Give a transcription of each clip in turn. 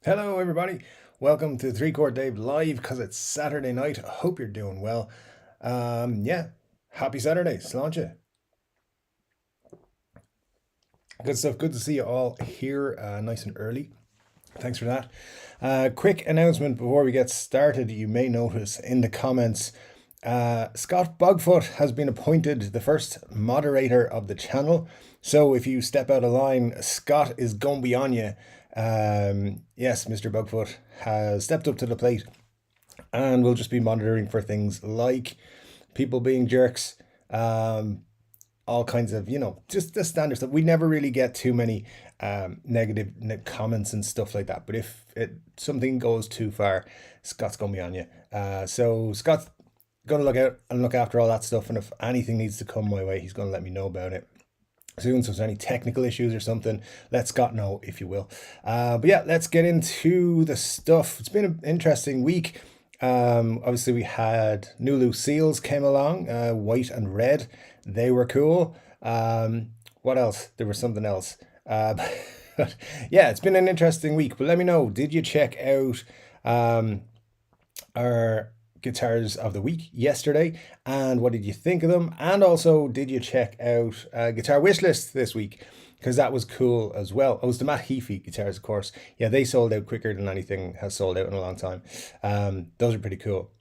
Hello, everybody. Welcome to Chord Dave live because it's Saturday night. I hope you're doing well. Yeah, happy Saturday. Sláinte. Good stuff. Good to see you all here nice and early. Thanks for that. Quick announcement before we get started. You may notice in the comments Scott Bogfoot has been appointed the first moderator of the channel. So if you step out of line, Scott is going to be on you. Yes, Mr. Bugfoot has stepped up to the plate and we'll just be monitoring for things like people being jerks, all kinds of, just the standard stuff. We never really get too many negative comments and stuff like that. But if something goes too far, Scott's going to be on you. So Scott's going to look out and look after all that stuff. And if anything needs to come my way, he's going to let me know about it soon. So if there's any technical issues or something, let Scott know, if you will. But yeah, let's get into the stuff. It's been an interesting week. Obviously we had new Lucille's came along, white and red. They were cool. What else? There was something else. But yeah, it's been an interesting week. But let me know, did you check out our guitars of the week yesterday, and what did you think of them? And also, did you check out guitar wish list this week, because that was cool as well. Oh, it was the Matt Heafy guitars, of course. Yeah, they sold out quicker than anything has sold out in a long time. Those are pretty cool.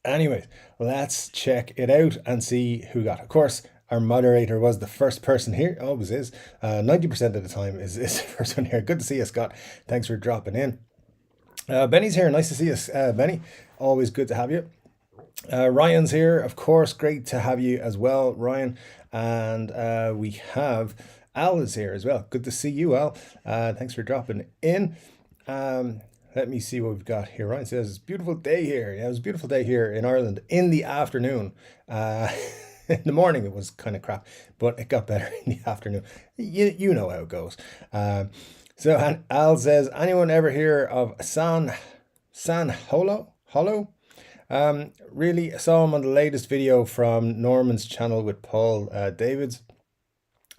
Anyways, let's check it out and see who got. Of course, our moderator was the first person here. Always is. 90% of the time is the first one here. Good to see you, Scott. Thanks for dropping in. Benny's here. Nice to see you, Benny. Always good to have you. Ryan's here, of course. Great to have you as well, Ryan. And we have Al is here as well. Good to see you, Al. Thanks for dropping in. Let me see what we've got here. Ryan says it's a beautiful day here. Yeah, it was a beautiful day here in Ireland in the afternoon. In the morning it was kind of crap, but it got better in the afternoon. You know how it goes. So Al says, anyone ever hear of San Holo? Really saw him on the latest video from Norman's channel with Paul Davids.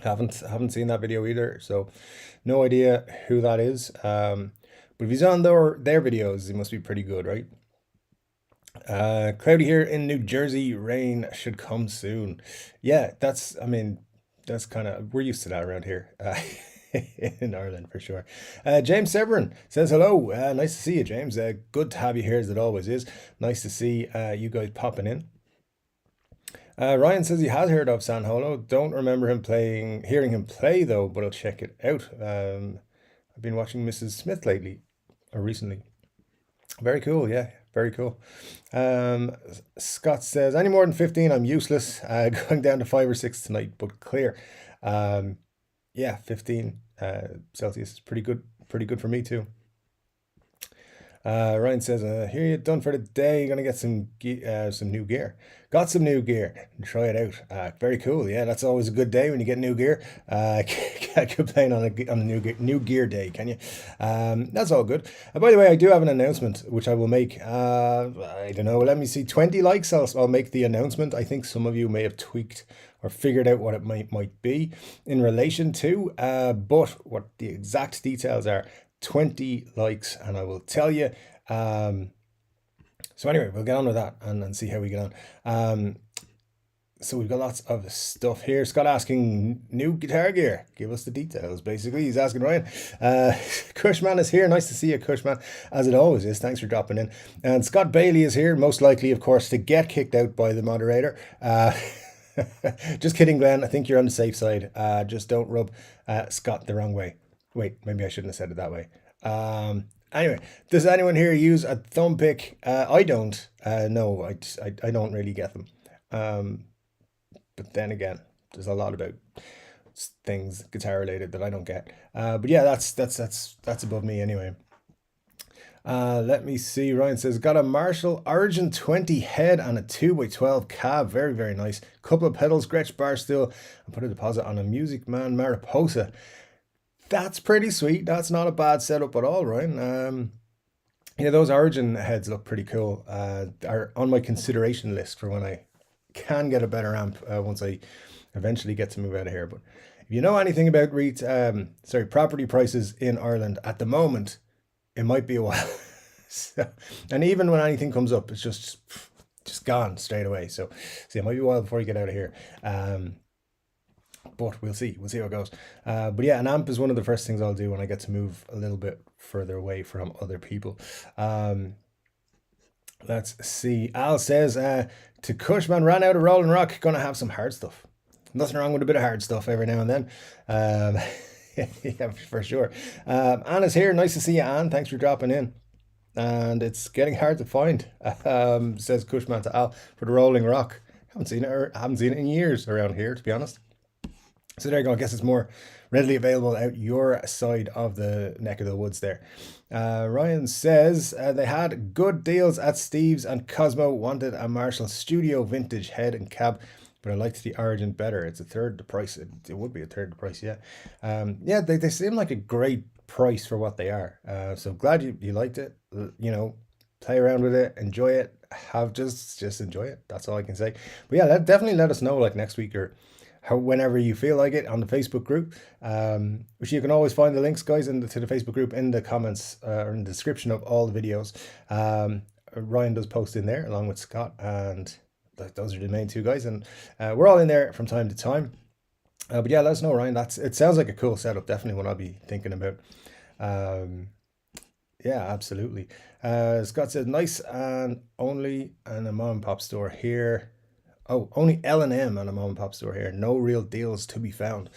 Haven't seen that video either, so no idea who that is. But if he's on their videos, he must be pretty good, right? Cloudy here in New Jersey. Rain should come soon. Yeah, that's kind of, we're used to that around here. In Ireland for sure. James Severin says hello. Nice to see you, James. Good to have you here as it always is. Nice to see you guys popping in. Ryan says he has heard of San Holo. Don't remember hearing him play though, but I'll check it out. I've been watching Mrs. Smith lately, or recently. Very cool, yeah, very cool. Scott says, any more than 15, I'm useless. Going down to 5 or 6 tonight, but clear. Yeah, 15 Celsius is pretty good for me too. Ryan says, here you're done for the day. You're gonna get some new gear. Got some new gear and try it out. Very cool. Yeah, that's always a good day when you get new gear. Can't complain on a new gear day, can you? That's all good. By the way, I do have an announcement which I will make. I don't know. Let me see. 20 likes. I'll make the announcement. I think some of you may have tweaked or figured out what it might be in relation to. But what the exact details are. 20 likes and I will tell you. So anyway, we'll get on with that and see how we get on. So we've got lots of stuff here. Scott asking new guitar gear. Give us the details. Basically, he's asking Ryan. Cushman is here. Nice to see you, Cushman, as it always is. Thanks for dropping in. And Scott Bailey is here, most likely, of course, to get kicked out by the moderator. Just kidding, Glenn. I think you're on the safe side. Just don't rub Scott the wrong way. Wait, maybe I shouldn't have said it that way. Anyway, does anyone here use a thumb pick? I don't. No, I don't really get them. But then again, there's a lot about things guitar related that I don't get. But yeah, that's above me anyway. Let me see. Ryan says, got a Marshall Origin 20 head and a 2x12 cab. Very, very nice. Couple of pedals, Gretsch bar stool, and put a deposit on a Music Man Mariposa. That's pretty sweet. That's not a bad setup at all, Ryan. Yeah, those Origin heads look pretty cool. Are on my consideration list for when I can get a better amp once I eventually get to move out of here. But if you know anything about property prices in Ireland at the moment, it might be a while. So, and even when anything comes up, it's just gone straight away. So it might be a while before you get out of here. But we'll see. We'll see how it goes. But yeah, an amp is one of the first things I'll do when I get to move a little bit further away from other people. Let's see. Al says, to Cushman, ran out of Rolling Rock. Gonna have some hard stuff. Nothing wrong with a bit of hard stuff every now and then. Yeah, for sure. Anna's here. Nice to see you, Anne. Thanks for dropping in. And it's getting hard to find, says Cushman to Al, for the Rolling Rock. Haven't seen it in years around here, to be honest. So there you go. I guess it's more readily available out your side of the neck of the woods there. Ryan says they had good deals at Steve's and Cosmo wanted a Marshall Studio vintage head and cab, but I liked the Origin better. It's a third the price. It would be a third the price, yeah. Yeah, they seem like a great price for what they are. So glad you liked it. You know, play around with it, enjoy it. Just enjoy it. That's all I can say. But yeah, definitely let us know like next week or whenever you feel like it on the Facebook group, which you can always find the links, guys, to the Facebook group in the comments or in the description of all the videos. Ryan does post in there along with Scott, and those are the main two guys, and we're all in there from time to time. But yeah, let us know, Ryan. It sounds like a cool setup. Definitely one I'll be thinking about. Yeah, absolutely. Scott says nice and only in a mom and pop store here. Oh, only L&M and a mom and pop store here. No real deals to be found.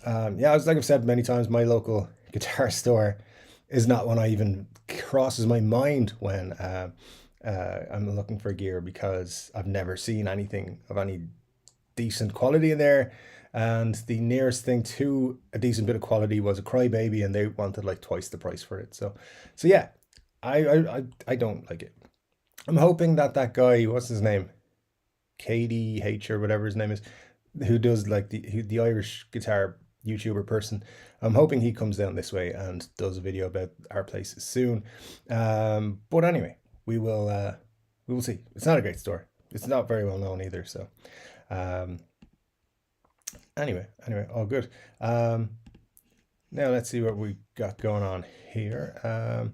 Yeah, like I've said many times, my local guitar store is not one I even crosses my mind when I'm looking for gear, because I've never seen anything of any decent quality in there. And the nearest thing to a decent bit of quality was a Crybaby, and they wanted like twice the price for it. So yeah, I don't like it. I'm hoping that guy, what's his name? KDH or whatever his name is, who does like the Irish guitar YouTuber person. I'm hoping he comes down this way and does a video about our place soon. But anyway, we will see. It's not a great store. It's not very well known either. So anyway, all good. Now let's see what we got going on here.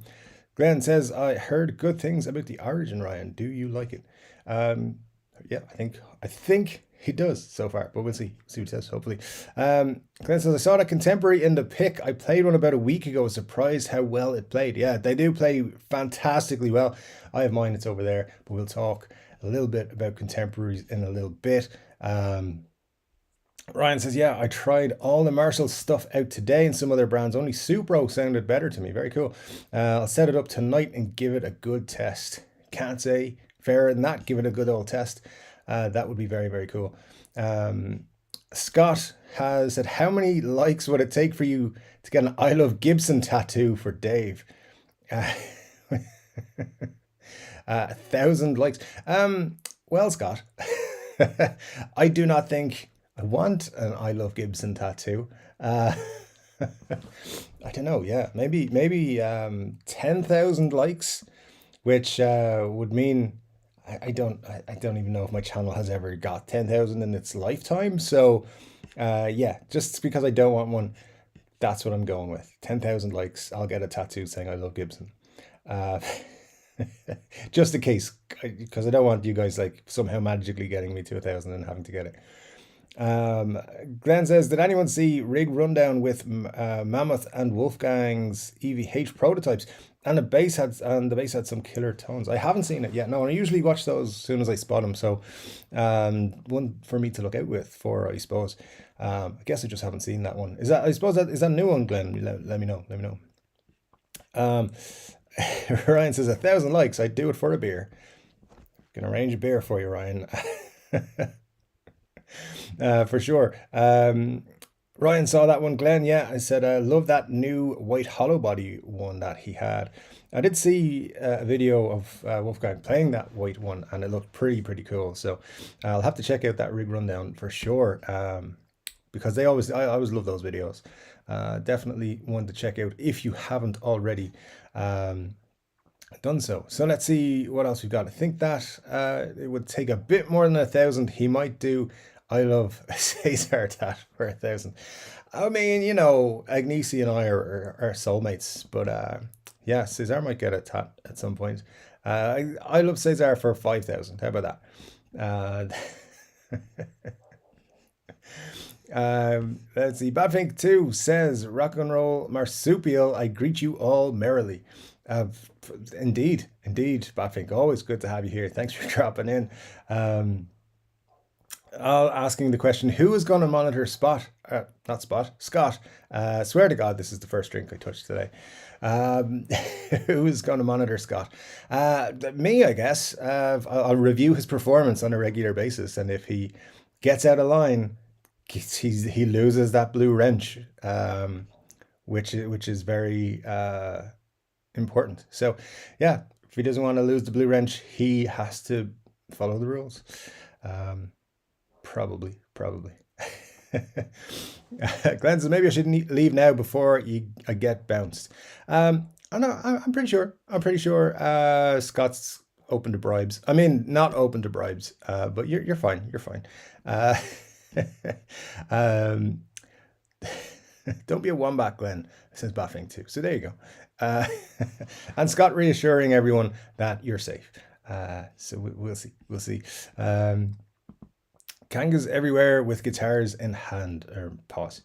Glenn says, I heard good things about the Origin, Ryan. Do you like it? Yeah, I think he does so far, but we'll see what he says, hopefully. Glenn says, I saw that Contemporary in the pick. I played one about a week ago. Surprised how well it played. Yeah, they do play fantastically well. I have mine, it's over there, but we'll talk a little bit about Contemporaries in a little bit. Ryan says, yeah, I tried all the Marshall stuff out today and some other brands. Only Supro sounded better to me. Very cool. I'll set it up tonight and give it a good test. Can't say fairer than that. Give it a good old test. That would be very, very cool. Scott has said, how many likes would it take for you to get an I Love Gibson tattoo for Dave? 1,000 likes. Well, Scott, I do not think I want an I Love Gibson tattoo. I don't know. Yeah, maybe 10,000 likes, which would mean I don't even know if my channel has ever got 10,000 in its lifetime. So yeah, just because I don't want one, that's what I'm going with. 10,000 likes, I'll get a tattoo saying I love Gibson. Just in case, because I don't want you guys like somehow magically getting me to 1,000 and having to get it. Glenn says, did anyone see rig rundown with Mammoth and Wolfgang's EVH prototypes? And the bass had some killer tones. I haven't seen it yet. No, I usually watch those as soon as I spot them. So one for me to look out for, I suppose. I guess I just haven't seen that one. Is that a new one, Glenn? Let me know. Ryan says 1,000 likes. I'd do it for a beer. Can arrange a beer for you, Ryan. For sure. Ryan saw that one, Glenn. Yeah, I said I love that new white hollow body one that he had. I did see a video of Wolfgang playing that white one, and it looked pretty cool. So I'll have to check out that rig rundown for sure, because I always love those videos. Definitely one to check out if you haven't already done so. So let's see what else we've got. I think that it would take a bit more than 1,000. He might do I Love Cesar tat for 1,000. I mean, you know, Agnesi and I are soulmates, but Yeah, Cesar might get a tat at some point. I love Cesar for 5,000. How about that? Let's see. Badfink 2 says, Rock and Roll Marsupial, I greet you all merrily. Uh, indeed, Badfink. Always good to have you here. Thanks for dropping in. All asking the question, who is going to monitor not Spot, Scott? Swear to God, this is the first drink I touched today. Who is going to monitor Scott? Me, I guess. I'll review his performance on a regular basis, and if he gets out of line, he loses that blue wrench, which is very important. So, yeah, if he doesn't want to lose the blue wrench, he has to follow the rules. Probably. Glenn says, maybe I should leave now before I get bounced. I know, I'm pretty sure. Scott's open to bribes. I mean, not open to bribes, but you're fine. You're fine. Um, don't be a wombat, Glenn, says Baffing too. So there you go. And Scott reassuring everyone that you're safe. So we'll see. We'll see. Kangas everywhere with guitars in hand, or pause.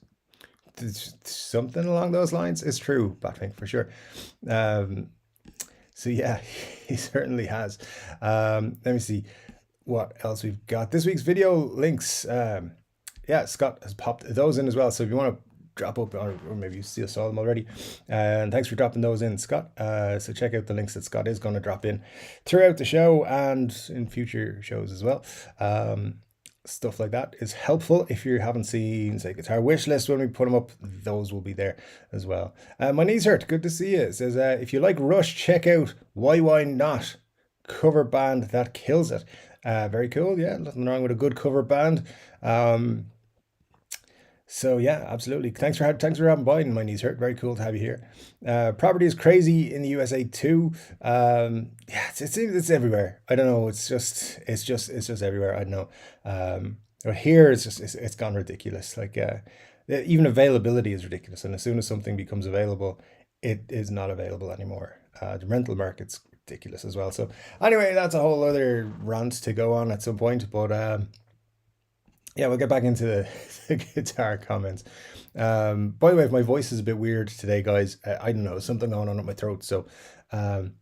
Something along those lines is true, Batwing, for sure. So yeah, he certainly has. Let me see what else we've got. This week's video links. Yeah, Scott has popped those in as well. So if you want to drop up, or maybe you saw them already, and thanks for dropping those in, Scott. So check out the links that Scott is going to drop in throughout the show and in future shows as well. Stuff like that is helpful. If you haven't seen, say, Guitar Wish List, when we put them up, those will be there as well. My knees hurt. Good to see you. It says, if you like Rush, check out Why Not, cover band that kills it. Very cool. Yeah, nothing wrong with a good cover band. So yeah, absolutely. Thanks for having by. My knees hurt. Very cool to have you here. Property is crazy in the USA too. Yeah, it's everywhere. I don't know. It's just everywhere. I don't know. But here it's gone ridiculous. Like even availability is ridiculous. And as soon as something becomes available, it is not available anymore. The rental market's ridiculous as well. So anyway, that's a whole other rant to go on at some point. But yeah, we'll get back into the guitar comments. By the way, if my voice is a bit weird today, guys, I don't know, something going on with my throat. So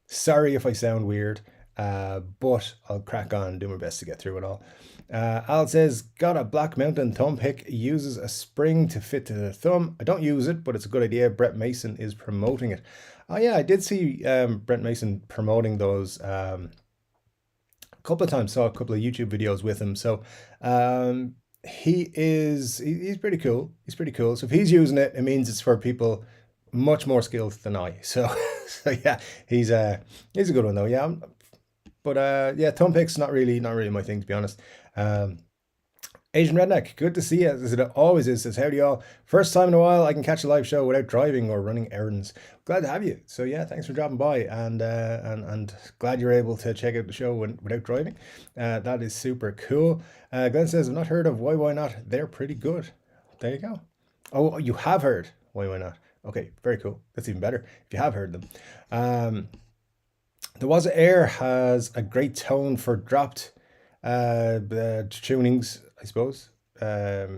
sorry if I sound weird, but I'll crack on and do my best to get through it all. Al says, got a Black Mountain thumb pick, uses a spring to fit to the thumb. I don't use it, but it's a good idea. Brett Mason is promoting it. Oh yeah, I did see Brett Mason promoting those a couple of times. Saw a couple of YouTube videos with him. So he's pretty cool. He's pretty cool. So if he's using it, it means it's for people much more skilled than I. So yeah, he's a good one though. Yeah, but yeah, thumb picks not really my thing, to be honest. Asian Redneck, good to see you, as it always is. Says, howdy y'all. First time in a while I can catch a live show without driving or running errands. Glad to have you. So yeah, thanks for dropping by, and glad you're able to check out the show without driving. That is super cool. Glenn says, I've not heard of Why Not. They're pretty good. There you go. Oh, you have heard Why Not. Okay, very cool. That's even better if you have heard them. The Waza Air has a great tone for dropped tunings, I suppose. For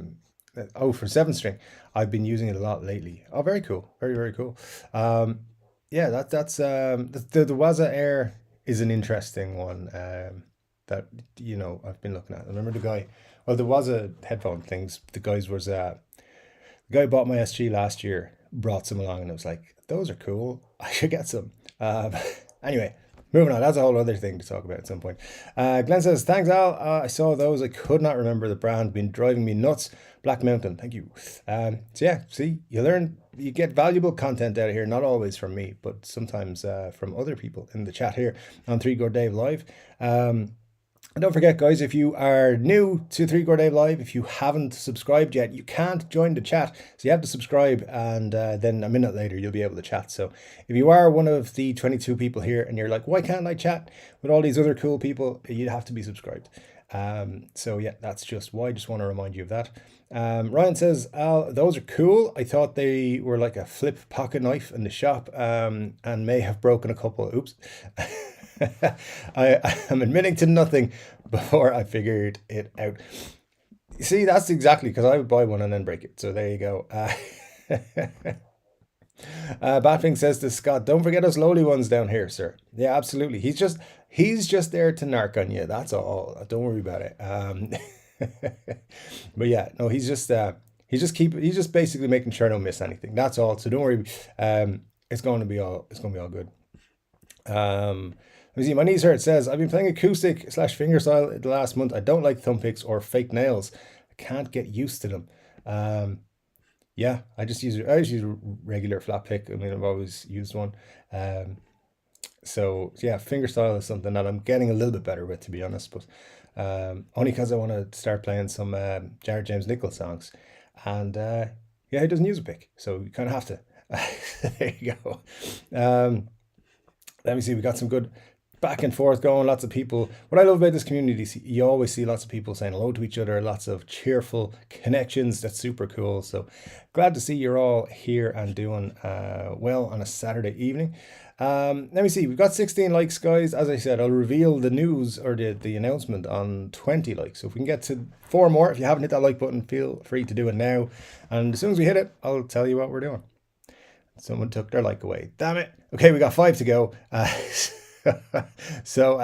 7-string, I've been using it a lot lately. Oh, very cool. Very cool. Yeah, that's the Waza Air is an interesting one that I've been looking at. I remember the guy. Well, there was a headphone things. The guy who bought my SG last year, brought some along, and I was like, those are cool. I should get some. Anyway. Moving on, that's a whole other thing to talk about at some point. Glenn says, thanks Al, I saw those, I could not remember the brand, been driving me nuts. Black Mountain, thank you. So yeah, see, you get valuable content out of here, not always from me, but sometimes from other people in the chat here on Chord Dave Live. And don't forget, guys, if you are new to Chord Dave Live, if you haven't subscribed yet, you can't join the chat. So you have to subscribe, and then a minute later, you'll be able to chat. So if you are one of the 22 people here and you're like, why can't I chat with all these other cool people? You'd have to be subscribed. So yeah, that's just why. Just want to remind you of that. Ryan says, Al, those are cool. I thought they were like a flip pocket knife in the shop, and may have broken a couple. Oops. I'm admitting to nothing before I figured it out. See, that's exactly because I would buy one and then break it. So there you go. Batwing says to Scott, "Don't forget us lowly ones down here, sir." Yeah, absolutely. He's just there to narc on you. That's all. Don't worry about it. But yeah, no, he's just basically making sure I don't miss anything. That's all. So don't worry. It's going to be all good. Let me see. My knees hurt. Says, I've been playing acoustic / fingerstyle the last month. I don't like thumb picks or fake nails. I can't get used to them. Yeah, I just use a regular flat pick. I mean, I've always used one. So yeah, fingerstyle is something that I'm getting a little bit better with, to be honest. But only because I want to start playing some Jared James Nichols songs, and yeah, he doesn't use a pick, so you kind of have to. There you go. Let me see. We got some good back and forth going. Lots of people. What I love about this community, you always see lots of people saying hello to each other. Lots of cheerful connections. That's super cool. So glad to see you're all here and doing well on a Saturday evening. Let me see. We've got 16 likes, guys. As I said, I'll reveal the news or the announcement on 20 likes. So if we can get to 4 more, if you haven't hit that like button, feel free to do it now. And as soon as we hit it, I'll tell you what we're doing. Someone took their like away. Damn it. Okay, we got 5 to go. So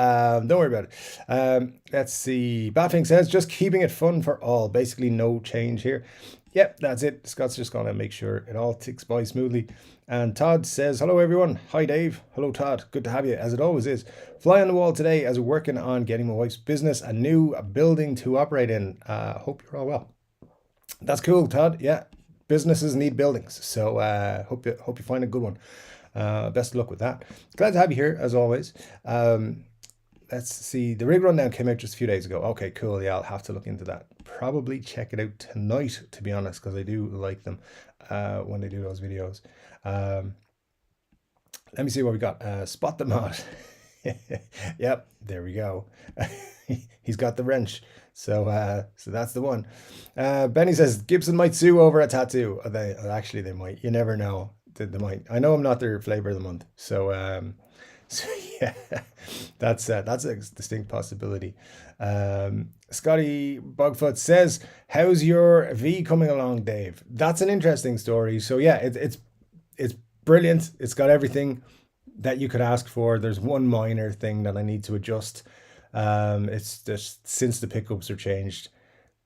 don't worry about it. Let's see. Batwing says, just keeping it fun for all. Basically no change here. Yep, that's it. Scott's just going to make sure it all ticks by smoothly. And Todd says, hello everyone. Hi Dave. Hello Todd. Good to have you, as it always is. Fly on the wall today as we're working on getting my wife's business a new building to operate in. Hope you're all well. That's cool, Todd. Yeah, businesses need buildings. So hope you find a good one. Best of luck with that. Glad to have you here, as always. Let's see. The rig rundown came out just a few days ago. Okay, cool. Yeah, I'll have to look into that. Probably check it out tonight, to be honest, because I do like them when they do those videos. Let me see what we got. Spot the mod. Yep, there we go. He's got the wrench. So that's the one. Benny says Gibson might sue over a tattoo. Actually, they might. You never know. They might. I know I'm not their flavor of the month. So yeah, that's a distinct possibility. Scotty Bogfoot says, how's your V coming along, Dave? That's an interesting story. So yeah, it's brilliant. It's got everything that you could ask for. There's one minor thing that I need to adjust. It's just since the pickups are changed,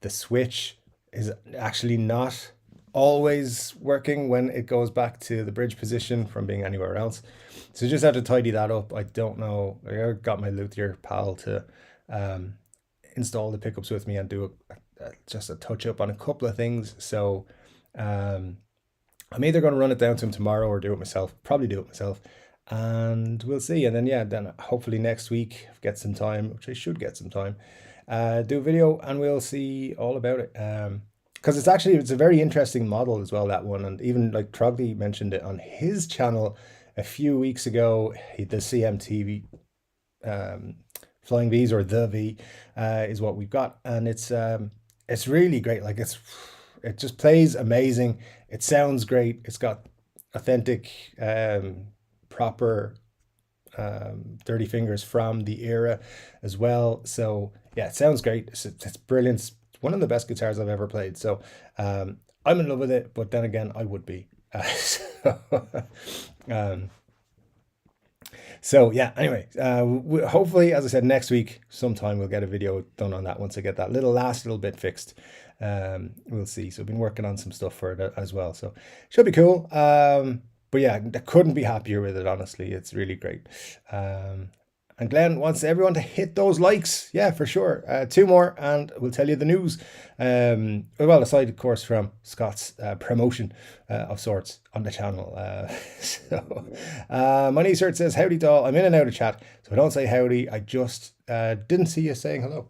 the switch is actually not always working when it goes back to the bridge position from being anywhere else. So just have to tidy that up. I don't know. I got my luthier pal to install the pickups with me and do just a touch up on a couple of things. So I'm either going to run it down to him tomorrow or do it myself. Probably do it myself. And we'll see. And then hopefully next week, get some time, which I should get some time, do a video and we'll see all about it. Because it's a very interesting model as well, that one. And even like Trogley mentioned it on his channel a few weeks ago. The CMT Flying V's, or the V, is what we've got, and it's really great. Like it just plays amazing. It sounds great. It's got authentic, proper dirty fingers from the era as well. So yeah, it sounds great. It's brilliant. It's one of the best guitars I've ever played. So I'm in love with it, but then again, I would be. So yeah, anyway, hopefully, as I said, next week sometime we'll get a video done on that once I get that last little bit fixed. We'll see. So I've been working on some stuff for it as well. So should be cool. But yeah, I couldn't be happier with it, honestly. It's really great. And Glenn wants everyone to hit those likes. Yeah, for sure. 2 more and we'll tell you the news. Well, aside, of course, from Scott's promotion of sorts on the channel. Money Cert says, howdy doll. I'm in and out of chat, so I don't say howdy. I just didn't see you saying hello.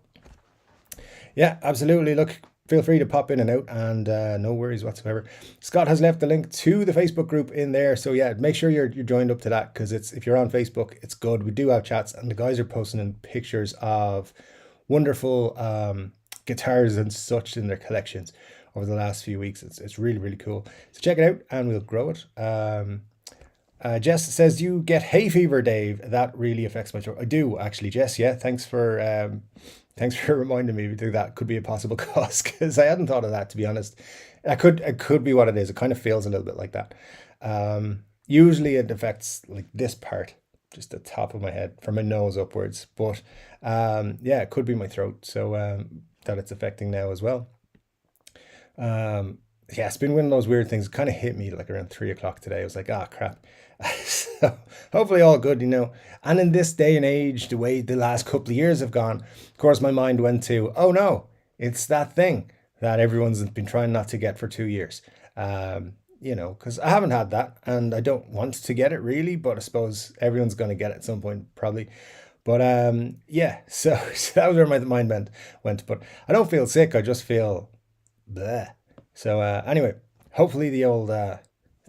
Yeah, absolutely. Look, feel free to pop in and out, and no worries whatsoever. Scott has left the link to the Facebook group in there. So yeah, make sure you're joined up to that, because if you're on Facebook, it's good. We do have chats, and the guys are posting in pictures of wonderful guitars and such in their collections over the last few weeks. It's really, really cool. So check it out and we'll grow it. Jess says, "Do you get hay fever, Dave? That really affects my throat." I do, actually, Jess. Yeah, thanks for reminding me that could be a possible cause, because I hadn't thought of that, to be honest. It could be what it is. It kind of feels a little bit like that. Usually it affects like this part, just the top of my head, from my nose upwards. But yeah, it could be my throat. So that it's affecting now as well. Yeah, it's been one of those weird things. It kind of hit me like around 3 o'clock today. I was like, ah, crap. So hopefully all good, you know. And in this day and age, the way the last couple of years have gone, of course, my mind went to, oh no, it's that thing that everyone's been trying not to get for 2 years. You know, because I haven't had that and I don't want to get it really, but I suppose everyone's going to get it at some point, probably. But yeah, so, so that was where my mind went. But I don't feel sick. I just feel bleh. So anyway, hopefully the old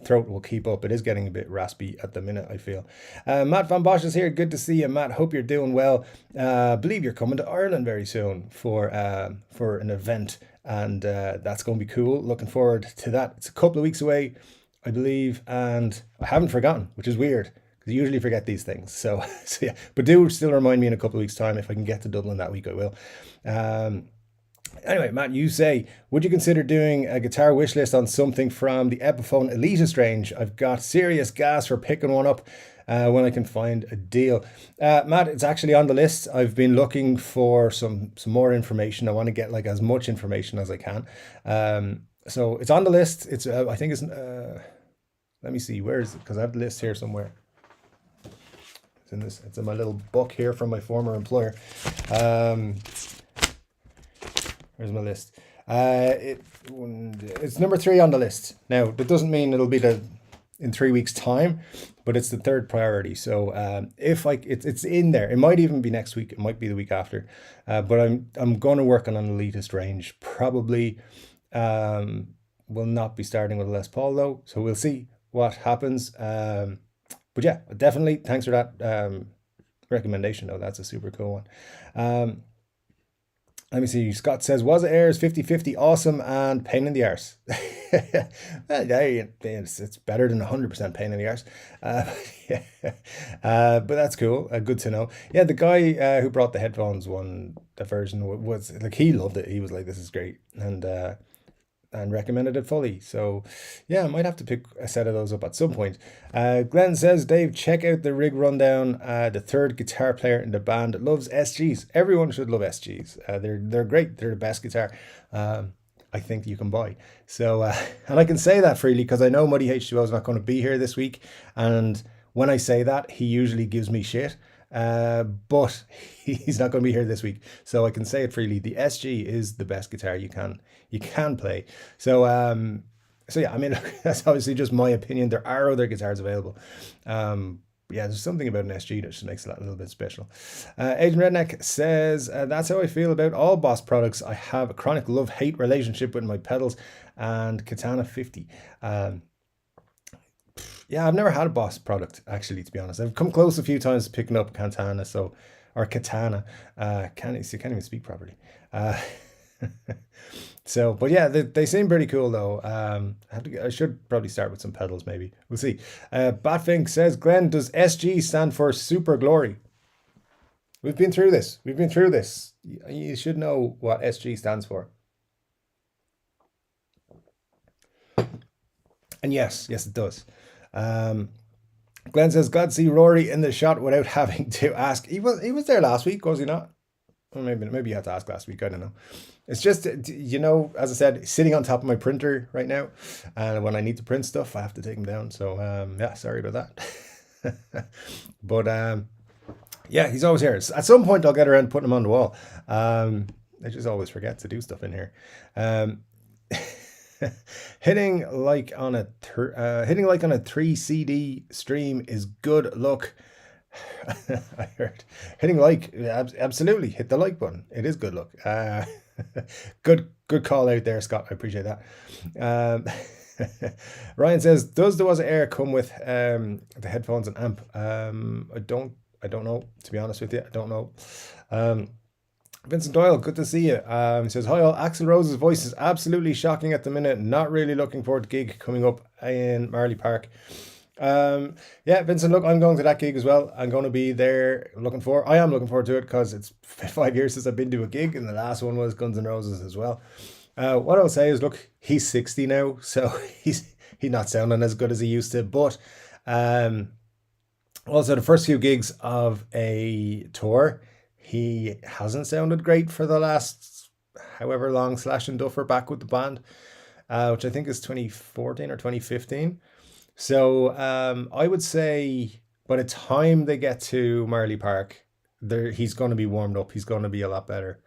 throat will keep up. It is getting a bit raspy at the minute, I feel. Matt Van Bosch is here. Good to see you, Matt. Hope you're doing well. Believe you're coming to Ireland very soon for an event, and that's going to be cool. Looking forward to that. It's a couple of weeks away, I believe, and I haven't forgotten, which is weird, because I usually forget these things. So, so yeah, but do still remind me in a couple of weeks' time. If I can get to Dublin that week, I will. Anyway, Matt, you say, would you consider doing a guitar wish list on something from the Epiphone Elitist range? I've got serious gas for picking one up when I can find a deal. Matt, it's actually on the list. I've been looking for some more information. I want to get like as much information as I can. So it's on the list. It's I think it's let me see, where is it? Because I have the list here somewhere. It's in this. It's in my little book here from my former employer. Where's my list? It's number 3 on the list. Now, that doesn't mean it'll be in 3 weeks' time, but it's the third priority. So if it's in there, it might even be next week. It might be the week after. But I'm going to work on an elitist range. Probably will not be starting with a Les Paul though. So we'll see what happens. But yeah, definitely. Thanks for that recommendation though. That's a super cool one. Let me see. Scott says, was it airs 50-50 awesome and pain in the arse? It's better than 100% pain in the arse. Yeah. But that's cool. Good to know. Yeah, the guy who brought the headphones the version was like, he loved it. He was like, this is great. And recommended it fully. So yeah, I might have to pick a set of those up at some point. Glenn says, Dave, check out the rig rundown. The third guitar player in the band loves SGs. Everyone should love SGs. They're great. They're the best guitar I think you can buy. So and I can say that freely because I know Muddy H2O is not going to be here this week, and when I say that, he usually gives me shit. But he's not going to be here this week, so I can say it freely. The SG is the best guitar you can play. So so yeah, I mean, that's obviously just my opinion. There are other guitars available. Yeah, there's something about an SG that just makes that a little bit special. Agent Redneck says, that's how I feel about all Boss products. I have a chronic love-hate relationship with my pedals and Katana 50. Yeah, I've never had a Boss product, actually, to be honest. I've come close a few times picking up Katana, or Katana. Can't even speak properly. So, but yeah, they seem pretty cool though. I should probably start with some pedals, maybe. We'll see. Batfink says, Glenn, does SG stand for Super Glory? We've been through this. You should know what SG stands for. And yes, it does. Glenn says, God, see Rory in the shot without having to ask. He was there last week, was he not? Or maybe you had to ask last week. I don't know. It's just, you know, as I said, sitting on top of my printer right now, and when I need to print stuff, I have to take them down. So yeah, sorry about that. But yeah, he's always here. At some point, I'll get around to putting him on the wall. I just always forget to do stuff in here. Hitting like on a 3 CD stream is good luck. I heard hitting like, absolutely, hit the like button. It is good luck. Good call out there, Scott. I appreciate that. Ryan says, does the Was It Air come with the headphones and amp? I don't know, to be honest with you. I don't know. Vincent Doyle, good to see you. He says, hi all, Axl Rose's voice is absolutely shocking at the minute. Not really looking forward to gig coming up in Marley Park. Yeah, Vincent, look, I'm going to that gig as well. I'm going to be there. I am looking forward to it because it's 5 years since I've been to a gig, and the last one was Guns N' Roses as well. What I'll say is, look, he's 60 now, so he's not sounding as good as he used to. But also, the first few gigs of a tour, he hasn't sounded great for the last however long Slash and Duffer back with the band, which I think is 2014 or 2015. So I would say by the time they get to Marley Park, he's going to be warmed up. He's going to be a lot better.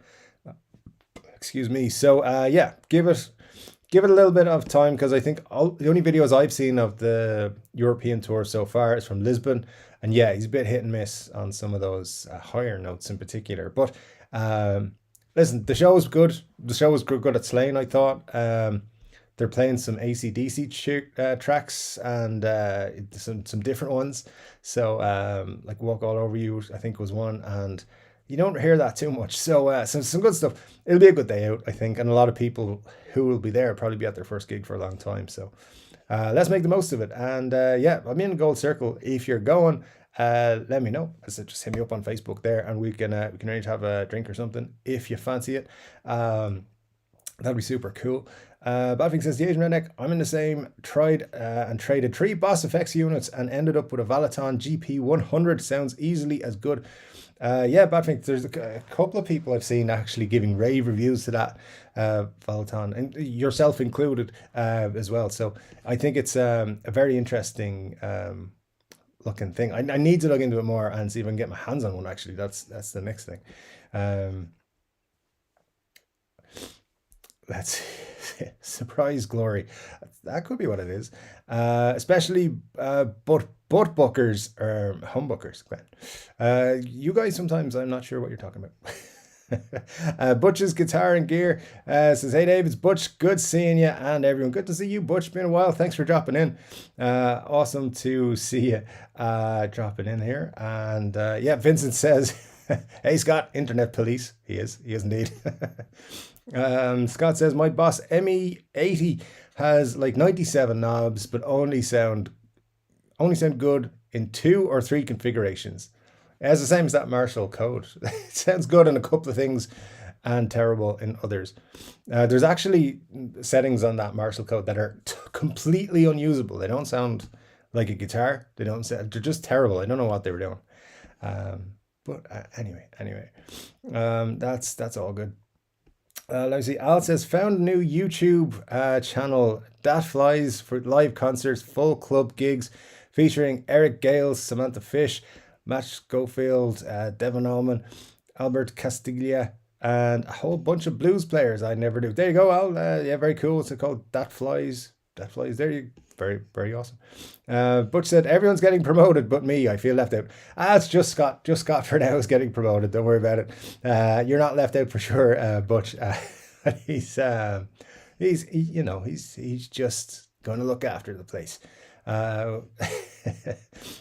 Excuse me. So yeah, give it a little bit of time, because I think the only videos I've seen of the European tour so far is from Lisbon, and yeah, he's a bit hit and miss on some of those higher notes in particular. But listen, the show was good. The show was good at Slane, I thought. They're playing some AC/DC tracks and some different ones. So like Walk All Over You, I think was one, and you don't hear that too much. So some good stuff. It'll be a good day out, I think, and a lot of people who will be there probably be at their first gig for a long time. So let's make the most of it. And yeah, I'm in Gold Circle. If you're going, let me know. So just hit me up on Facebook there, and we can arrange to have a drink or something if you fancy it. That'd be super cool. Badfink says, the Asian Redneck, I'm in the same, tried and traded 3 Boss Effects units and ended up with a Valaton GP100. Sounds easily as good. Yeah, Badfink, there's a couple of people I've seen actually giving rave reviews to that Valaton, and yourself included as well. So I think it's a very interesting looking thing. I need to look into it more and see if I can get my hands on one, actually. That's the next thing. Let's surprise glory. That could be what it is. Especially butt bookers or humbuckers. You guys, sometimes I'm not sure what you're talking about. Butch's Guitar and Gear says, hey Dave, it's Butch, good seeing you and everyone. Good to see you, Butch, been a while. Thanks for dropping in. Awesome to see you dropping in here. And yeah, Vincent says, hey Scott, internet police. He is indeed. Scott says, my Boss ME80 has like 97 knobs, but only sound good in 2 or 3 configurations. It's the same as that Marshall code. It sounds good in a couple of things and terrible in others. There's actually settings on that Marshall code that are completely unusable. They don't sound like a guitar. They're just terrible. I don't know what they were doing. But anyway, that's all good. Let's see. Al says, found a new YouTube channel that flies for live concerts, full club gigs featuring Eric Gales, Samantha Fish, Matt Schofield, Devon Allman, Albert Castiglia, and a whole bunch of blues players I never knew. There you go, Al. Yeah, very cool. It's called That Flies. That Flies. There you. Very, very awesome. Butch said, everyone's getting promoted but me. I feel left out. It's just Scott. Just Scott for now is getting promoted. Don't worry about it. You're not left out for sure, Butch. He's just going to look after the place.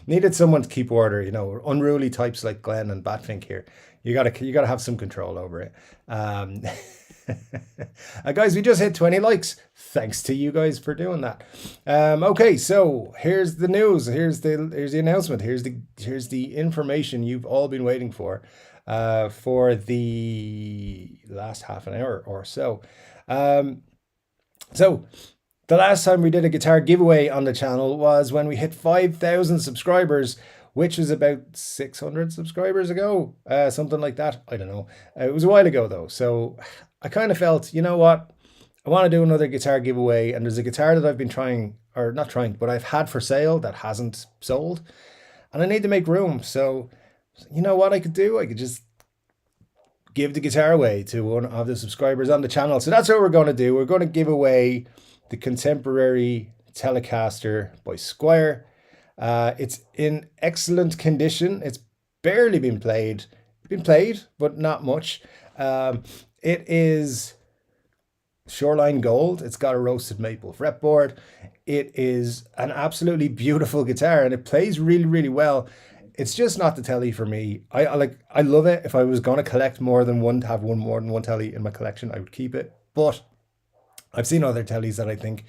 Needed someone to keep order. Unruly types like Glenn and Batfink here. You gotta have some control over it. Guys, we just hit 20 likes. Thanks to you guys for doing that. Okay, so here's the news. Here's the announcement. Here's the information you've all been waiting for the last half an hour or so. So the last time we did a guitar giveaway on the channel was when we hit 5,000 subscribers, which is about 600 subscribers ago, something like that. I don't know. It was a while ago though. So I kind of felt, you know what? I want to do another guitar giveaway, and there's a guitar that I've been trying, or not trying, but I've had for sale that hasn't sold, and I need to make room. So you know what I could do? I could just give the guitar away to one of the subscribers on the channel. So that's what we're going to do. We're going to give away the Contemporary Telecaster by Squire. It's in excellent condition. It's barely been played, but not much. It is Shoreline Gold. It's got a roasted maple fretboard. It is an absolutely beautiful guitar, and it plays really, really well. it's just not the telly for me. I love it. If I was going to collect more than one, to have one more than one telly in my collection, I would keep it. But I've seen other tellies that I think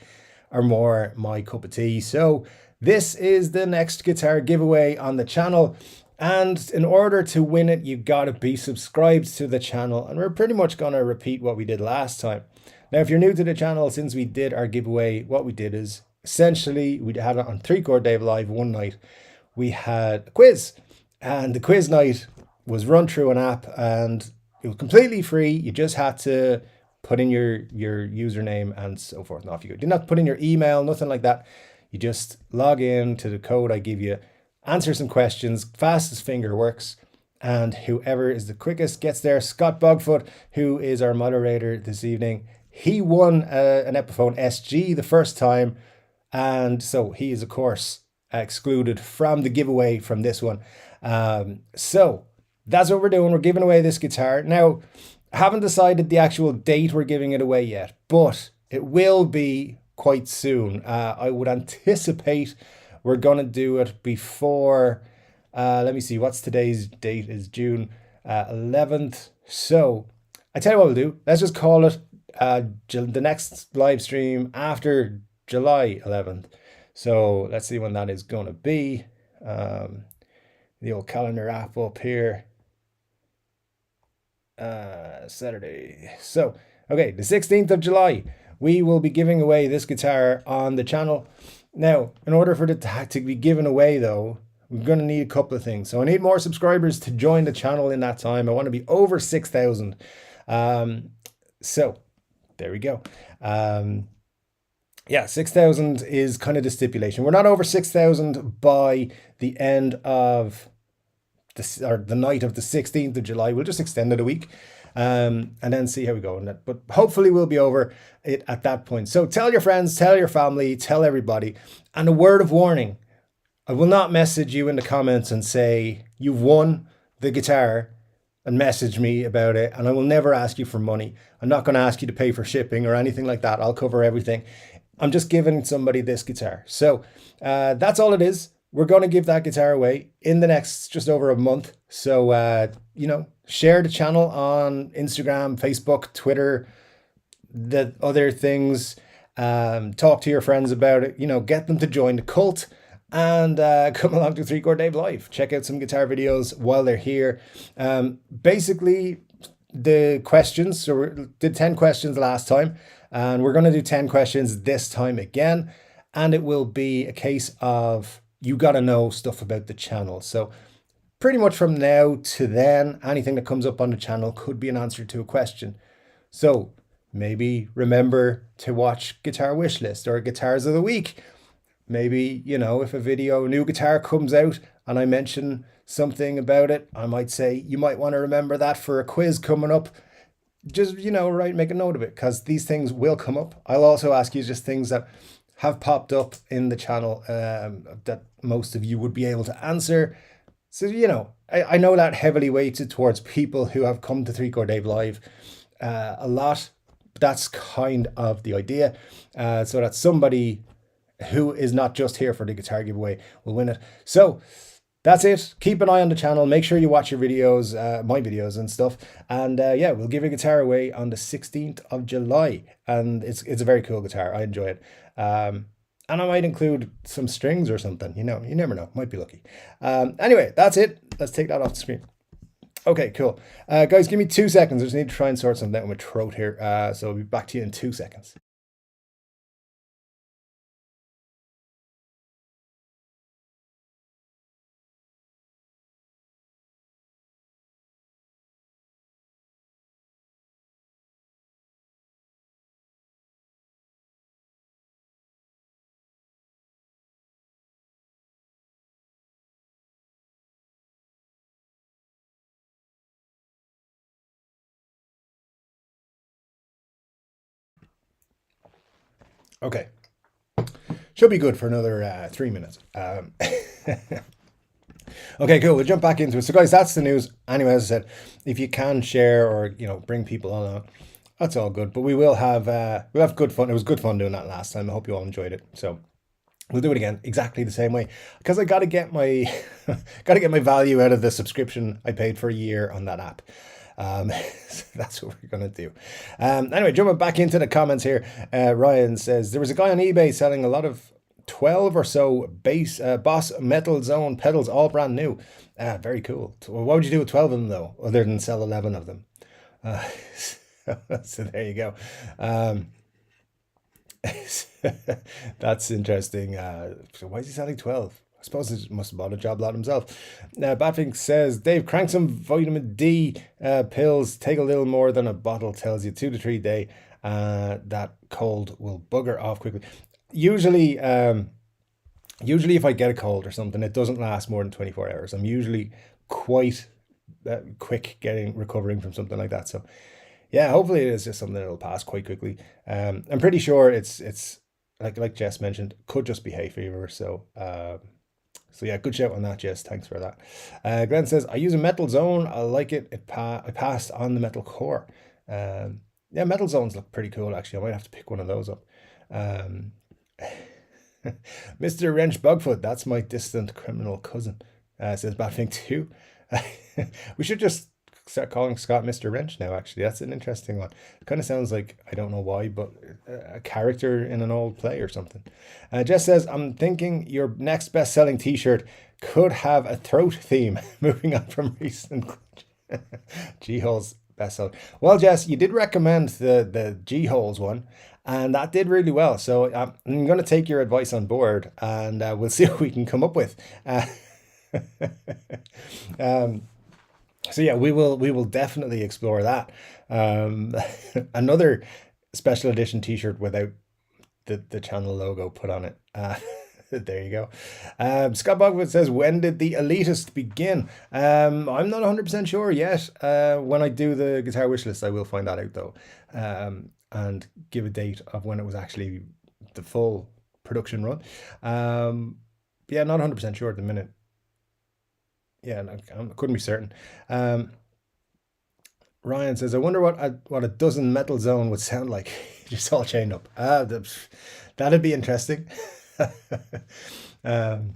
are more my cup of tea. So this is the next guitar giveaway on the channel. And in order to win it, you got to be subscribed to the channel. And we're pretty much going to repeat what we did last time. Now, if you're new to the channel, since we did our giveaway, what we did is essentially we had it on Chord Dave Live one night. We had a quiz, and the quiz night was run through an app, and it was completely free. You just had to put in your username and so forth, and off you go. You didn't have to put in your email, nothing like that. You just log in to the code I give you, answer some questions, fast as finger works, and whoever is the quickest gets there. Scott Bogfoot, who is our moderator this evening, he won an Epiphone SG the first time, and so he is, of course, excluded from the giveaway from this one. So that's what we're doing. We're giving away this guitar. Now, I haven't decided the actual date we're giving it away yet, but it will be quite soon. I would anticipate we're going to do it before, let me see, what's today's date? Is June 11th. So I tell you what we'll do. Let's just call it the next live stream after July 11th. So let's see when that is going to be. The old calendar app up here. Saturday. So, okay, the 16th of July, we will be giving away this guitar on the channel. Now, in order for it to be given away, though, we're going to need a couple of things. So I need more subscribers to join the channel in that time. I want to be over 6,000. So there we go. Yeah, 6,000 is kind of the stipulation. We're not over 6,000 by the end of the night of the 16th of July. We'll just extend it a week and then see how we go on that. But hopefully we'll be over it at that point. So tell your friends, tell your family, tell everybody. And a word of warning, I will not message you in the comments and say you've won the guitar and message me about it. And I will never ask you for money. I'm not going to ask you to pay for shipping or anything like that. I'll cover everything. I'm just giving somebody this guitar. So that's all it is. We're going to give that guitar away in the next just over a month. So, share the channel on Instagram, Facebook, Twitter, the other things. Talk to your friends about it. Get them to join the cult and come along to Chord Dave Live. Check out some guitar videos while they're here. Basically, the questions. So we did 10 questions last time. And we're going to do 10 questions this time again. And it will be a case of you got to know stuff about the channel. So pretty much from now to then, anything that comes up on the channel could be an answer to a question. So maybe remember to watch Guitar Wishlist or Guitars of the Week. Maybe, if a new guitar comes out and I mention something about it, I might say you might want to remember that for a quiz coming up. Just, make a note of it, because these things will come up. I'll also ask you just things that have popped up in the channel that most of you would be able to answer. So, I know that heavily weighted towards people who have come to Chord Dave Live a lot. But that's kind of the idea. So that somebody who is not just here for the guitar giveaway will win it. So that's it. Keep an eye on the channel. Make sure you watch your videos, my videos and stuff. And we'll give a guitar away on the 16th of July. And it's a very cool guitar. I enjoy it. And I might include some strings or something. You never know. Might be lucky. Anyway, that's it. Let's take that off the screen. Okay, cool. Guys, give me 2 seconds. I just need to try and sort something out with my throat here. So I'll be back to you in 2 seconds. Okay. Should be good for another 3 minutes. Okay, cool. We'll jump back into it. So, guys, that's the news. Anyway, as I said, if you can share or bring people along, that's all good. But we'll have good fun. It was good fun doing that last time. I hope you all enjoyed it. So, We'll do it again exactly the same way because I got to get my got to get my value out of the subscription I paid for a year on that app. So that's what we're gonna do. Anyway, jumping back into the comments here, Ryan says there was a guy on eBay selling a lot of 12 or so Boss Metal Zone pedals, all brand new. Very cool. Well, what would you do with 12 of them though, other than sell 11 of them? So there you go. That's interesting. So why is he selling 12? I suppose he must have bought a job lot himself. Now, Batfink says, Dave, crank some vitamin D pills. Take a little more than a bottle, tells you 2 to 3 day. That cold will bugger off quickly. Usually if I get a cold or something, it doesn't last more than 24 hours. I'm usually quite quick recovering from something like that. So yeah, hopefully it is just something that'll pass quite quickly. I'm pretty sure it's like Jess mentioned, could just be hay fever. So yeah, good shout on that, Jess. Thanks for that. Glenn says, I use a Metal Zone. I like it. I passed on the Metal Core. Yeah, Metal Zones look pretty cool, actually. I might have to pick one of those up. Mr. Wrench Bugfoot, that's my distant criminal cousin, says Batfink 2. We should just start calling Scott Mr. Wrench now, actually. That's an interesting one. It kind of sounds like, I don't know why, but a character in an old play or something. Jess says, I'm thinking your next best-selling t-shirt could have a throat theme. Moving on from recent G-Holes bestseller. Well, Jess, you did recommend the G-Holes one, and that did really well. So I'm going to take your advice on board, and we'll see what we can come up with. So yeah, we will definitely explore that. Another special edition t-shirt without the channel logo put on it. There you go. Scott Bogwood says, when did the Elitist begin? I'm not 100% sure yet. When I do the guitar wish list, I will find that out though, and give a date of when it was actually the full production run. Yeah, not 100% sure at the minute. Yeah, I couldn't be certain. Ryan says, I wonder what a dozen Metal Zone would sound like, just all chained up. That'd be interesting. Glenn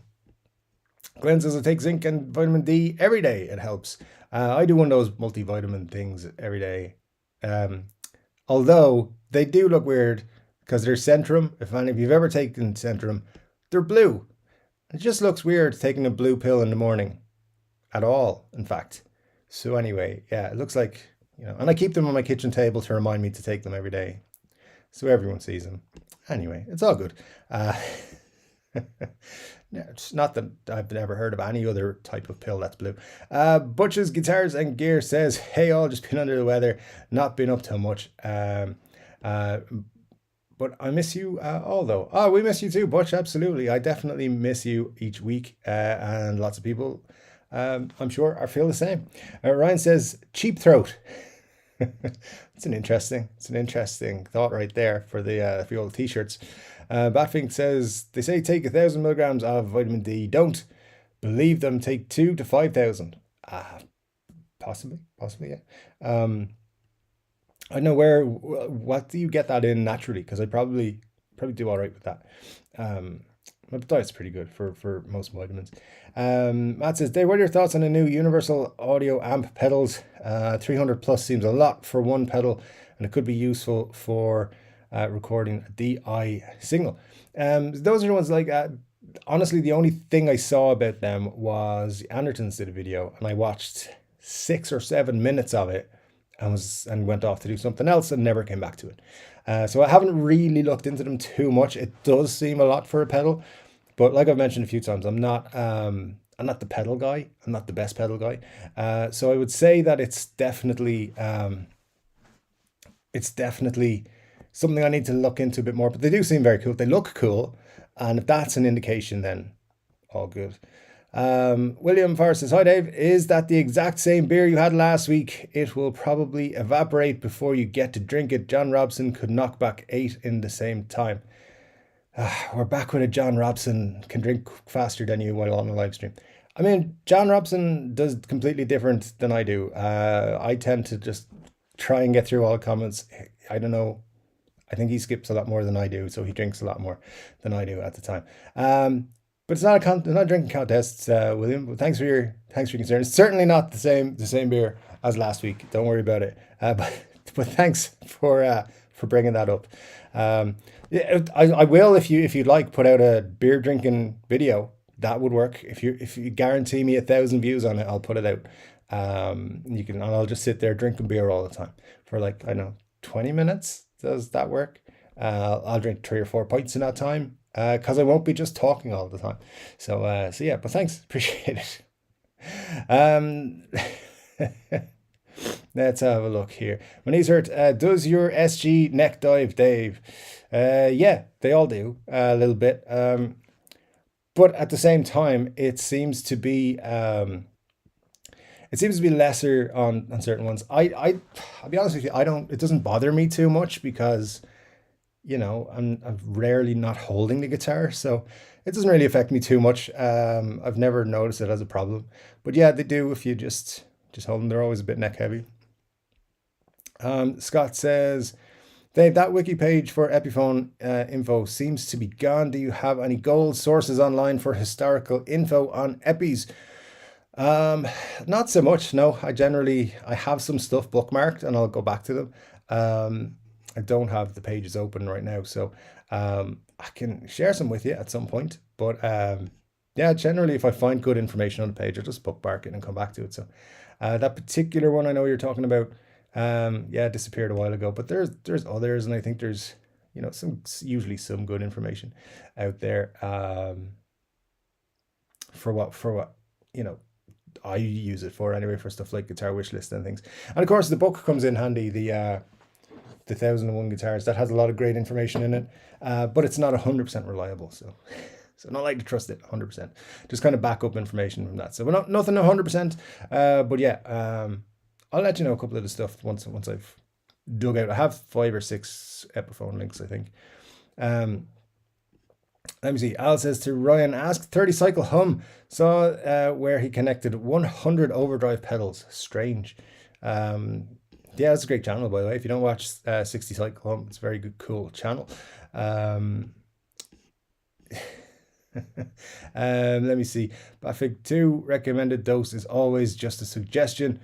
says, I take zinc and vitamin D every day. It helps. I do one of those multivitamin things every day. Although they do look weird because they're Centrum. If any of you've ever taken Centrum, they're blue. It just looks weird taking a blue pill in the morning at all, in fact. So anyway, yeah, it looks like, and I keep them on my kitchen table to remind me to take them every day, so everyone sees them. Anyway, it's all good. It's not that I've never heard of any other type of pill that's blue. Butch's Guitars and Gear says, hey all, just been under the weather, not been up to much. But I miss you all though. Oh, we miss you too, Butch, absolutely. I definitely miss you each week, and lots of people, I'm sure, I feel the same. Ryan says, cheap throat. It's an interesting thought right there for the old t-shirts. Batfink says, they say take 1,000 milligrams of vitamin D. Don't believe them. Take 2 to 5,000. Possibly, yeah. I don't know what do you get that in naturally? Because I probably do all right with that. My diet's pretty good for most vitamins. Matt says, Dave, what are your thoughts on the new universal audio amp pedals? 300 plus seems a lot for one pedal, and it could be useful for recording a DI signal. Those are the ones like, honestly, the only thing I saw about them was Andertons did a video, and I watched 6 or 7 minutes of it and went off to do something else and never came back to it. So I haven't really looked into them too much. It does seem a lot for a pedal, but like I've mentioned a few times, I'm not the pedal guy. I'm not the best pedal guy. So I would say that it's definitely something I need to look into a bit more, but they do seem very cool. They look cool. And if that's an indication, then all good. William Forrest says, hi Dave, is that the exact same beer you had last week? It will probably evaporate before you get to drink it. John Robson could knock back 8 in the same time. We're back with it. John Robson can drink faster than you while on a live stream. I mean, John Robson does completely different than I do. I tend to just try and get through all comments. I don't know. I think he skips a lot more than I do, so he drinks a lot more than I do at the time. But it's not not a drinking contest, William. But thanks for your concern. It's certainly not the same beer as last week. Don't worry about it. But thanks for bringing that up. Yeah, I will, if you'd like, put out a beer drinking video. That would work. If you guarantee me 1,000 views on it, I'll put it out. And I'll just sit there drinking beer all the time for like, I don't know, 20 minutes. Does that work? I'll drink 3 or 4 pints in that time, because I won't be just talking all the time. So yeah, but thanks, appreciate it. Um, let's have a look here. My knees hurt. Does your SG neck dive, Dave? Yeah, they all do a little bit. But at the same time, it seems to be lesser on certain ones. I'll be honest with you, it doesn't bother me too much because, I'm rarely not holding the guitar, so it doesn't really affect me too much. I've never noticed it as a problem, but yeah, they do if you just hold them. They're always a bit neck heavy. Scott says, Dave, that wiki page for Epiphone info seems to be gone. Do you have any gold sources online for historical info on Epis? Not so much. No, I have some stuff bookmarked and I'll go back to them. I don't have the pages open right now, so I can share some with you at some point. But yeah, generally, if I find good information on the page, I'll just bookmark it and come back to it. So that particular one I know you're talking about, yeah, disappeared a while ago. But there's others, and I think there's usually some good information out there for what I use it for anyway, for stuff like Guitar Wishlist and things. And of course, the book comes in handy. The 1001 Guitars, that has a lot of great information in it, but it's not 100% reliable. So I don't like to trust it 100%. Just kind of back up information from that. So we're nothing 100%, but yeah, I'll let you know a couple of the stuff once I've dug out. I have 5 or 6 Epiphone links, I think. Let me see. Al says to Ryan, ask 30 Cycle Hum. Saw where he connected 100 overdrive pedals. Strange. Yeah, that's a great channel, by the way. If you don't watch 60 Cycle Hum, it's a very good, cool channel. Let me see. Bafig 2 recommended dose is always just a suggestion.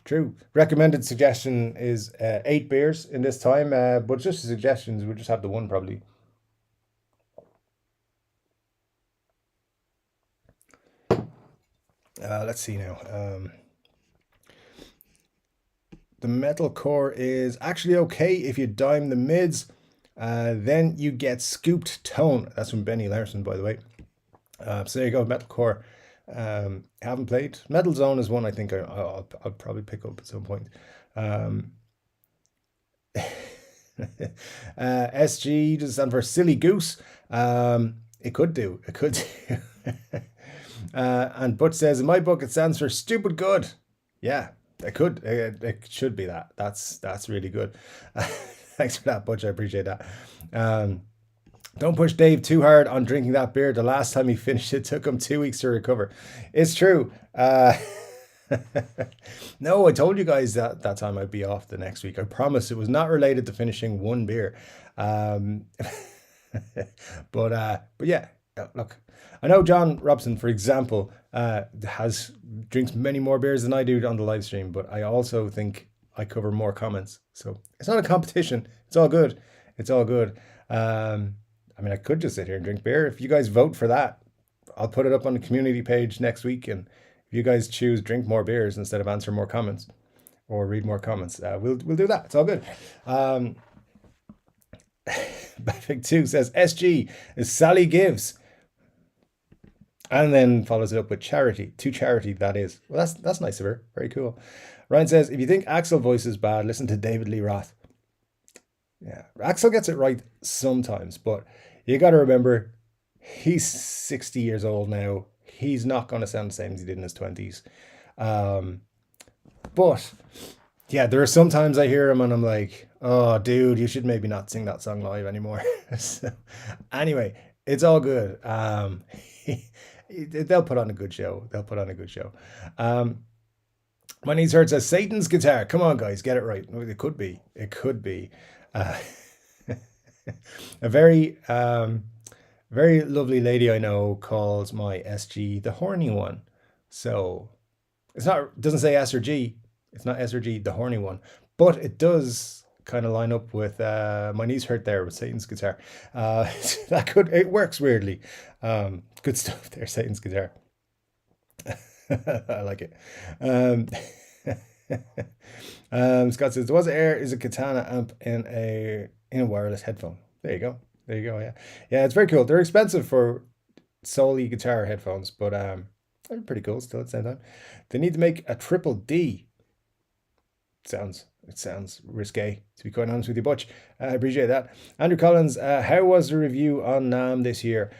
True. Recommended suggestion is 8 beers in this time, but just suggestions, we'll just have the one probably. Let's see now. The metalcore is actually okay if you dime the mids. Then you get scooped tone. That's from Benny Larson, by the way. So there you go, metalcore. Haven't played. Metal Zone is one I think I'll probably pick up at some point. SG does stand for Silly Goose. It could do. And Butch says, in my book, it stands for Stupid Good. Yeah, it should be that. That's really good. Thanks for that, Butch. I appreciate that. Don't push Dave too hard on drinking that beer. The last time he finished it took him 2 weeks to recover. It's true. No, I told you guys that time I'd be off the next week. I promise it was not related to finishing one beer. But yeah, look, I know John Robson, for example, drinks many more beers than I do on the live stream, but I also think I cover more comments. So it's not a competition. It's all good. It's all good. I mean, I could just sit here and drink beer. If you guys vote for that, I'll put it up on the community page next week. And if you guys choose drink more beers instead of answer more comments or read more comments, we'll do that. It's all good. Bafig 2 says SG is Sally Gives. And then follows it up with charity. To charity, that is. Well, that's nice of her. Very cool. Ryan says, if you think Axel voice is bad, listen to David Lee Roth. Yeah, Axel gets it right sometimes, but you got to remember, he's 60 years old now. He's not going to sound the same as he did in his 20s. But yeah, there are sometimes I hear him and I'm like, oh, dude, you should maybe not sing that song live anymore. So, anyway, it's all good. They'll put on a good show. My knees hurt says Satan's guitar. Come on, guys, get it right. It could be. A very lovely lady I know calls my SG the horny one. So it's not, doesn't say S or G. It's not S or G, the horny one. But it does kind of line up with my knees hurt there with Satan's guitar. That could, it works weirdly. Good stuff there, Satan's guitar. I like it. Um, Scott says, "Was Air is a Katana amp in a wireless headphone." There you go. There you go. Yeah, yeah. It's very cool. They're expensive for solely guitar headphones, but they're pretty cool still at the same time. They need to make a triple D. It sounds risque, to be quite honest with you, Butch. I appreciate that. Andrew Collins, how was the review on Namm this year?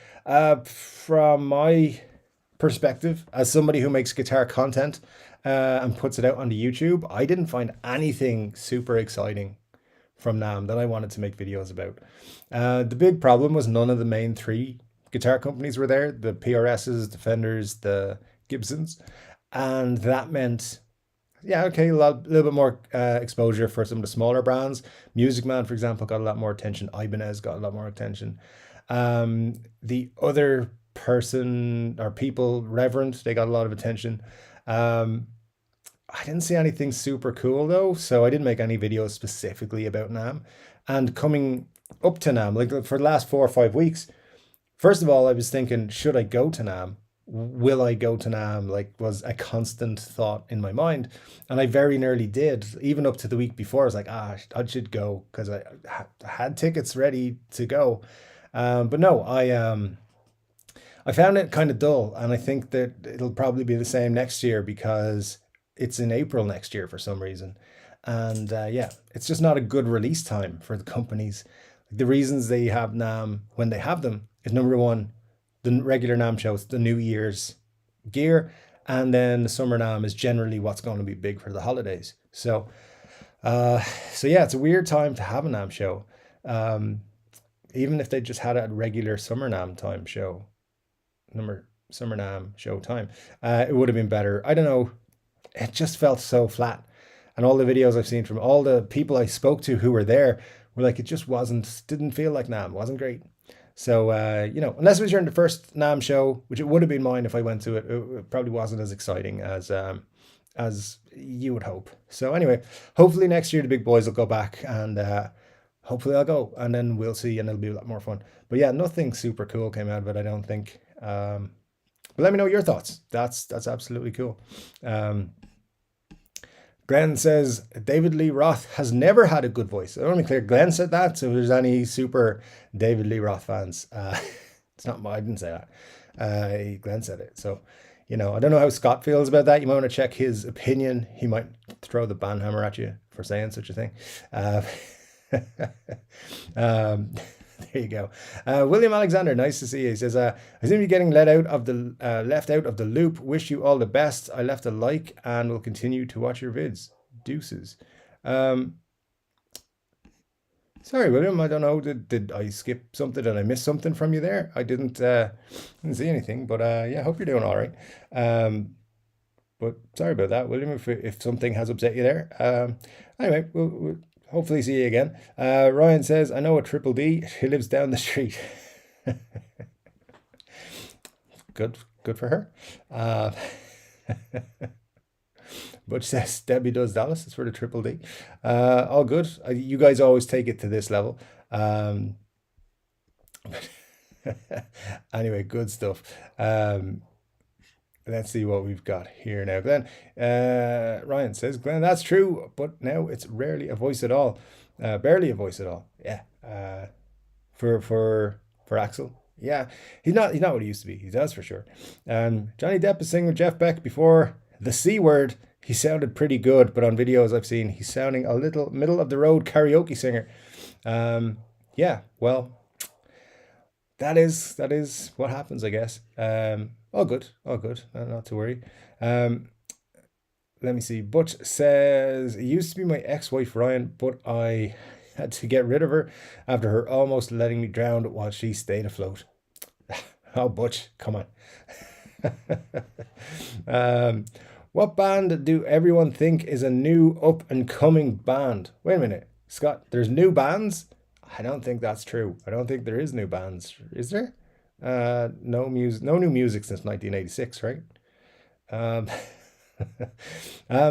From my perspective, as somebody who makes guitar content and puts it out onto YouTube, I didn't find anything super exciting from Namm that I wanted to make videos about. The big problem was none of the main three guitar companies were there, the PRSs, the Fenders, the Gibsons, and that meant, yeah, okay, a little bit more exposure for some of the smaller brands. Music Man, for example, got a lot more attention. Ibanez got a lot more attention. The other person or people, Reverend, they got a lot of attention. I didn't see anything super cool though, so I didn't make any videos specifically about Namm. And coming up to Namm, like for the last 4 or 5 weeks, first of all, I was thinking, should I go to Namm? Will I go to Namm? Like, was a constant thought in my mind, and I very nearly did. Even up to the week before, I was like, I should go because I had tickets ready to go. But no, I found it kind of dull, and I think that it'll probably be the same next year because it's in April next year for some reason. And yeah, it's just not a good release time for the companies. The reasons they have Namm when they have them is number one, the regular Namm show, it's the New Year's gear, and then the summer Namm is generally what's going to be big for the holidays. So yeah, it's a weird time to have a Namm show. Um, Even if they just had a regular summer Namm time show, number summer Namm show time, it would have been better. I don't know. It just felt so flat. And all the videos I've seen from all the people I spoke to who were there were like, it just didn't feel like Namm, wasn't great. So, unless it was during the first Namm show, which it would have been mine if I went to it, it probably wasn't as exciting as you would hope. So anyway, hopefully next year the big boys will go back and hopefully I'll go and then we'll see and it'll be a lot more fun. But yeah, nothing super cool came out of it, I don't think. But let me know your thoughts. That's absolutely cool. Glenn says David Lee Roth has never had a good voice. I want to be clear, Glenn said that. So if there's any super David Lee Roth fans, it's not I didn't say that. Glenn said it. So, I don't know how Scott feels about that. You might want to check his opinion. He might throw the ban hammer at you for saying such a thing. Um, there you go. William Alexander, nice to see you. He says, I seem to be getting left out of the loop. Wish you all the best. I left a like and will continue to watch your vids. Deuces. Sorry, William. I don't know. Did I skip something? Did I miss something from you there? I didn't see anything, but yeah, hope you're doing all right. But sorry about that, William, if something has upset you there. Anyway, we'll hopefully see you again. Ryan says, I know a triple D. He lives down the street. Good for her. Butch says, Debbie does Dallas. It's for the triple D. All good. You guys always take it to this level. Anyway, good stuff. Let's see what we've got here now. Glenn, Ryan says, Glenn, that's true, but now it's rarely a voice at all. Barely a voice at all. Yeah. For Axel. Yeah. He's not what he used to be. He does for sure. Johnny Depp is singing with Jeff Beck before the C word. He sounded pretty good, but on videos I've seen, he's sounding a little middle of the road karaoke singer. Yeah, well, that is what happens, I guess. All good, not to worry. Let me see. Butch says, it used to be my ex-wife Ryan, but I had to get rid of her after her almost letting me drown while she stayed afloat. Oh, Butch, come on. What band do everyone think is a new up and coming band? Wait a minute, Scott, there's new bands? I don't think that's true. I don't think there is new bands. Is there? No music, no new music since 1986, right? Um,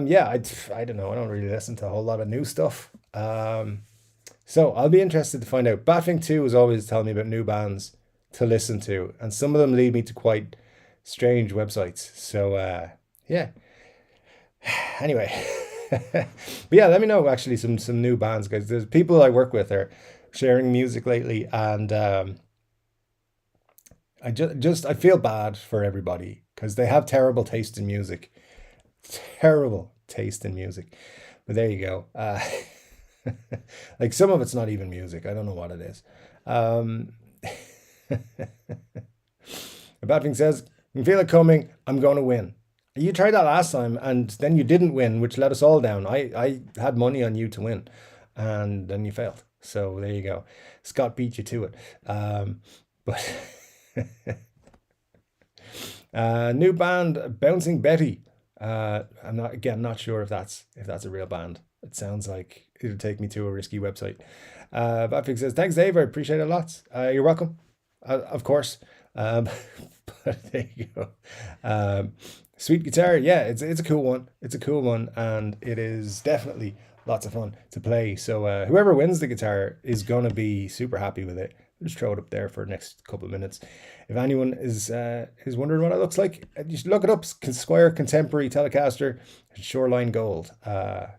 yeah, I don't know. I don't really listen to a whole lot of new stuff. So I'll be interested to find out. Batwing 2 is always telling me about new bands to listen to, and some of them lead me to quite strange websites. So yeah. Anyway, but yeah, let me know actually some new bands, guys. There's people I work with are sharing music lately, and I just I feel bad for everybody because they have terrible taste in music, terrible taste in music. But there you go. Like some of it's not even music. I don't know what it is. Um, Bad thing says, "You can feel it coming. I'm going to win." You tried that last time, and then you didn't win, which let us all down. I had money on you to win, and then you failed. So there you go. Scott beat you to it. But new band, Bouncing Betty. I'm not again not sure if that's a real band. It sounds like it'll take me to a risky website. Batfix says, "Thanks, Dave. I appreciate it lots. You're welcome. Of course." Um, but there you go. Sweet guitar, yeah, it's a cool one. It's a cool one, and it is definitely lots of fun to play. So whoever wins the guitar is gonna be super happy with it. I'll just throw it up there for the next couple of minutes. If anyone is wondering what it looks like, you should look it up. Squire Contemporary Telecaster Shoreline Gold. I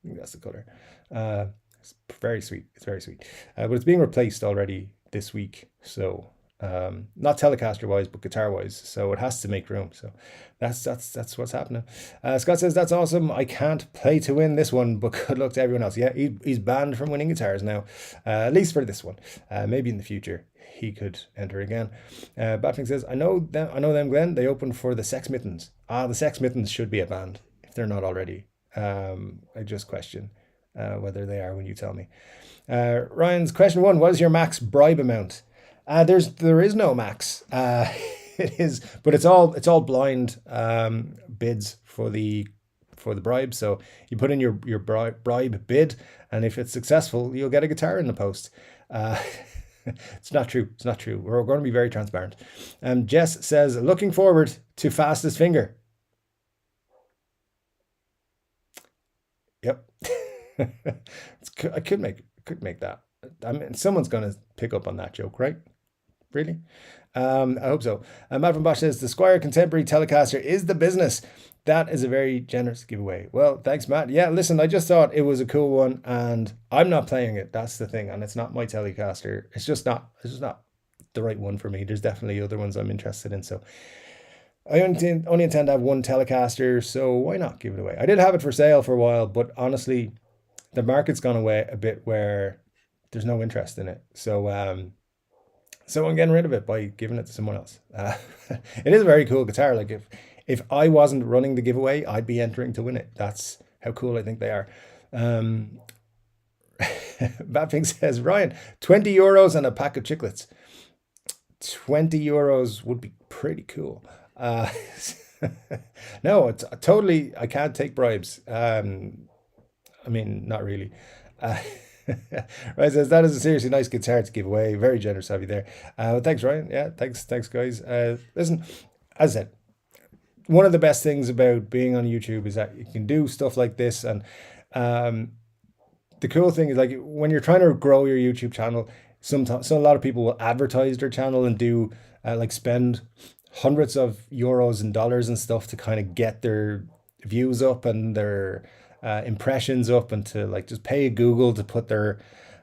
think that's the color. It's very sweet. It's very sweet. But it's being replaced already this week. So not Telecaster wise, but guitar wise. So it has to make room. So that's what's happening. Scott says, "That's awesome. I can't play to win this one, but good luck to everyone else." Yeah, he's banned from winning guitars now, at least for this one. Maybe in the future he could enter again. Batwing says, I know them, Glenn. They opened for the Sex Mittens. The Sex Mittens should be a band if they're not already. I just question whether they are when you tell me. Ryan's question one: what is your max bribe amount? There is no max. It is, but it's all blind bids for the bribe. So you put in your bribe bid, and if it's successful, you'll get a guitar in the post. It's not true. It's not true. We're going to be very transparent. Jess says, "Looking forward to Fastest Finger." Yep. I could make that. I mean, someone's going to pick up on that joke, right? Really? I hope so. Matt from Bosch says, "The Squire Contemporary Telecaster is the business." That is a very generous giveaway. Well, thanks, Matt. Yeah, listen, I just thought it was a cool one, and I'm not playing it. That's the thing, and it's not my Telecaster. It's just not. It's just not the right one for me. There's definitely other ones I'm interested in. So I only intend to have one Telecaster. So why not give it away? I did have it for sale for a while, but honestly, the market's gone away a bit where there's no interest in it. So I'm getting rid of it by giving it to someone else. It is a very cool guitar. Like if I wasn't running the giveaway, I'd be entering to win it. That's how cool I think they are. Bapfing says, "Ryan, 20 euros and a pack of chiclets." 20 euros would be pretty cool. No, it's totally, I can't take bribes. I mean, not really. Ryan says, "That is a seriously nice guitar to give away. Very generous of you there." Thanks, Ryan. Yeah, thanks, guys. Listen, as I said, one of the best things about being on YouTube is that you can do stuff like this, and the cool thing is, like, when you're trying to grow your YouTube channel, sometimes a lot of people will advertise their channel and do like spend hundreds of euros and dollars and stuff to kind of get their views up and their impressions up, and to like just pay Google to put their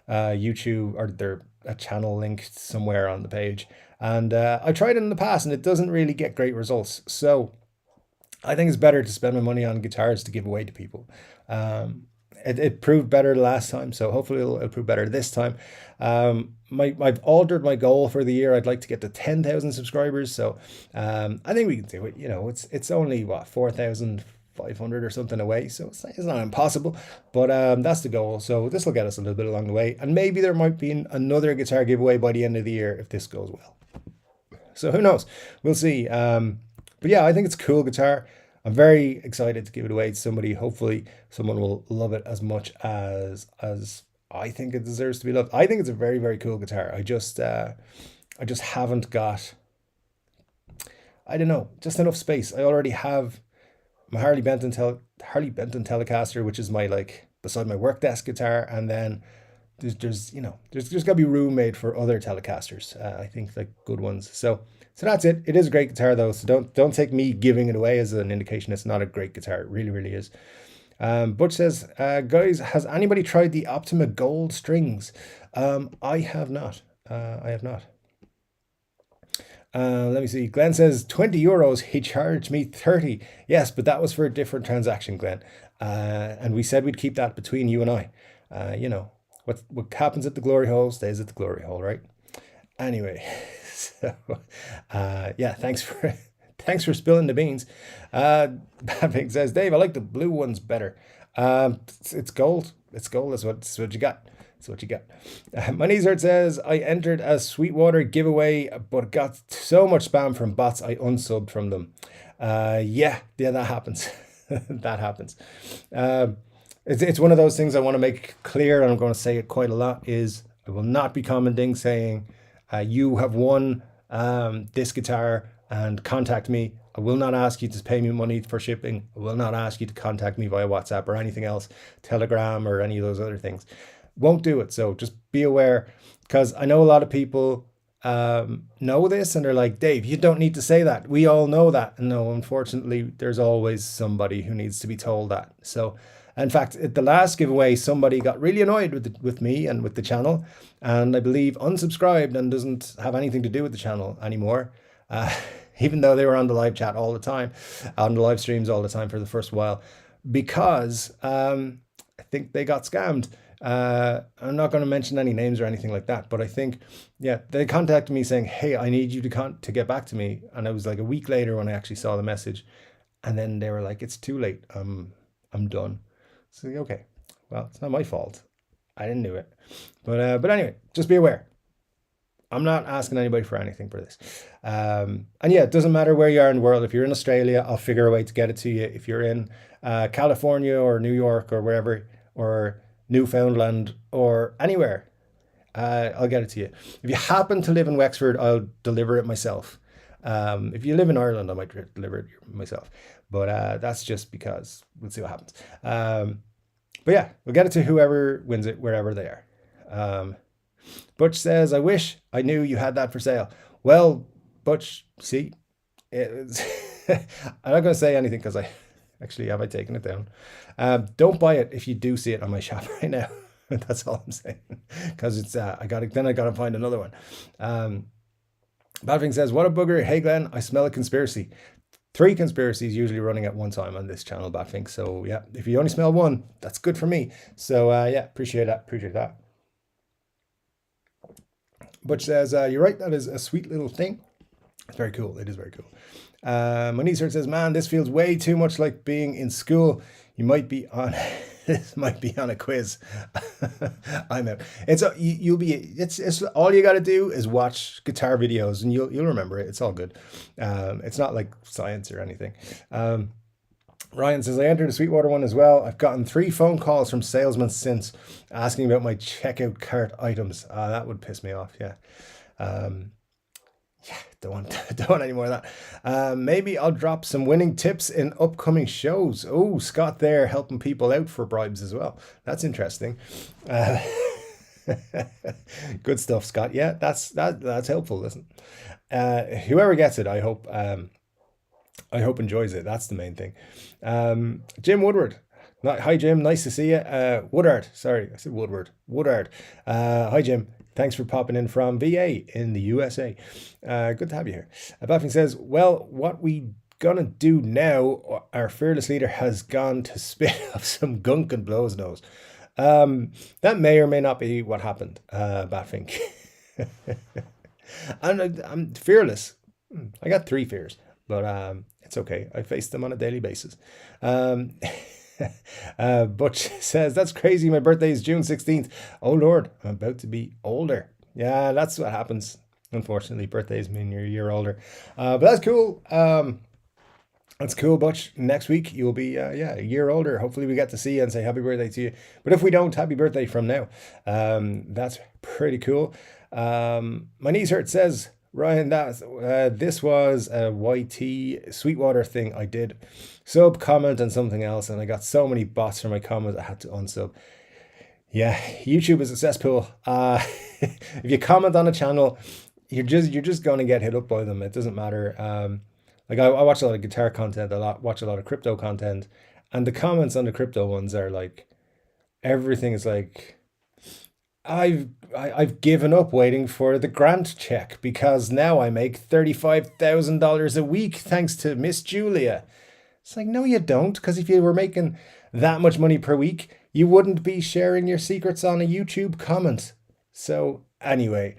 YouTube or their channel link somewhere on the page. And I tried it in the past, and it doesn't really get great results. So I think it's better to spend my money on guitars to give away to people. It proved better the last time, so hopefully it'll prove better this time. I've altered my goal for the year. I'd like to get to 10,000 subscribers. So I think we can do it. You know, it's only what, 4,500 or something away, so it's not impossible. But that's the goal. So this will get us a little bit along the way, and maybe there might be another guitar giveaway by the end of the year if this goes well. So who knows? We'll see. But yeah, I think it's a cool guitar. I'm very excited to give it away to somebody. Hopefully someone will love it as much as I think it deserves to be loved. I think it's a very, very cool guitar. I just haven't got, I don't know, just enough space. I already have my Harley Benton Telecaster, which is my like beside my work desk guitar, and then there's got to be room made for other Telecasters. I think like good ones. So that's it. It is a great guitar though. So don't take me giving it away as an indication it's not a great guitar. It really, really is. Butch says, guys, has anybody tried the Optima Gold strings? I have not. I have not. Let me see. Glenn says 20 euros. He charged me 30. Yes, but that was for a different transaction, Glenn. And we said we'd keep that between you and I. What happens at the glory hole stays at the glory hole, right? Anyway, so yeah, thanks for spilling the beans. Bad says, Dave, I like the blue ones better. It's gold. It's gold. That's what you got. That's what you got. My knees hurt says, I entered a Sweetwater giveaway, but got so much spam from bots, I unsubbed from them. Yeah, that happens. That happens. It's one of those things I want to make clear, and I'm going to say it quite a lot, is I will not be commenting saying, you have won this guitar and contact me. I will not ask you to pay me money for shipping. I will not ask you to contact me via WhatsApp or anything else, Telegram or any of those other things. Won't do it. So just be aware, because I know a lot of people know this and they're like, Dave, you don't need to say that. We all know that. No, unfortunately, there's always somebody who needs to be told that. So in fact, at the last giveaway, somebody got really annoyed with me and with the channel, and I believe unsubscribed and doesn't have anything to do with the channel anymore. Even though they were on the live chat all the time, on the live streams all the time for the first while, because I think they got scammed. I'm not going to mention any names or anything like that, but I think, yeah, they contacted me saying, hey, I need you to get back to me. And it was like a week later when I actually saw the message, and then they were like, it's too late. I'm done. So, okay, well, it's not my fault. I didn't do it. But anyway, just be aware. I'm not asking anybody for anything for this. And yeah, it doesn't matter where you are in the world. If you're in Australia, I'll figure a way to get it to you. If you're in California or New York or wherever, or Newfoundland or anywhere, I'll get it to you. If you happen to live in Wexford, I'll deliver it myself. If you live in Ireland, I might deliver it myself. But that's just because we'll see what happens. But yeah, we'll get it to whoever wins it, wherever they are. Butch says, I wish I knew you had that for sale. Well, Butch, see, I'm not going to say anything because I taken it down. Don't buy it if you do see it on my shop right now. That's all I'm saying, because it's I got to find another one. Badfing says, what a bugger. Hey Glenn, I smell a conspiracy. 3 conspiracies usually running at one time on this channel, Badfing. So yeah, if you only smell one, that's good for me. So yeah, appreciate that. Butch says, you're right, that is a sweet little thing. It's very cool. It is very cool. Manisert says, man, this feels way too much like being in school. You might be on this might be on a quiz. I'm out. It's all you got to do is watch guitar videos and you'll remember it. It's all good. It's not like science or anything. Ryan says, I entered a Sweetwater one as well. I've gotten 3 phone calls from salesmen since asking about my checkout cart items. That would piss me off. Yeah. Yeah, don't want any more of that. Maybe I'll drop some winning tips in upcoming shows. Oh, Scott there helping people out for bribes as well. That's interesting. Good stuff, Scott. Yeah, that's helpful. Listen, whoever gets it, I hope enjoys it. That's the main thing. Jim Woodward. Hi, Jim. Nice to see you. Woodard. Sorry, I said Woodward. Woodard. Hi, Jim. Thanks for popping in from VA in the USA. Good to have you here. Baffing says, well, what we gonna do now? Our fearless leader has gone to spit up some gunk and blow his nose. That may or may not be what happened, Baffing. I'm fearless. I got 3 fears, but it's okay. I face them on a daily basis. Butch says, that's crazy. My birthday is June 16th. Oh Lord, I'm about to be older. Yeah, that's what happens. Unfortunately, birthdays mean you're a year older. But that's cool. I'm That's cool, Butch. Next week you'll be a year older. Hopefully we get to see you and say happy birthday to you. But if we don't, happy birthday from now. That's pretty cool. My knees hurt says Ryan. That this was a YT Sweetwater thing I did. Sub comment on something else, and I got so many bots for my comments I had to unsub. Yeah, YouTube is a cesspool. If you comment on a channel, you're just going to get hit up by them. It doesn't matter. Like I watch a lot of guitar content, watch a lot of crypto content, and the comments on the crypto ones are like everything is like I've given up waiting for the grant check because now I make $35,000 a week thanks to Miss Julia. It's like, no, you don't, because if you were making that much money per week, you wouldn't be sharing your secrets on a YouTube comment. So anyway,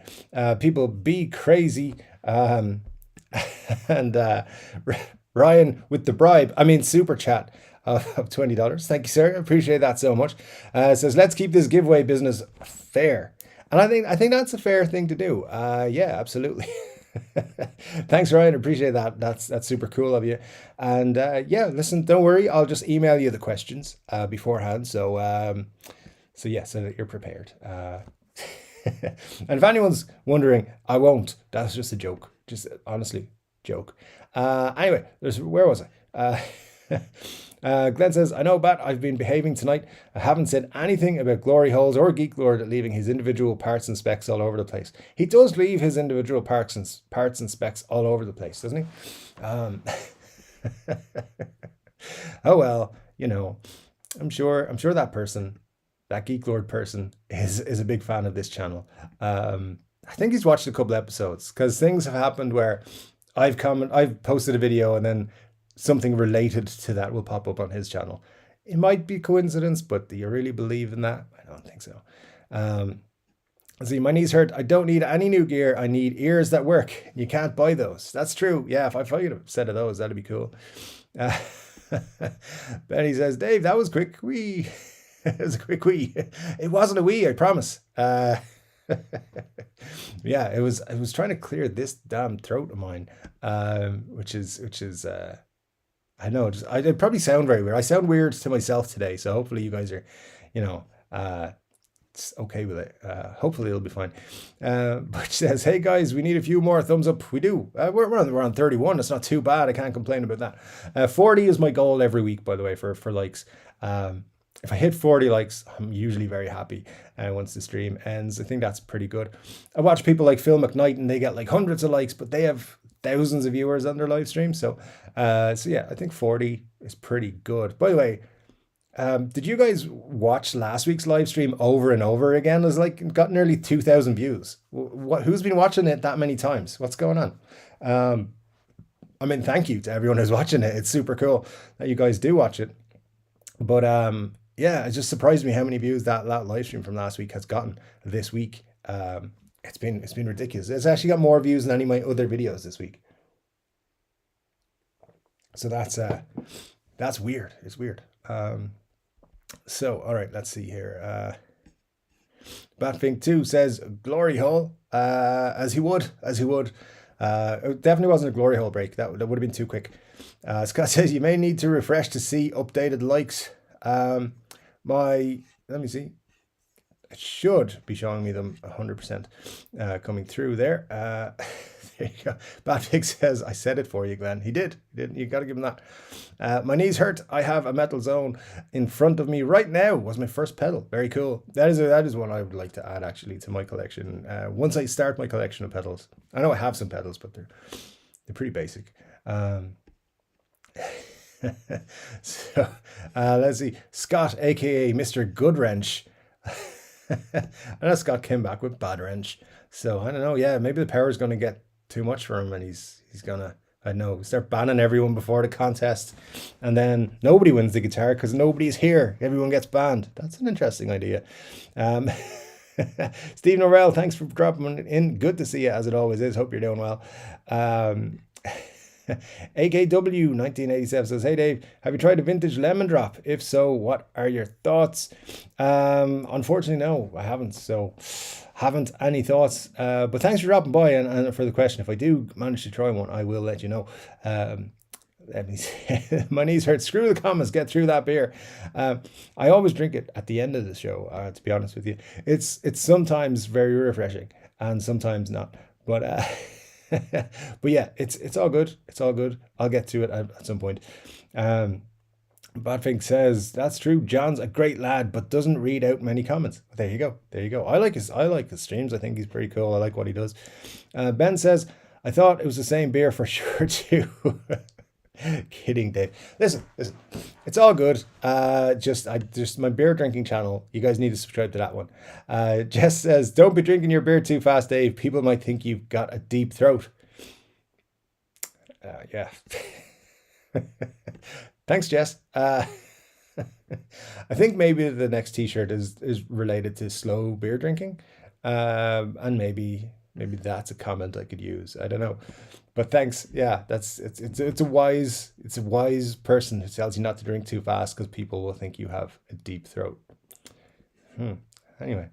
people be crazy. And Ryan with the bribe, super chat of $20. Thank you, sir. Appreciate that so much. Says, let's keep this giveaway business fair. And I think that's a fair thing to do. Yeah, absolutely. Thanks, Ryan. Appreciate that. That's super cool of you. And yeah, listen, don't worry. I'll just email you the questions beforehand. So yeah, so that you're prepared. And if anyone's wondering, I won't. That's just a joke. Just honestly, joke. Anyway, where was I? Glenn says, I know, Bat, I've been behaving tonight. I haven't said anything about Glory Holes or Geek Lord leaving his individual parts and specs all over the place. He does leave his individual parts and specs all over the place, doesn't he? Oh well, I'm sure that Geek Lord person is a big fan of this channel. I think he's watched a couple episodes because things have happened where I've posted a video and then something related to that will pop up on his channel. It might be coincidence, but do you really believe in that? I don't think so. See, my knees hurt. I don't need any new gear. I need ears that work. You can't buy those. That's true. Yeah, if I could have a set of those, that'd be cool. Benny says, Dave, that was quick. Wee. It was a quick wee. It wasn't a wee, I promise. Yeah, it was. I was trying to clear this damn throat of mine, which is. I know. I probably sound very weird. I sound weird to myself today, so hopefully you guys are, it's okay with it. Hopefully it'll be fine. But she says, "Hey guys, we need a few more thumbs up." We do. We're on 31. It's not too bad. I can't complain about that. 40 is my goal every week, by the way, for likes. If I hit 40 likes, I'm usually very happy once the stream ends. I think that's pretty good. I watch people like Phil McKnight and they get like hundreds of likes, but they have thousands of viewers on their live stream. So yeah, I think 40 is pretty good. By the way, did you guys watch last week's live stream over and over again? It's like got nearly 2,000 views. Who's been watching it that many times? What's going on? Thank you to everyone who's watching it. It's super cool that you guys do watch it. But yeah, it just surprised me how many views that live stream from last week has gotten this week. It's been ridiculous. It's actually got more views than any of my other videos this week. So that's weird. It's weird. So all right, let's see here. Batfink 2 says glory hole. As he would. It definitely wasn't a glory hole break. That would have been too quick. Scott says you may need to refresh to see updated likes. Let me see. It should be showing me them 100% coming through there. There you go. Batfix says, I said it for you, Glenn. He did. You got to give him that. My knees hurt. I have a Metal Zone in front of me right now. Was my first pedal. Very cool. That is one I would like to add actually to my collection. Once I start my collection of pedals. I know I have some pedals, but they're pretty basic. So let's see. Scott, aka Mr. Goodwrench. I know Scott came back with Bad Wrench. So I don't know. Yeah, maybe the power is going to get too much for him, and he's gonna, I don't know, start banning everyone before the contest, and then nobody wins the guitar because nobody's here. Everyone gets banned. That's an interesting idea. Steve Norrell, thanks for dropping in. Good to see you as it always is. Hope you're doing well. AKW 1987 says, hey Dave, have you tried a vintage lemon drop? If so, what are your thoughts? Unfortunately, no, I haven't. So haven't any thoughts. But thanks for dropping by and for the question. If I do manage to try one, I will let you know. Let me see. My knees hurt. Screw the comments. Get through that beer. I always drink it at the end of the show. To be honest with you, it's sometimes very refreshing and sometimes not. But but yeah, it's all good. It's all good. I'll get to it at some point. Badfink says that's true. John's a great lad, but doesn't read out many comments. There you go. There you go. I like his streams. I think he's pretty cool. I like what he does. Ben says, I thought it was the same beer for sure too. Kidding, Dave. Listen. It's all good. Just my beer drinking channel. You guys need to subscribe to that one. Jess says, don't be drinking your beer too fast, Dave. People might think you've got a deep throat. Yeah. Thanks, Jess. I think maybe the next T-shirt is related to slow beer drinking, and maybe that's a comment I could use. I don't know, but thanks. Yeah, it's a wise person who tells you not to drink too fast because people will think you have a deep throat. Anyway,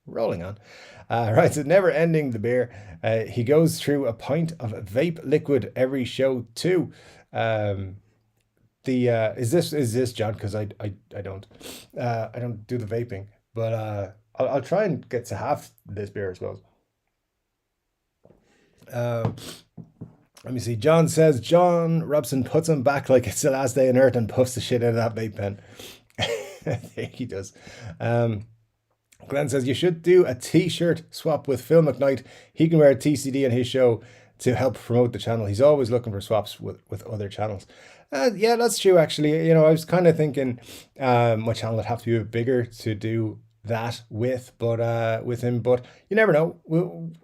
rolling on. Right, so never ending the beer. He goes through a pint of vape liquid every show too. Is this John? Because I don't do the vaping, but I'll try and get to half this beer as well. Let me see. John says John Robson puts him back like it's the last day on earth and puffs the shit out of that vape pen. I think he does. Glenn says you should do a T-shirt swap with Phil McKnight. He can wear a TCD on his show to help promote the channel. He's always looking for swaps with other channels. Yeah, that's true, actually. I was kind of thinking my channel would have to be a bit bigger to do that with him, but you never know.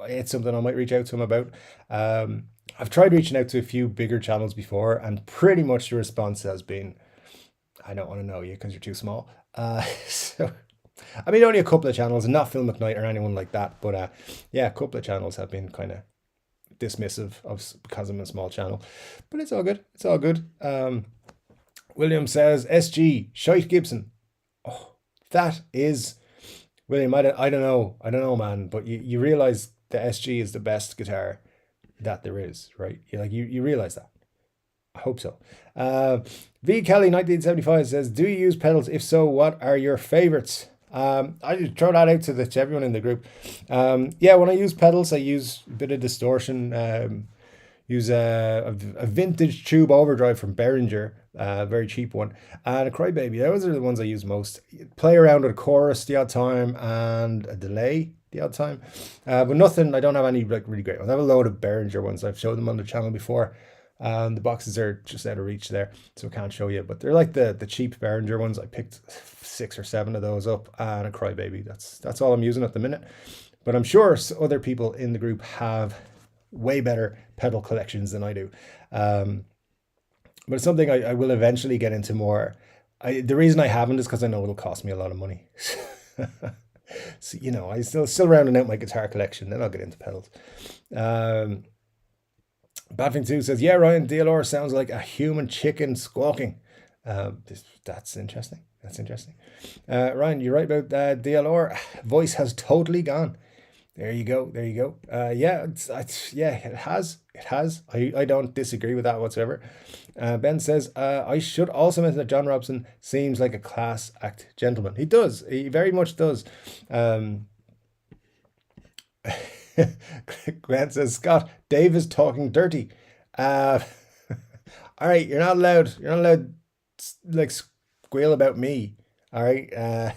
It's something I might reach out to him about. I've tried reaching out to a few bigger channels before, and pretty much the response has been, I don't want to know you because you're too small. So, I mean, only a couple of channels, and not Phil McKnight or anyone like that, but yeah, a couple of channels have been kind of dismissive because I'm a small channel, but it's all good. It's all good. William says SG shite Gibson. Oh, that is William. I don't know, man. But you realize the SG is the best guitar that there is, right? You realize that. I hope so. V Kelly 1975 says, do you use pedals? If so, what are your favorites? I just throw that out to everyone in the group. Yeah, when I use pedals, I use a bit of distortion. Use a vintage tube overdrive from Behringer, a very cheap one, and a Crybaby. Those are the ones I use most. Play around with a chorus the odd time and a delay the odd time, but nothing. I don't have any really great ones. I have a load of Behringer ones. I've showed them on the channel before. The boxes are just out of reach there, so I can't show you, but they're like the cheap Behringer ones. I picked 6 or 7 of those up and a Crybaby. That's all I'm using at the minute, but I'm sure other people in the group have way better pedal collections than I do. But it's something I will eventually get into more. The reason I haven't is because I know it'll cost me a lot of money. So, I still rounding out my guitar collection, then I'll get into pedals. Badfing 2 says, yeah, Ryan, DLR sounds like a human chicken squawking. That's interesting. That's interesting. Ryan, you're right about DLR. Voice has totally gone. There you go. Yeah, it has. I don't disagree with that whatsoever. Ben says, I should also mention that John Robson seems like a class act gentleman. He does. He very much does. Grant says, Scott, Dave is talking dirty. All right, you're not allowed like squeal about me. All right,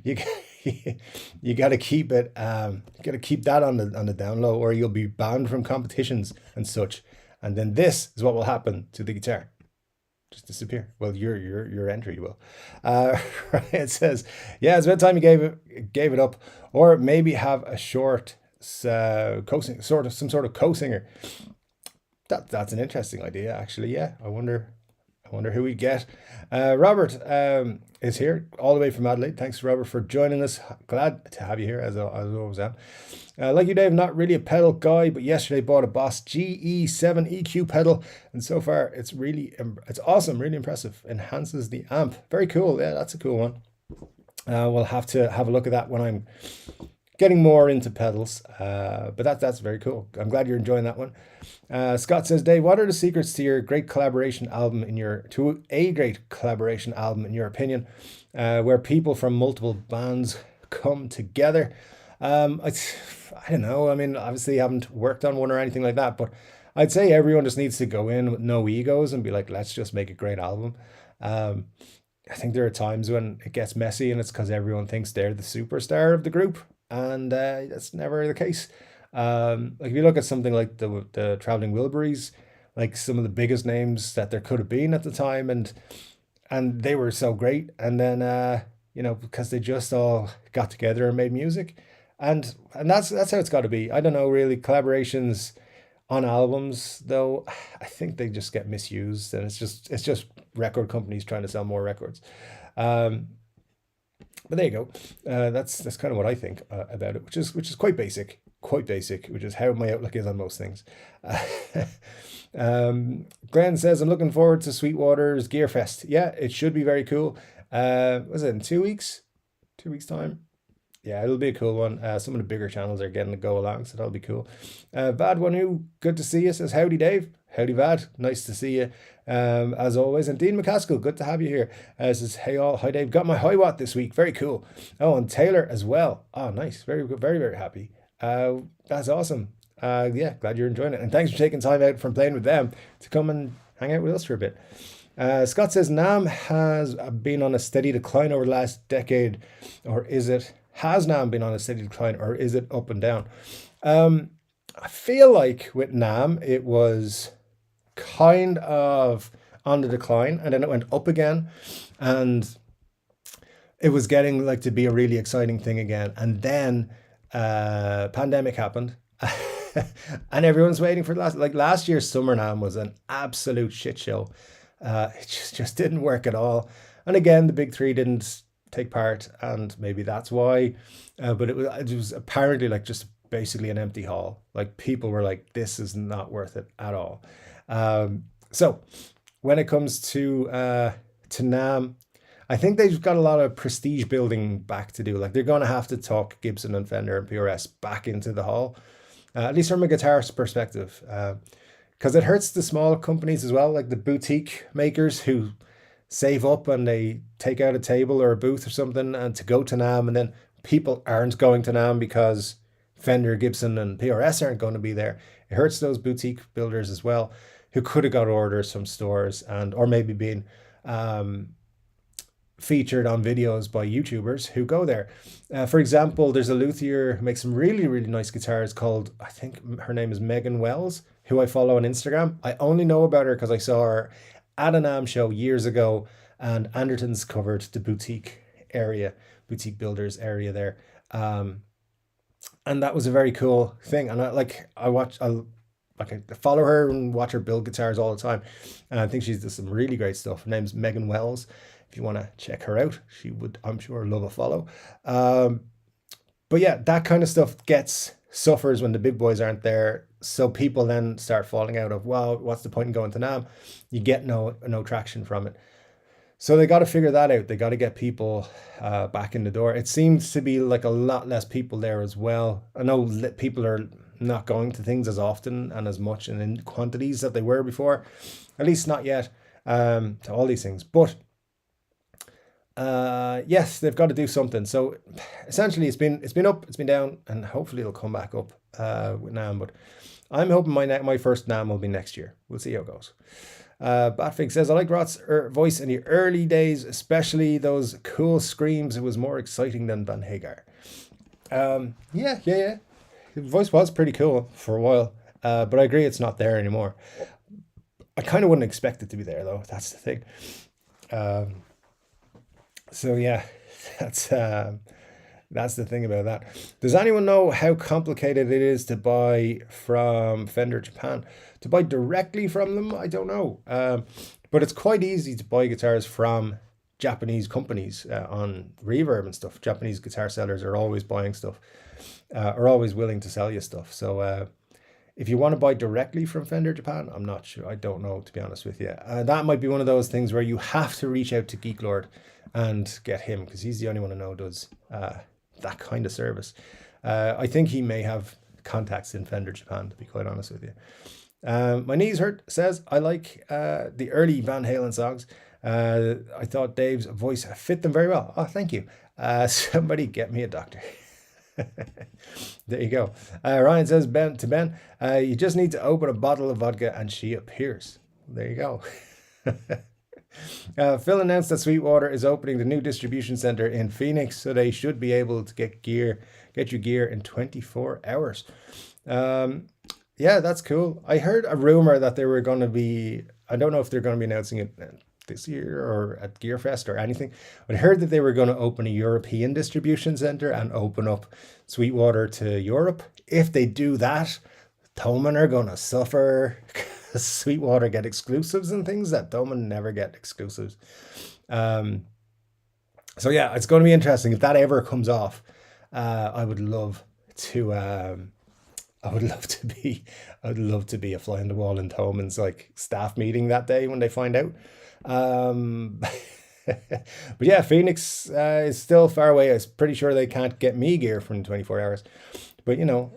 you got to keep it. You got to keep that on the down low, or you'll be banned from competitions and such. And then this is what will happen to the guitar. Just disappear. Well, your entry will. It says, yeah, it's about time you gave it up, or maybe have a short some sort of co-singer. That's an interesting idea, actually. Yeah, I wonder who we get. Robert is here all the way from Adelaide. Thanks, Robert, for joining us. Glad to have you here, as I always am. Like you, Dave, not really a pedal guy, but yesterday bought a Boss GE7 EQ pedal, and so far it's awesome, really impressive. Enhances the amp. Very cool. Yeah, that's a cool one. We'll have to have a look at that when I'm getting more into pedals. But that's very cool. I'm glad you're enjoying that one. Scott says, Dave, what are the secrets to a great collaboration album in your opinion, where people from multiple bands come together? I don't know. I mean, obviously, I haven't worked on one or anything like that, but I'd say everyone just needs to go in with no egos and be like, let's just make a great album. Um, I think there are times when it gets messy, and it's because everyone thinks they're the superstar of the group, and that's never the case. Like if you look at something like the Traveling Wilburys, like some of the biggest names that there could have been at the time, and they were so great, and then because they just all got together and made music, and that's how it's got to be. I don't know really collaborations on albums though. I think they just get misused, and it's just record companies trying to sell more records. Um, but there you go. That's kind of what I think about it, which is quite basic, which is how my outlook is on most things. Uh, Glenn says, I'm looking forward to Sweetwater's Gear Fest. Yeah, it should be very cool. Was it in 2 weeks? 2 weeks time? Yeah, it'll be a cool one. Some of the bigger channels are getting to go along, so that'll be cool. Vad One Who, good to see you, says, howdy Dave. Howdy Vad, nice to see you as always. And Dean McCaskill, good to have you here. Says, hey all, hi Dave, got my high watt this week, very cool. Oh, and Taylor as well. Oh, nice, very good, very, very happy. That's awesome. Yeah, glad you're enjoying it. And thanks for taking time out from playing with them to come and hang out with us for a bit. Scott says, Namm has been on a steady decline over the last decade, or has Namm been on a steady decline, or is it up and down? I feel like with Namm, it was kind of on the decline, and then it went up again, and it was getting like to be a really exciting thing again. And then pandemic happened. And everyone's waiting for last year's Summer Namm was an absolute shit show. It just didn't work at all. And again, the big three didn't take part, and maybe that's why. But it was apparently like just basically an empty hall. Like people were like, this is not worth it at all. So when it comes to Namm, I think they've got a lot of prestige building back to do. Like they're going to have to talk Gibson and Fender and PRS back into the hall, at least from a guitarist perspective, because it hurts the small companies as well, like the boutique makers who save up and they take out a table or a booth or something and to go to Namm, and then people aren't going to Namm because Fender, Gibson, and PRS aren't going to be there. It hurts those boutique builders as well, who could have got orders from stores or maybe been featured on videos by YouTubers who go there. For example, there's a luthier who makes some really, really nice guitars called, I think her name is Megan Wells, who I follow on Instagram. I only know about her because I saw her at a Namm show years ago, and Anderton's covered the boutique builders area there. And that was a very cool thing. And I follow her and watch her build guitars all the time. And I think she's does some really great stuff. Her name's Megan Wells. If you want to check her out, she would, I'm sure, love a follow. But yeah, that kind of stuff suffers when the big boys aren't there. So people then start falling out of, well, what's the point in going to Namm? You get no traction from it. So they got to figure that out. They got to get people back in the door. It seems to be like a lot less people there as well. I know people are not going to things as often and as much and in quantities that they were before, at least not yet, to all these things. But yes, they've got to do something. So essentially, it's been up, it's been down, and hopefully it'll come back up with Namm. But I'm hoping my first Namm will be next year. We'll see how it goes. Batfig says, I like Rott's voice in the early days, especially those cool screams. It was more exciting than Van Hagar. Yeah. His voice was pretty cool for a while, but I agree it's not there anymore. I kind of wouldn't expect it to be there, though. That's the thing. So yeah, that's the thing about that. Does anyone know how complicated it is to buy from Fender Japan? To buy directly from them, I don't know. But it's quite easy to buy guitars from Japanese companies on Reverb and stuff. Japanese guitar sellers are always buying stuff, are always willing to sell you stuff. So if you want to buy directly from Fender Japan, I'm not sure. I don't know, to be honest with you. That might be one of those things where you have to reach out to Geek Lord and get him, because he's the only one I know does that kind of service. I think he may have contacts in Fender Japan, to be quite honest with you. My knees hurt says, I like the early Van Halen songs. I thought Dave's voice fit them very well. Oh, thank you. Somebody get me a doctor. There you go. Ryan says, Ben, you just need to open a bottle of vodka and she appears. There you go. Phil announced that Sweetwater is opening the new distribution center in Phoenix, so they should be able to get your gear in 24 hours. Yeah, that's cool. I heard a rumor that they were going to be, I don't know if they're going to be announcing it this year or at Gearfest or anything, but I heard that they were going to open a European distribution center and open up Sweetwater to Europe. If they do that, Thomann are going to suffer. Sweetwater get exclusives and things that Thomann never get exclusives. So yeah, it's going to be interesting if that ever comes off. I would love to. I would love to be a fly on the wall in Thomann's like staff meeting that day when they find out. But yeah, Phoenix is still far away. I'm pretty sure they can't get me gear from 24 hours. But you know,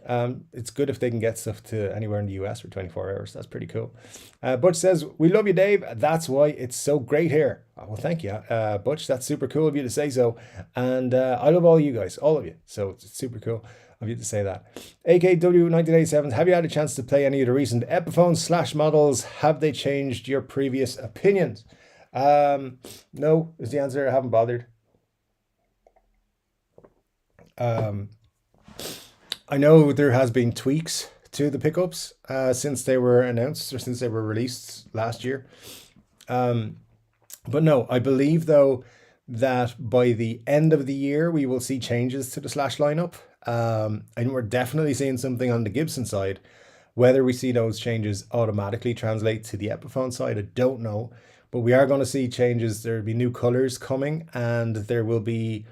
it's good if they can get stuff to anywhere in the US for 24 hours. That's pretty cool. Butch says, we love you, Dave. That's why it's so great here. Oh, well, thank you, Butch. That's super cool of you to say so. And I love all you guys, all of you. So it's super cool of you to say that. AKW 1987, have you had a chance to play any of the recent Epiphone / models? Have they changed your previous opinions? No, is the answer. I haven't bothered. I know there has been tweaks to the pickups since they were announced or since they were released last year. But no, I believe though that by the end of the year we will see changes to the Slash lineup. And we're definitely seeing something on the Gibson side. Whether we see those changes automatically translate to the Epiphone side, I don't know. But we are going to see changes. There will be new colors coming, and there will be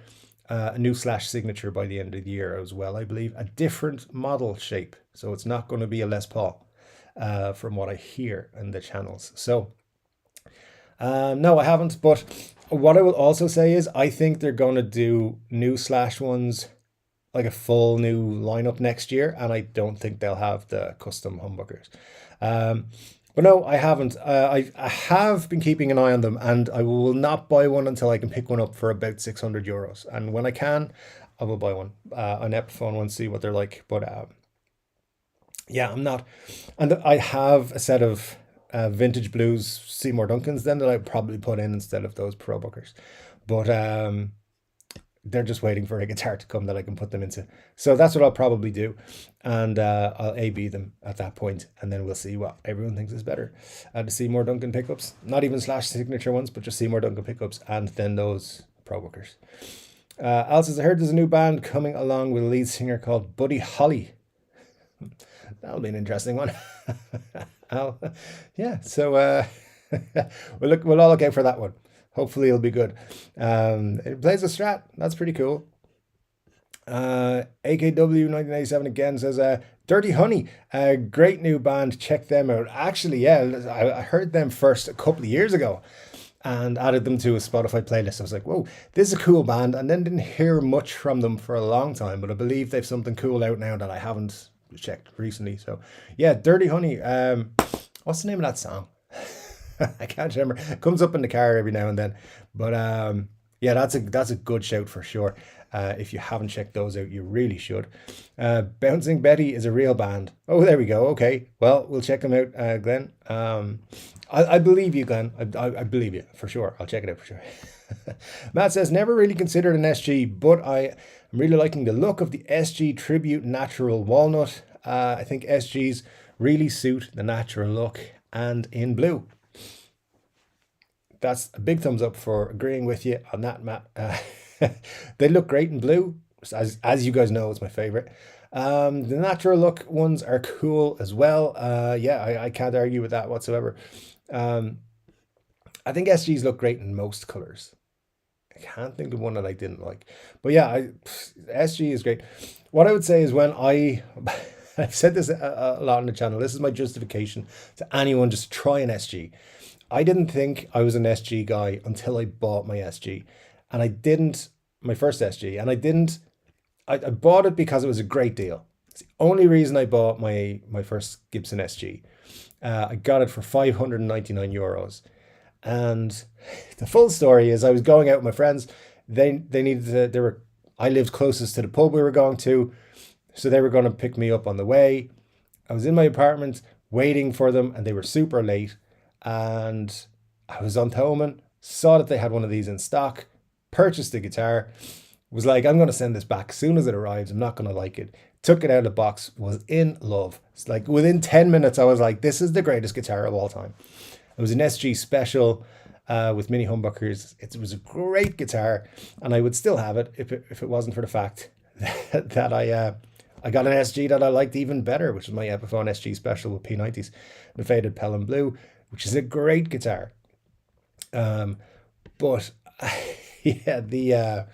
a new Slash signature by the end of the year as well, I believe. A different model shape. So it's not going to be a Les Paul, from what I hear in the channels. So, no, I haven't. But what I will also say is I think they're going to do new Slash ones, like a full new lineup next year. And I don't think they'll have the custom humbuckers. But no, I haven't. I have been keeping an eye on them, and I will not buy one until I can pick one up for about 600 euros. And when I can, I will buy one, an Epiphone one, see what they're like. But yeah, I'm not. And I have a set of vintage blues Seymour Duncans then that I probably put in instead of those Pro Bookers. But they're just waiting for a guitar to come that I can put them into. So that's what I'll probably do. And I'll A-B them at that point, and then we'll see what everyone thinks is better. The Seymour Duncan pickups, not even Slash signature ones, but just Seymour Duncan pickups, and then those Pro Bookers. Al says, I heard there's a new band coming along with a lead singer called Buddy Holly. That'll be an interesting one. Al, yeah, so we'll all look out for that one. Hopefully it'll be good. It plays a Strat. That's pretty cool. AKW 1987 again says, Dirty Honey, a great new band. Check them out. Actually, yeah, I heard them first a couple of years ago and added them to a Spotify playlist. I was like, whoa, this is a cool band. And then didn't hear much from them for a long time, but I believe they've something cool out now that I haven't checked recently. So yeah, Dirty Honey. What's the name of that song? I can't remember. It comes up in the car every now and then. But yeah, that's a good shout for sure. If you haven't checked those out, you really should. Bouncing Betty is a real band. Oh, there we go. Okay. Well, we'll check them out, Glenn. I believe you, Glenn. I believe you for sure. I'll check it out for sure. Matt says, never really considered an SG, but I am really liking the look of the SG Tribute Natural Walnut. I think SGs really suit the natural look and in blue. That's a big thumbs up for agreeing with you on that, Matt. They look great in blue. As you guys know, it's my favorite. The natural look ones are cool as well. Yeah, I can't argue with that whatsoever. I think SGs look great in most colors. I can't think of one that I didn't like. But yeah, SG is great. What I would say is when I've said this a lot on the channel, this is my justification to anyone just try an SG. I didn't think I was an SG guy until I bought my SG. And my first SG, and I bought it because it was a great deal. It's the only reason I bought my first Gibson SG. I got it for €599. And the full story is I was going out with my friends. They needed to, they were, I lived closest to the pub we were going to. So they were going to pick me up on the way. I was in my apartment waiting for them and they were super late. And I was on Thoman, saw that they had one of these in stock, purchased the guitar, was like, I'm going to send this back as soon as it arrives. I'm not going to like it. Took it out of the box, was in love. It's like within 10 minutes, I was like, this is the greatest guitar of all time. It was an SG special with mini humbuckers. It was a great guitar, and I would still have it if it wasn't for the fact that I got an SG that I liked even better, which is my Epiphone SG special with P90s, the faded Pelham Blue, which is a great guitar. But yeah,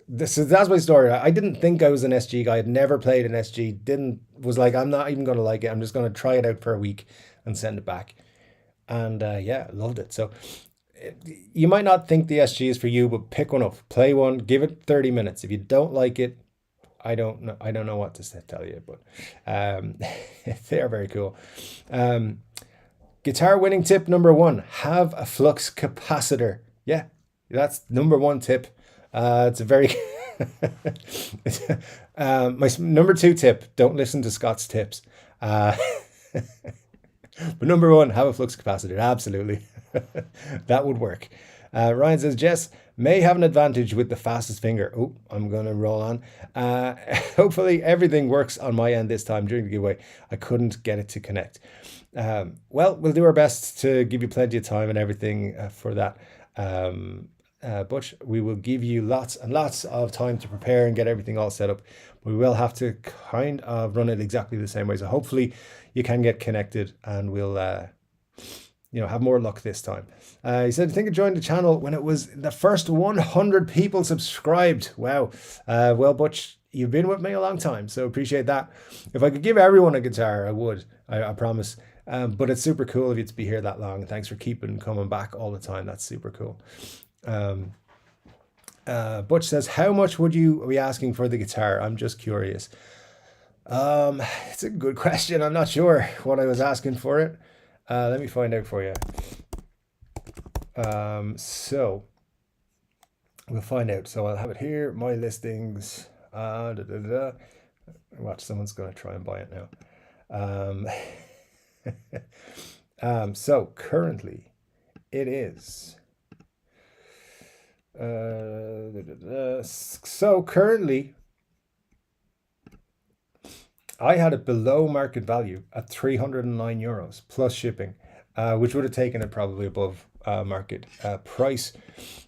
that's my story. I didn't think I was an SG guy. I'd never played an SG. Was like, I'm not even going to like it. I'm just going to try it out for a week and send it back. And yeah, loved it. So you might not think the SG is for you, but pick one up, play one, give it 30 minutes. If you don't like it, I don't know what to tell you, but they are very cool. Guitar winning tip number 1: have a flux capacitor. Yeah, that's number 1 tip. It's a very my number 2 tip: don't listen to Scott's tips. But number 1, have a flux capacitor. Absolutely, that would work. Ryan says, Jess may have an advantage with the fastest finger. Oh, I'm going to roll on. Hopefully everything works on my end this time during the giveaway. I couldn't get it to connect. Well, we'll do our best to give you plenty of time and everything for that. But we will give you lots and lots of time to prepare and get everything all set up. We will have to kind of run it exactly the same way. So hopefully you can get connected and we'll have more luck this time. He said, I think I joined the channel when it was the first 100 people subscribed. Wow. Well, Butch, you've been with me a long time, so appreciate that. If I could give everyone a guitar, I would. I promise. But it's super cool of you to be here that long. Thanks for coming back all the time. That's super cool. Butch says, how much would you be asking for the guitar? I'm just curious. It's a good question. I'm not sure what I was asking for it. Let me find out for you. So we'll find out. So I'll have it here. My listings. Watch, someone's going to try and buy it now. So currently it is. So currently I had it below market value at €309 plus shipping, which would have taken it probably above market price.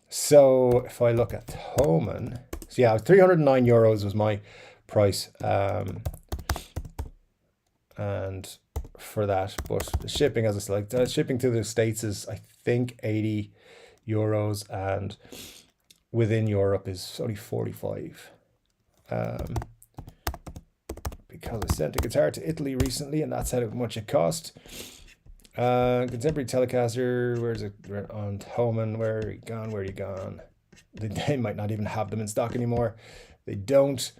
So if I look at Thoman, so yeah, €309 was my price, and for that, but the shipping, as I said, like shipping to the States is I think €80, and within Europe is only 45. Because I sent a guitar to Italy recently, and that's how much it cost. Contemporary Telecaster, where's it? On Thoman, where are you gone? They might not even have them in stock anymore. They don't.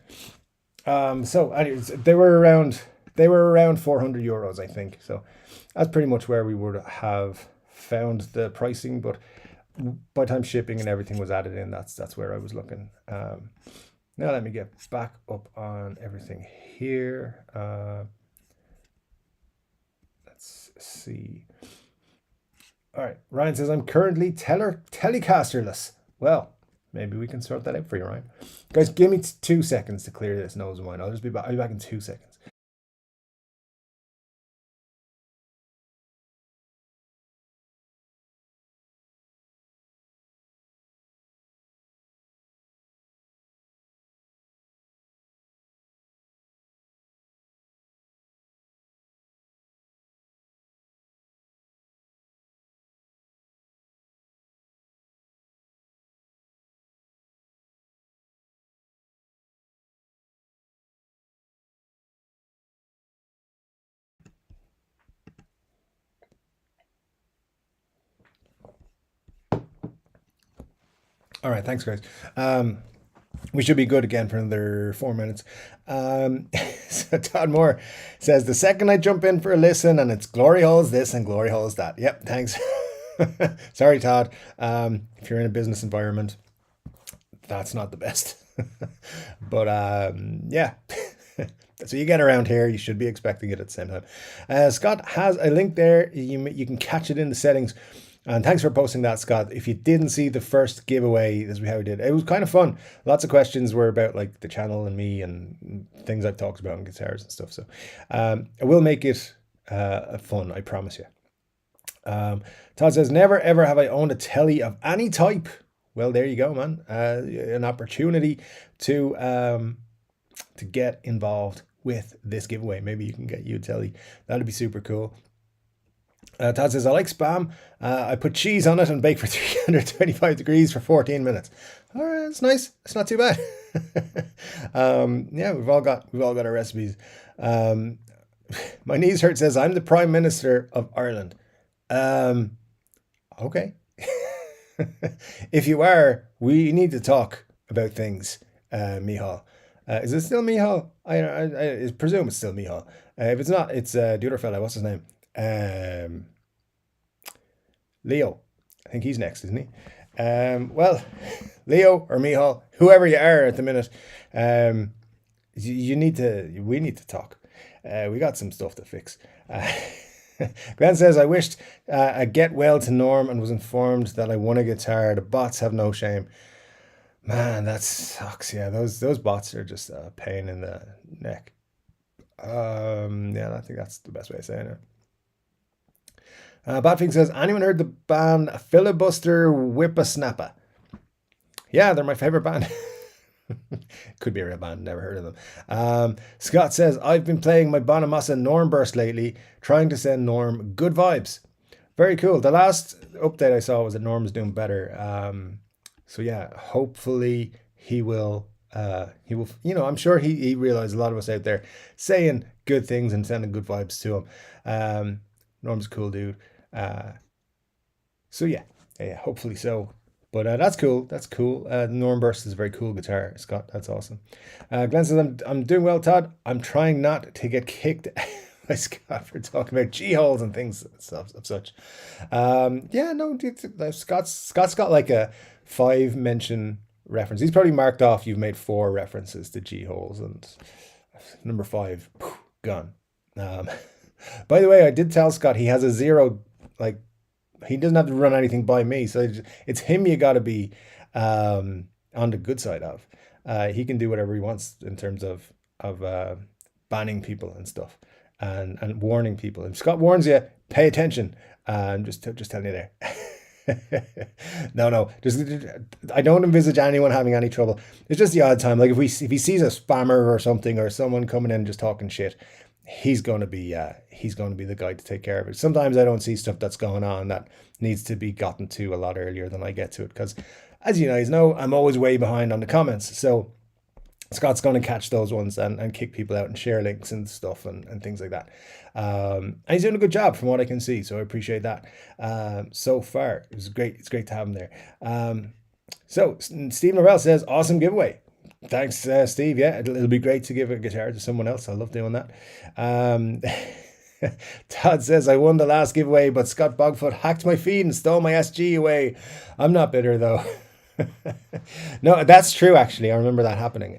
So anyways, they were around €400, I think. So that's pretty much where we would have found the pricing, but by the time shipping and everything was added in, that's where I was looking. Now let me get back up on everything here. Let's see. All right, Ryan says, I'm currently Telecasterless. Well, maybe we can sort that out for you, Ryan. Guys, give me 2 seconds to clear this nose of mine. I'll be back in 2 seconds. All right, thanks, guys. We should be good again for another 4 minutes. So Todd Moore says, the second I jump in for a listen and it's glory holes this and glory holes that. Yep, thanks. Sorry, Todd. If you're in a business environment, that's not the best. But yeah. So you get around here, you should be expecting it at the same time. Scott has a link there. You can catch it in the settings. And thanks for posting that, Scott. If you didn't see the first giveaway, this is how we did. It was kind of fun. Lots of questions were about like the channel and me and things I've talked about on guitars and stuff. So I will make it fun, I promise you. Todd says, never ever have I owned a telly of any type. Well, there you go, man. An opportunity to get involved with this giveaway. Maybe you can get you a telly. That'd be super cool. Todd says, I like Spam. I put cheese on it and bake for 325 degrees for 14 minutes. All right, it's nice. It's not too bad. Yeah, we've all got our recipes. My knees hurt says, I'm the Prime Minister of Ireland. Okay. If you are, we need to talk about things, Michal. Is it still Michal? I presume it's still Michal. If it's not, it's the other fella. What's his name? Leo. I think he's next, isn't he? Well, Leo or Michal, whoever you are at the minute, we need to talk. We got some stuff to fix. Glenn says, I wished I get well to Norm and was informed that I won a guitar. The bots have no shame. Man, that sucks. Yeah, those bots are just a pain in the neck. Yeah, I think that's the best way of saying it. Badfing says, anyone heard the band Filibuster Whippersnapper? Yeah, they're my favorite band. Could be a real band, never heard of them. Scott says, I've been playing my Bonamassa Norm burst lately, trying to send Norm good vibes. Very cool. The last update I saw was that Norm's doing better. So yeah, hopefully he will, I'm sure he realized a lot of us out there saying good things and sending good vibes to him. Norm's a cool dude. So yeah, hopefully so. But that's cool. That's cool. Norm Burst is a very cool guitar, Scott. That's awesome. Glenn says, I'm doing well, Todd. I'm trying not to get kicked by Scott for talking about G-holes and things of such. Yeah, no, Scott's got like a 5-mention reference. He's probably marked off you've made 4 references to G-holes, and number 5, gone. By the way, I did tell Scott he has a 0, like, he doesn't have to run anything by me. So it's him you got to be on the good side of. He can do whatever he wants in terms of banning people and stuff and warning people. If Scott warns you, pay attention. Just telling you there. No. I don't envisage anyone having any trouble. It's just the odd time. Like if he sees a spammer or something or someone coming in just talking shit, he's going to be the guy to take care of it. Sometimes I don't see stuff that's going on that needs to be gotten to a lot earlier than I get to it, because as you guys know, I'm always way behind on the comments. So Scott's going to catch those ones and kick people out and share links and stuff and things like that. And he's doing a good job from what I can see, so I appreciate that. So far, it was great. It's great to have him there. So Steve Norrell says, awesome giveaway. Thanks, Steve. Yeah, it'll be great to give a guitar to someone else. I love doing that. Todd says, I won the last giveaway, but Scott Bogfoot hacked my feed and stole my SG away. I'm not bitter, though. No, that's true, actually. I remember that happening.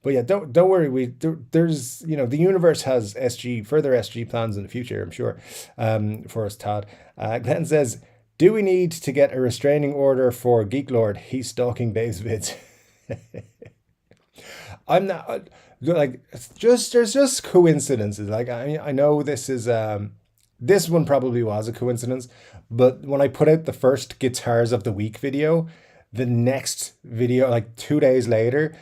But yeah, don't worry. There's, the universe has further SG plans in the future, I'm sure, for us, Todd. Glenn says, do we need to get a restraining order for Geek Lord? He's stalking Dave's vids. I'm not like there's just coincidences. Like I know this is this one probably was a coincidence, but when I put out the first Guitars of the Week video, the next video, like 2 days later,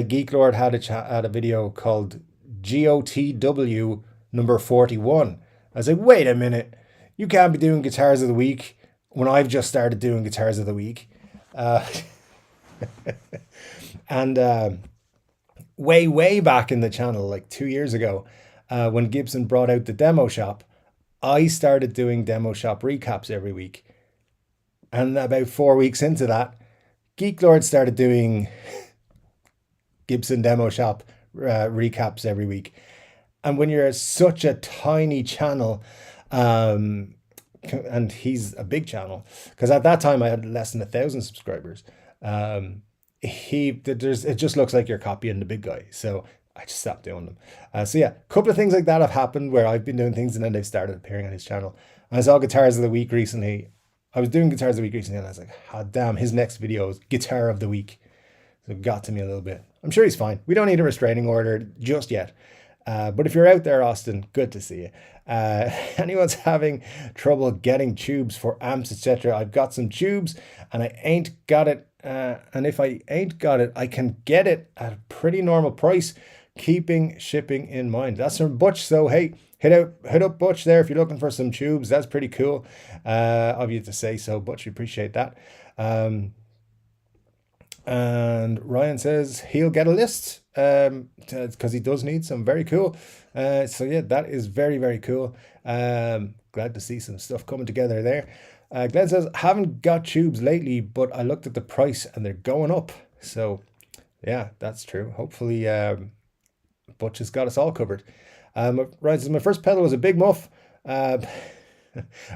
Geek Lord had a video called GOTW number 41. I was like, wait a minute, you can't be doing Guitars of the Week when I've just started doing Guitars of the Week. And way back in the channel, like 2 years ago, when Gibson brought out the demo shop, I started doing demo shop recaps every week. And about 4 weeks into that, Geek Lord started doing Gibson Demo Shop recaps every week. And when you're such a tiny channel, and he's a big channel, because at that time I had less than 1,000 subscribers. It just looks like you're copying the big guy. So I just stopped doing them. So yeah, a couple of things like that have happened where I've been doing things and then they've started appearing on his channel. And I saw Guitars of the Week recently. I was doing Guitars of the Week recently and I was like, oh, damn, his next video is Guitar of the Week. So it got to me a little bit. I'm sure he's fine. We don't need a restraining order just yet. But if you're out there, Austin, good to see you. Anyone's having trouble getting tubes for amps, etc., I've got some tubes and I ain't got it. And if I ain't got it, I can get it at a pretty normal price, keeping shipping in mind. That's from Butch. So hey, hit up Butch there if you're looking for some tubes. That's pretty cool of you to say so, Butch. We appreciate that. And Ryan says he'll get a list because he does need some. Very cool. So yeah, that is very, very cool. Glad to see some stuff coming together there. Glenn says, haven't got tubes lately, but I looked at the price and they're going up. So yeah, that's true. Hopefully Butch has got us all covered. Ryan says, my first pedal was a big muff. Are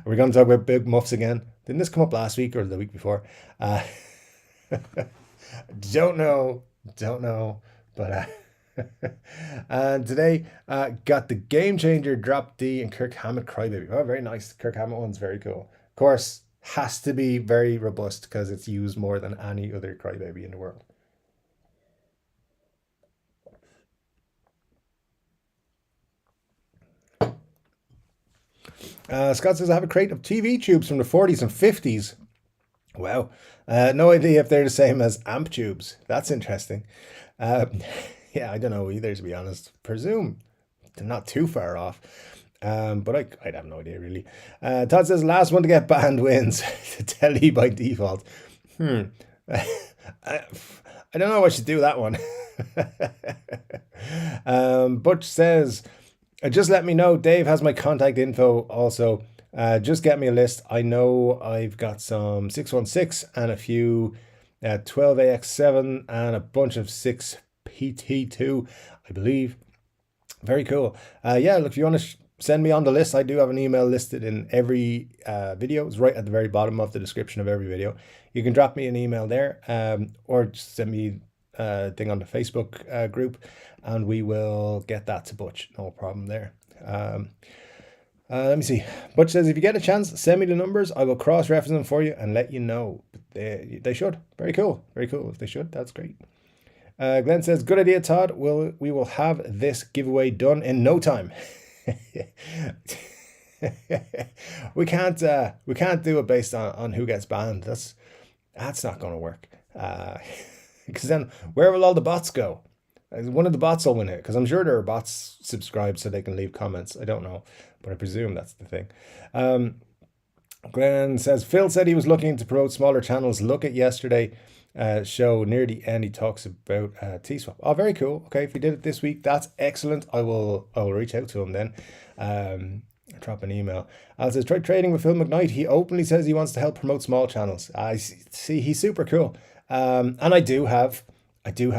we going to talk about big muffs again? Didn't this come up last week or the week before? Don't know, but and today got the Game Changer Drop D and Kirk Hammett Crybaby. Oh, very nice. Kirk Hammett one's very cool. Of course, has to be very robust because it's used more than any other Crybaby in the world. Scott says, I have a crate of TV tubes from the 40s and 50s. Wow. No idea if they're the same as amp tubes. That's interesting. Yeah, I don't know either, to be honest. Presume they're not too far off. But I'd have no idea, really. Todd says, last one to get banned wins. The telly by default. I don't know what should do that one. Butch says, just let me know. Dave has my contact info also. Just get me a list. I know I've got some 616 and a few 12AX7 and a bunch of 6PT2, I believe. Very cool. Yeah, look, if you want to send me on the list, I do have an email listed in every video. It's right at the very bottom of the description of every video. You can drop me an email there or just send me a thing on the Facebook group and we will get that to Butch. No problem there. Let me see. Butch says, if you get a chance, send me the numbers. I will cross-reference them for you and let you know. They should. Very cool. Very cool. If they should, that's great. Glenn says, good idea, Todd. We will have this giveaway done in no time. we can't do it based on who gets banned. That's not going to work. Because then where will all the bots go? One of the bots will win it, because I'm sure there are bots subscribed so they can leave comments. I don't know, but I presume that's the thing. Glenn says, Phil said he was looking to promote smaller channels. Look at yesterday show. Near the end, he talks about T-Swap. Oh, very cool. Okay, if he did it this week, that's excellent. I will reach out to him then. Drop an email. Al says, try trading with Phil McKnight. He openly says he wants to help promote small channels. I see. He's super cool. And I do have a Phil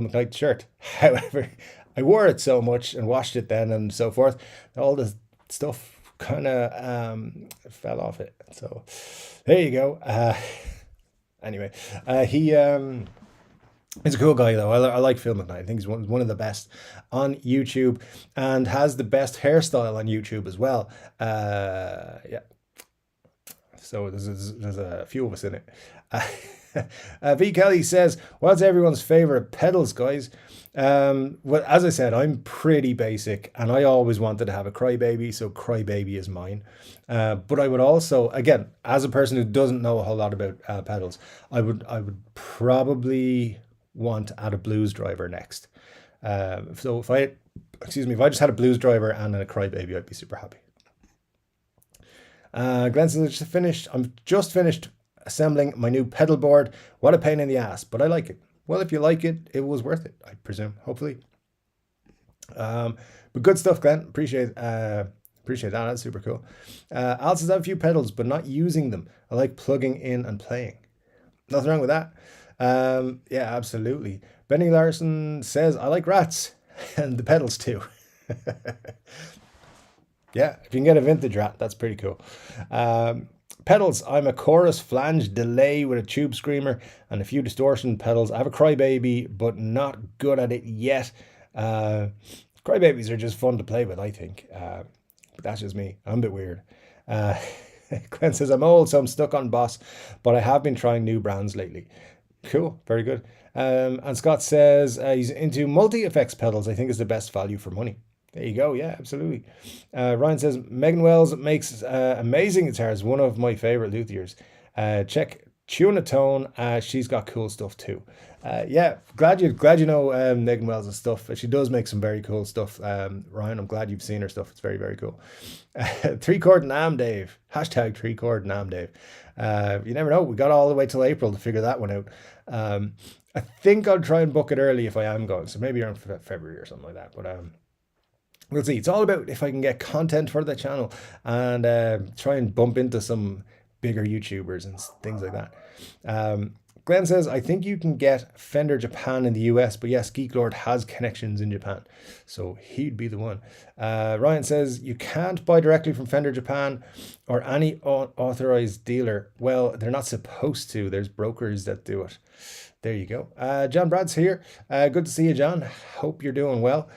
McKnight shirt. However, I wore it so much and washed it then and so forth. All the stuff kind of fell off it. So there you go. Anyway, he's a cool guy though. I like Phil McKnight. I think he's one of the best on YouTube and has the best hairstyle on YouTube as well. Yeah. So there's a few of us in it. V. Kelly says, what's everyone's favorite pedals, guys? Well, as I said, I'm pretty basic and I always wanted to have a Crybaby, so Crybaby is mine. But I would also, again, as a person who doesn't know a whole lot about pedals, I would probably want to add a blues driver next. So if I just had a blues driver and then a Crybaby, I'd be super happy. Glenn says, I'm just finished assembling my new pedal board. What a pain in the ass, but I like it. Well, if you like it, it was worth it, I presume, hopefully. But good stuff, Glenn. Appreciate that. That's super cool. Al says, I have a few pedals, but not using them. I like plugging in and playing. Nothing wrong with that. Yeah, absolutely. Benny Larson says, I like rats and the pedals too. Yeah, if you can get a vintage rat, that's pretty cool. Um, Pedals, I'm a chorus flange delay with a tube screamer and a few distortion pedals. I have a crybaby, but not good at it yet. Uh, Crybabies are just fun to play with, I think. But that's just me. I'm a bit weird. Uh, Glenn says, I'm old, so I'm stuck on Boss, but I have been trying new brands lately. Cool, very good. And Scott says he's into multi-effects pedals. I think is the best value for money. There you go. Yeah, absolutely. Ryan says Megan Wells makes amazing guitars. One of my favorite luthiers. Check Tune a Tone. She's got cool stuff too. Yeah, glad you know Megan Wells' stuff. She does make some very cool stuff. Ryan, I'm glad you've seen her stuff. It's very, very cool. 3-chord Namm Dave. Hashtag 3-chord Namm Dave. You never know. We got all the way till April to figure that one out. I think I'll try and book it early if I am going. So maybe around February or something like that. But we'll see. It's all about if I can get content for the channel and try and bump into some bigger YouTubers and things like that. Glenn says, I think you can get Fender Japan in the US, but yes, Geek Lord has connections in Japan, so he'd be the one. Ryan says, you can't buy directly from Fender Japan or any authorized dealer. Well, they're not supposed to. There's brokers that do it. There you go. John Brad's here. Good to see you, John. Hope you're doing well.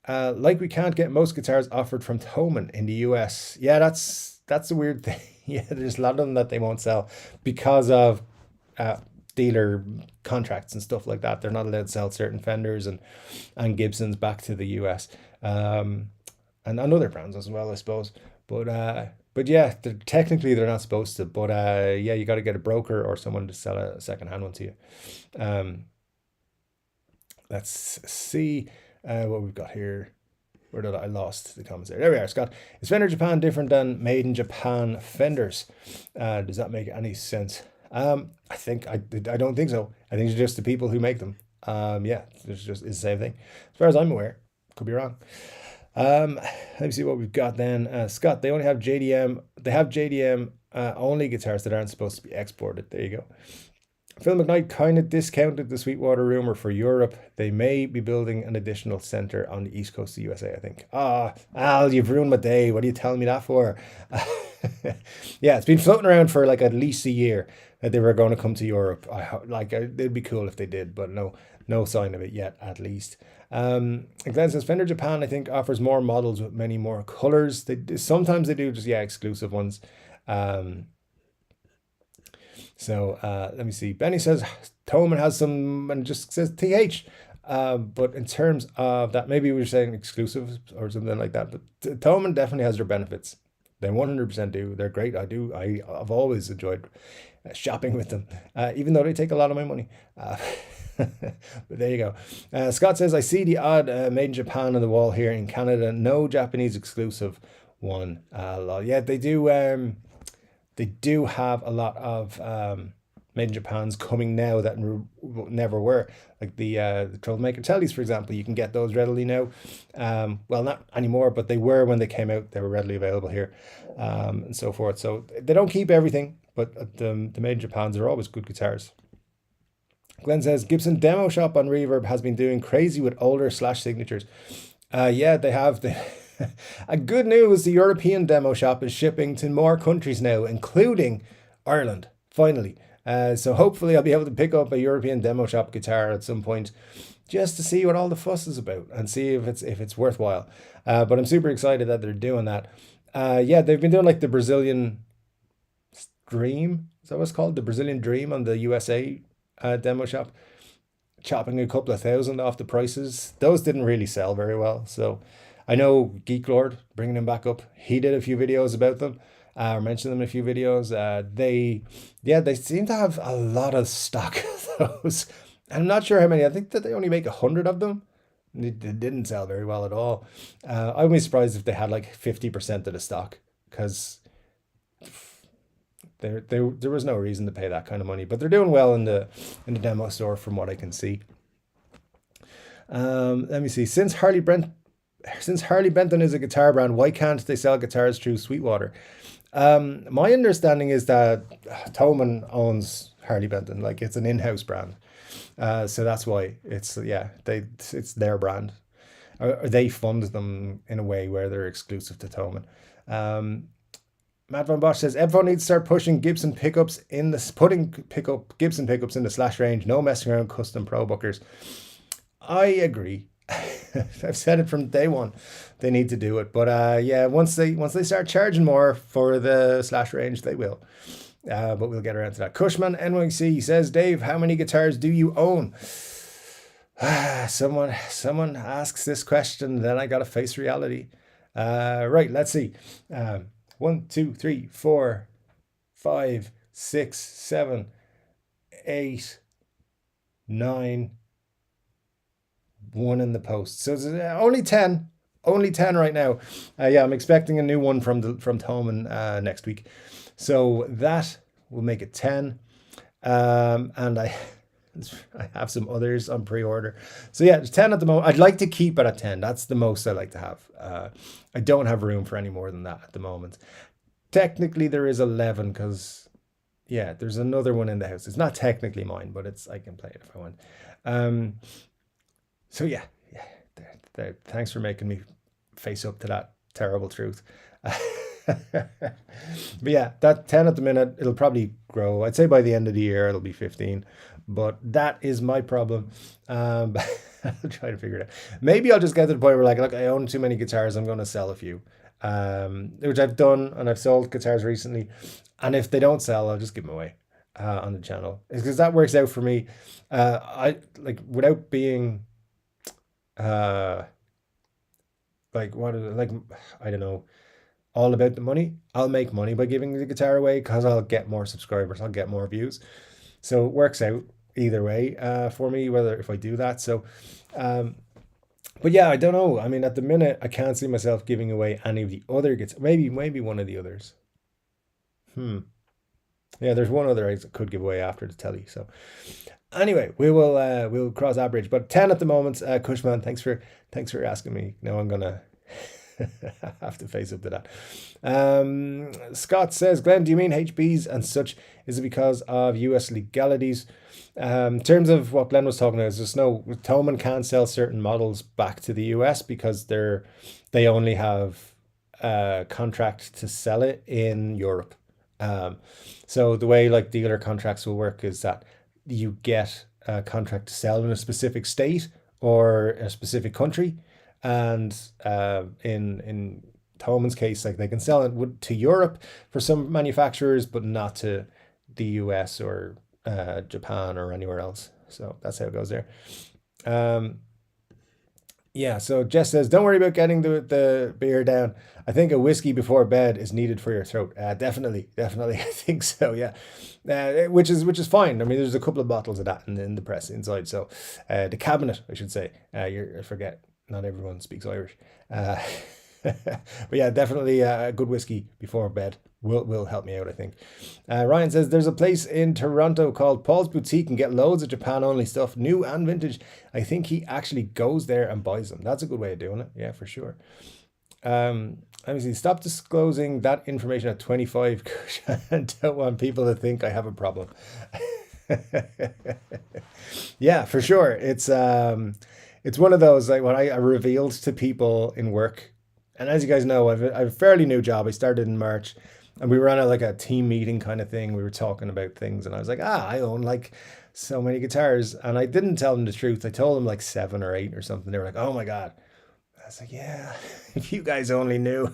Like we can't get most guitars offered from Thomann in the US. Yeah, that's a weird thing. Yeah, there's a lot of them that they won't sell because of dealer contracts and stuff like that. They're not allowed to sell certain Fenders and Gibsons back to the US, and other brands as well, I suppose. But yeah, technically they're not supposed to. But yeah, you got to get a broker or someone to sell a secondhand one to you. Let's see what we've got here. Where did I lost the comments there? There we are, Scott. Is Fender Japan different than made in Japan Fenders? Does that make any sense? I don't think so. I think it's just the people who make them. Yeah, it's the same thing. As far as I'm aware, could be wrong. Let me see what we've got then. Scott, they only have JDM. They have JDM only guitars that aren't supposed to be exported. There you go. Phil McKnight kind of discounted the Sweetwater rumor for Europe. They may be building an additional center on the east coast of the USA, I think. Al, you've ruined my day. What are you telling me that for? Yeah, it's been floating around for like at least a year that they were going to come to Europe. It'd be cool if they did, but no sign of it yet, at least. And Glenn says Fender Japan, I think, offers more models with many more colors. Sometimes they do just exclusive ones. So let me see. Benny says Thomann has some and just says TH. But in terms of that, maybe we were saying exclusive or something like that. But Thomann definitely has their benefits. They 100% do. They're great. I've always enjoyed shopping with them, even though they take a lot of my money. But there you go. Scott says, I see the odd made in Japan on the wall here in Canada. No Japanese exclusive one. Yeah, they do. They do have a lot of made in Japans coming now that never were. Like the Troublemaker Tellys, for example, you can get those readily now. Well, not anymore, but they were when they came out. They were readily available here, and so forth. So they don't keep everything, but the made in Japans are always good guitars. Glenn says Gibson Demo Shop on Reverb has been doing crazy with older /signatures. Yeah, they have. Good news, the European Demo Shop is shipping to more countries now, including Ireland, finally. So hopefully I'll be able to pick up a European Demo Shop guitar at some point just to see what all the fuss is about and see if it's worthwhile. But I'm super excited that they're doing that. Yeah, they've been doing like the Brazilian Dream. Is that what it's called? The Brazilian Dream on the USA Demo Shop. Chopping a couple of thousand off the prices. Those didn't really sell very well. So I know Geek Lord, bringing them back up. He did a few videos about them, or mentioned them in a few videos. They seem to have a lot of stock of those. I'm not sure how many. I think that they only make 100 of them. They didn't sell very well at all. I would be surprised if they had like 50% of the stock, because there was no reason to pay that kind of money. But they're doing well in the demo store from what I can see. Let me see. Since Harley Benton is a guitar brand, why can't they sell guitars through Sweetwater? My understanding is that Thomann owns Harley Benton. Like it's an in-house brand. So that's why it's their brand. Or they fund them in a way where they're exclusive to Thomann. Matt Von Bosch says Epiphone needs to start pushing Gibson pickups in the Gibson pickups in the slash range. No messing around custom pro bookers. I agree. I've said it from day one. They need to do it. But yeah, once they start charging more for the slash range, they will. But we'll get around to that. Cushman NYC says, Dave, how many guitars do you own? Someone asks this question, then I gotta face reality. Right, let's see. 1, 2, 3, 4, 5, 6, 7, 8, 9, 1 in the post. So it's only 10. Only 10 right now. Yeah, I'm expecting a new one from Thomann next week. So that will make it 10. And I have some others on pre-order. So yeah, there's 10 at the moment. I'd like to keep it at 10. That's the most I like to have. I don't have room for any more than that at the moment. Technically, there is 11 because, yeah, there's another one in the house. It's not technically mine, but I can play it if I want. So yeah. Thanks for making me face up to that terrible truth. But yeah, that 10 at the minute, it'll probably grow. I'd say by the end of the year, it'll be 15. But that is my problem. I'll try to figure it out. Maybe I'll just get to the point where like, look, I own too many guitars. I'm going to sell a few, which I've done, and I've sold guitars recently. And if they don't sell, I'll just give them away on the channel. It's because that works out for me. I like without being like I don't know, all about the money. I'll make money by giving the guitar away because I'll get more subscribers, I'll get more views. So it works out either way for me, whether if I do that. So, but yeah, I don't know. I mean, at the minute, I can't see myself giving away any of the other guitars. Maybe one of the others. Yeah, there's one other I could give away after the telly. So anyway, we'll cross that bridge. But 10 at the moment. Cushman, thanks for asking me. Now I'm gonna have to face up to that. Scott says, Glenn, do you mean HBs and such? Is it because of US legalities? In terms of what Glenn was talking about, is just no, Thomann can't sell certain models back to the US because they only have a contract to sell it in Europe. So the way like dealer contracts will work is that you get a contract to sell in a specific state or a specific country. And in Thomann's case, like they can sell it to Europe for some manufacturers, but not to the US or Japan or anywhere else. So that's how it goes there. Yeah, so Jess says, don't worry about getting the beer down. I think a whiskey before bed is needed for your throat. Definitely. I think so, yeah. Which is fine. I mean, there's a couple of bottles of that in the press inside. So the cabinet, I should say. I forget, not everyone speaks Irish. But yeah, definitely a good whiskey before bed will help me out, I think. Ryan says, there's a place in Toronto called Paul's Boutique and get loads of Japan only stuff, new and vintage. I think he actually goes there and buys them. That's a good way of doing it. Yeah, for sure. Let me see. Stop disclosing that information at 25. I don't want people to think I have a problem. Yeah, for sure. It's one of those, like when I revealed to people in work, and as you guys know, I've a fairly new job. I started in March, and we were on like a team meeting kind of thing. We were talking about things, and I was like, I own like so many guitars, and I didn't tell them the truth. I told them like 7 or 8 or something. They were like, oh my God. I was like, yeah, if you guys only knew.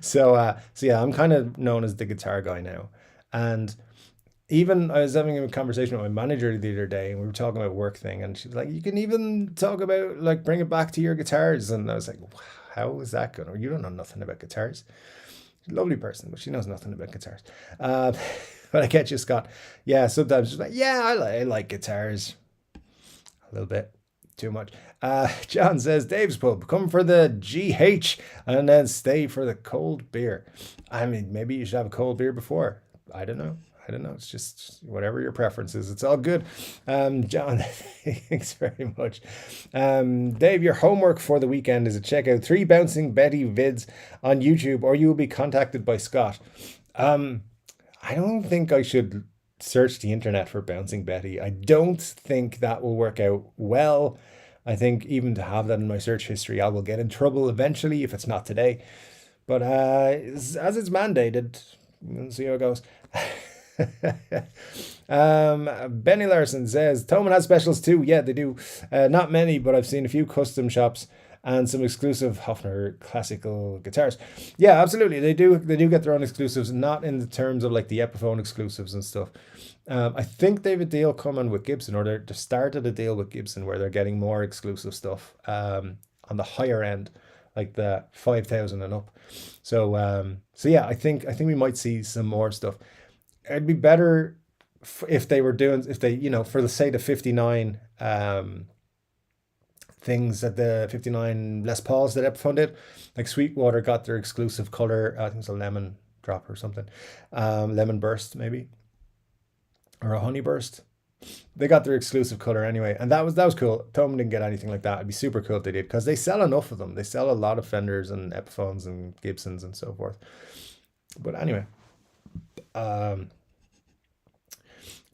So yeah, I'm kind of known as the guitar guy now. And even I was having a conversation with my manager the other day, and we were talking about work thing, and she was like, you can even talk about like bring it back to your guitars. And I was like, wow, how is that going? You don't know nothing about guitars. Lovely person, but she knows nothing about guitars. But I get you, Scott. Yeah, sometimes she's like, yeah, I like guitars a little bit. Too much. John says, Dave's Pub, come for the GH and then stay for the cold beer. I mean, maybe you should have a cold beer before. I don't know. It's just whatever your preference is. It's all good. John, thanks very much. Dave, your homework for the weekend is to check out 3 Bouncing Betty vids on YouTube, or you will be contacted by Scott. I don't think I should search the internet for Bouncing Betty. I don't think that will work out well. I think even to have that in my search history, I will get in trouble eventually if it's not today. But as it's mandated, we'll see how it goes. Benny Larson says Thomann has specials too. Yeah, they do. Not many, but I've seen a few custom shops and some exclusive Hofner classical guitars. Yeah, absolutely. They do get their own exclusives, not in the terms of like the Epiphone exclusives and stuff. I think they have a deal coming with Gibson, or they're started a deal with Gibson where they're getting more exclusive stuff on the higher end, like the 5,000 and up. So yeah, I think we might see some more stuff. It'd be better if they, for the say the 59 things that the 59 Les Pauls that Epiphone did, like Sweetwater got their exclusive color. I think it's a lemon drop or something, lemon burst maybe, or a honey burst. They got their exclusive color anyway, and that was cool. Thomann didn't get anything like that. It'd be super cool if they did, because they sell enough of them. They sell a lot of Fenders and Epiphones and Gibsons and so forth. But anyway,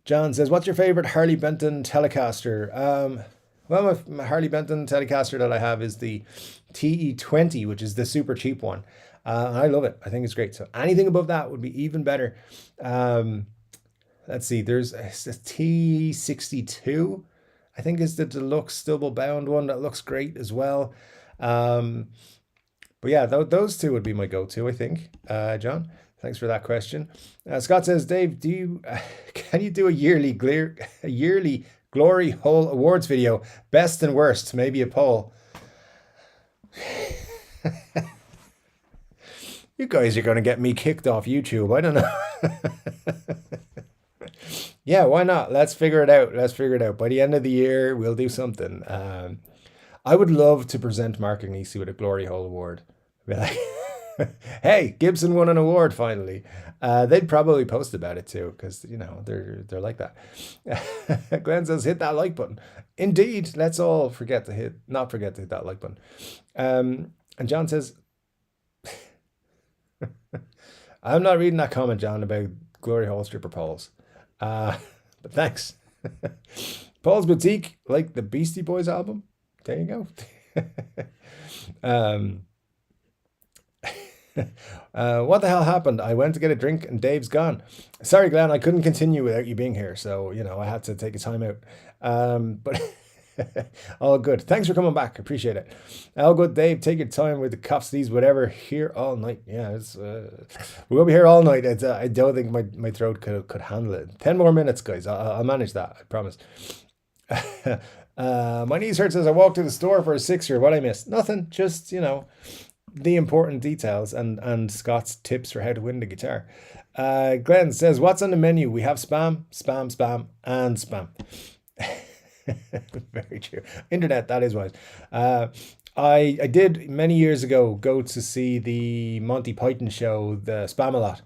John says, "What's your favorite Harley Benton Telecaster?" Well, my Harley Benton Telecaster that I have is the TE20, which is the super cheap one. I love it. I think it's great. So anything above that would be even better. Let's see. There's a T62, I think is the deluxe double bound one that looks great as well. But yeah, those two would be my go-to, I think. John, thanks for that question. Scott says, Dave, can you do a yearly Glory Hole Awards video, best and worst, maybe a poll? You guys are going to get me kicked off YouTube. I don't know. Yeah, why not? Let's figure it out. By the end of the year, we'll do something. I would love to present Mark Agnesi with a Glory Hole Award. Be like, hey, Gibson won an award finally. They'd probably post about it too, because they're like that. Glenn says, hit that like button. Indeed, let's all not forget to hit that like button. And John says, I'm not reading that comment, John, about Glory Hole stripper poles. But thanks. Paul's Boutique, like the Beastie Boys album. There you go. What the hell happened? I went to get a drink and Dave's gone. Sorry, Glenn, I couldn't continue without you being here, so I had to take a time out. But all good. Thanks for coming back. Appreciate it. All good, Dave. Take your time with the cups, these, whatever. Here all night. Yeah, it's we'll be here all night. I don't think my throat could handle it. 10 more minutes, guys. I'll manage that. I promise. My knees hurt says I walked to the store for a sixer. What I missed? Nothing. Just the important details and Scott's tips for how to win the guitar. Glenn says, what's on the menu? We have spam, spam, spam, and spam. Very true. Internet, that is wise. I did many years ago go to see the Monty Python show, the Spam-A-Lot.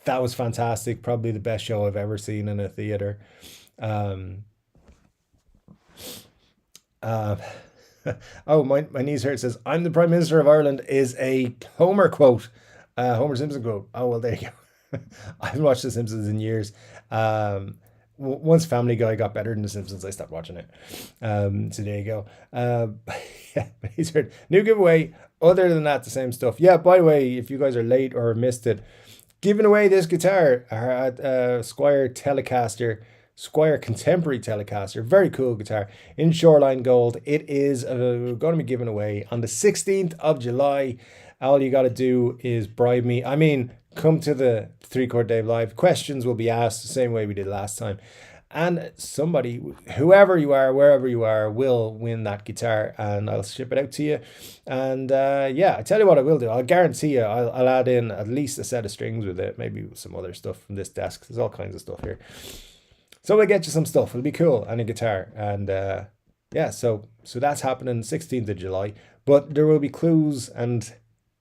That was fantastic. Probably the best show I've ever seen in a theater. Oh, my knees hurt says, I'm the Prime Minister of Ireland is a Homer quote. Homer Simpson quote. Oh, well, there you go. I haven't watched The Simpsons in years. Once Family Guy got better than The Simpsons, I stopped watching it. So there you go. Yeah, he's heard. New giveaway. Other than that, the same stuff. Yeah, by the way, if you guys are late or missed it, giving away this guitar at Squire Contemporary Telecaster. Very cool guitar in Shoreline Gold. It is going to be given away on the 16th of July. All you got to do is bribe me. I mean, come to the 3-Chord Dave Live. Questions will be asked the same way we did last time. And somebody, whoever you are, wherever you are, will win that guitar and I'll ship it out to you. And yeah, I tell you what I will do. I'll guarantee you I'll add in at least a set of strings with it. Maybe some other stuff from this desk. There's all kinds of stuff here. So we'll get you some stuff. It'll be cool. And a guitar. And yeah, so that's happening 16th of July. But there will be clues and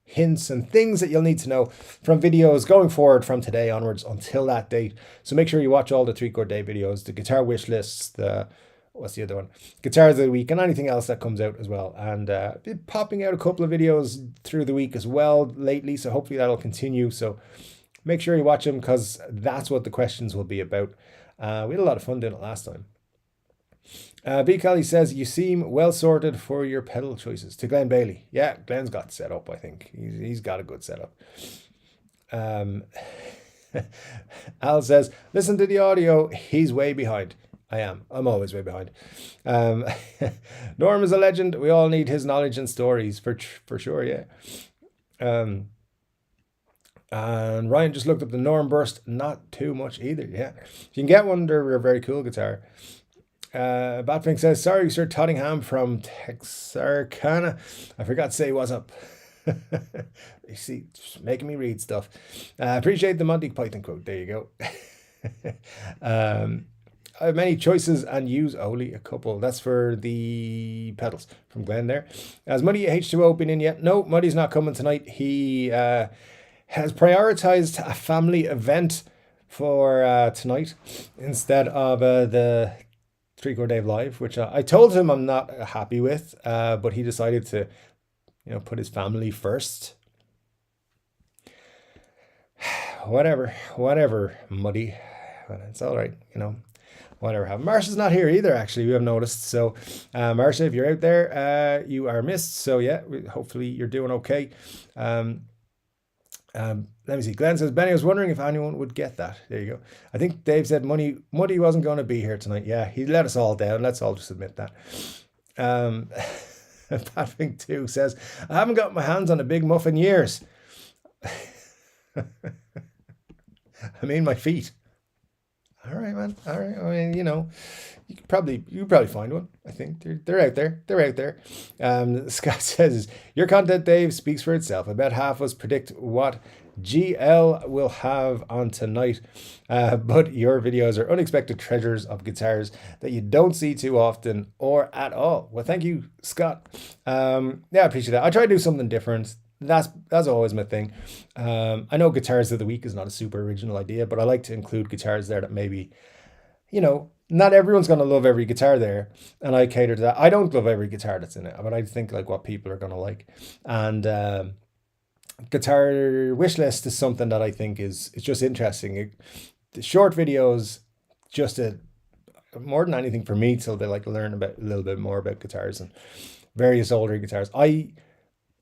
hints and things that you'll need to know from videos going forward from today onwards until that date. So make sure you watch all the 3-Chord Dave videos, the guitar wish lists, what's the other one? Guitars of the week and anything else that comes out as well. And been popping out a couple of videos through the week as well lately. So hopefully that'll continue. So make sure you watch them because that's what the questions will be about. We had a lot of fun doing it last time. B. Kelly says, you seem well sorted for your pedal choices. To Glenn Bailey. Yeah, Glenn's got set up, I think. He's got a good setup. Al says, listen to the audio. He's way behind. I am. I'm always way behind. Norm is a legend. We all need his knowledge and stories for sure, yeah. And Ryan just looked up the Norm Burst. Not too much either, yeah. If you can get one, they're a very cool guitar. Batfink says, sorry, Sir Tottingham from Texarkana. I forgot to say what's up. You see, just making me read stuff. Appreciate the Monty Python quote. There you go. I have many choices and use only a couple. That's for the pedals from Glenn there. Has Muddy H2O been in yet? No, Muddy's not coming tonight. He has prioritized a family event for tonight instead of the Chord Dave Live, which I told him I'm not happy with, but he decided to, put his family first. Whatever, Muddy. It's all right, whatever happened. Marsha's not here either, actually, we have noticed. So, Marsha, if you're out there, you are missed. So, yeah, hopefully you're doing okay. Let me see. Glenn says, Benny, I was wondering if anyone would get that. There you go. I think Dave said Muddy wasn't going to be here tonight. Yeah, he let us all down. Let's all just admit that. Patrick 2 says, I haven't got my hands on a big muff in years. I mean, my feet. All right, man. All right. I mean, you could probably find one. I think they're out there. They're out there. Scott says, your content, Dave, speaks for itself. I bet half of us predict what GL will have on tonight. But your videos are unexpected treasures of guitars that you don't see too often or at all. Well, thank you, Scott. Yeah, I appreciate that. I try to do something different. That's always my thing. I know Guitars of the Week is not a super original idea, but I like to include guitars there that maybe, not everyone's going to love every guitar there, and I cater to that. I don't love every guitar that's in it, but I think like what people are going to like. And guitar wish list is something that I think is just interesting. The short videos, just more than anything for me, till they like learn about a little bit more about guitars and various older guitars.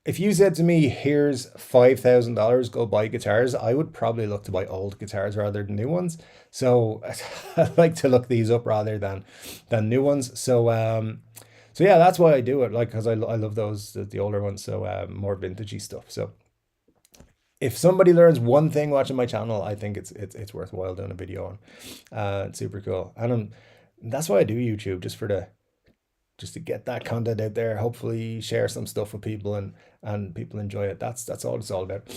If you said to me, here's $5,000, go buy guitars, I would probably look to buy old guitars rather than new ones. So I like to look these up rather than new ones. So yeah, that's why I do it. Like, because I love those, the older ones. So more vintagey stuff. So if somebody learns one thing watching my channel, I think it's worthwhile doing a video on. It's super cool. And that's why I do YouTube, just to get that content out there, hopefully share some stuff with people and people enjoy it. That's all it's all about.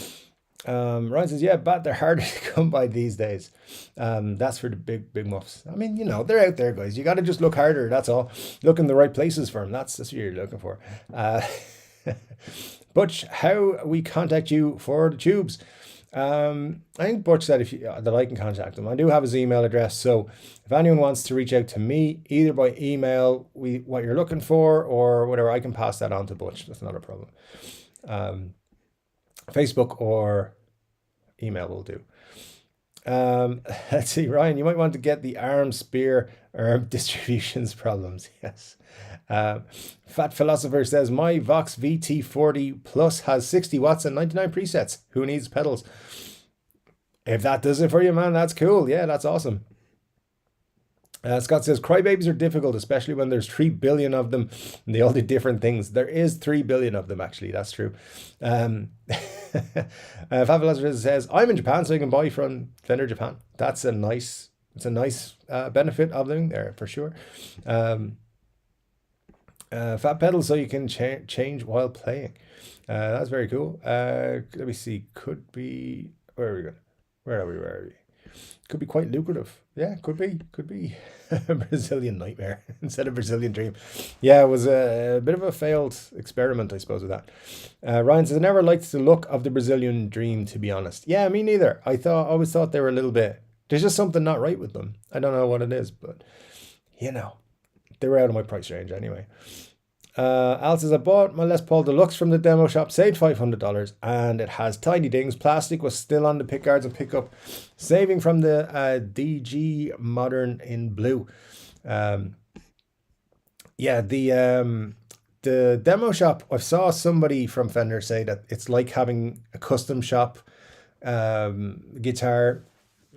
Ryan says, yeah, but they're harder to come by these days. That's for the big muffs. I mean, they're out there, guys. You got to just look harder. That's all. Look in the right places for them. That's what you're looking for. Butch, how we contact you for the tubes? I think Butch said that I can contact him. I do have his email address, so if anyone wants to reach out to me, either by email, what you're looking for, or whatever, I can pass that on to Butch. That's not a problem. Facebook or email will do. Let's see, Ryan, you might want to get the arm spear distributions problems. Yes. Fat Philosopher says, my Vox VT40 Plus has 60 watts and 99 presets. Who needs pedals? If that does it for you, man, that's cool. Yeah, that's awesome. Scott says, crybabies are difficult, especially when there's 3 billion of them and they all do different things. There is 3 billion of them, actually. That's true. Fat Philosopher says, I'm in Japan, so you can buy from Fender Japan. It's a nice benefit of living there, for sure. Fat pedals so you can change while playing. That's very cool. Let me see. Could be, where are we going? Where are we? Could be quite lucrative. Yeah, could be a Brazilian nightmare instead of Brazilian dream. Yeah, it was a bit of a failed experiment, I suppose, with that. Ryan says, I never liked the look of the Brazilian dream, to be honest. Yeah, me neither. I always thought they were a little bit, there's just something not right with them. I don't know what it is, but they were out of my price range anyway. Al says, I bought my Les Paul Deluxe from the demo shop, saved $500, and it has tiny dings. Plastic was still on the pickguards and pickup, saving from the DG Modern in blue. Yeah, the demo shop, I saw somebody from Fender say that it's like having a custom shop guitar,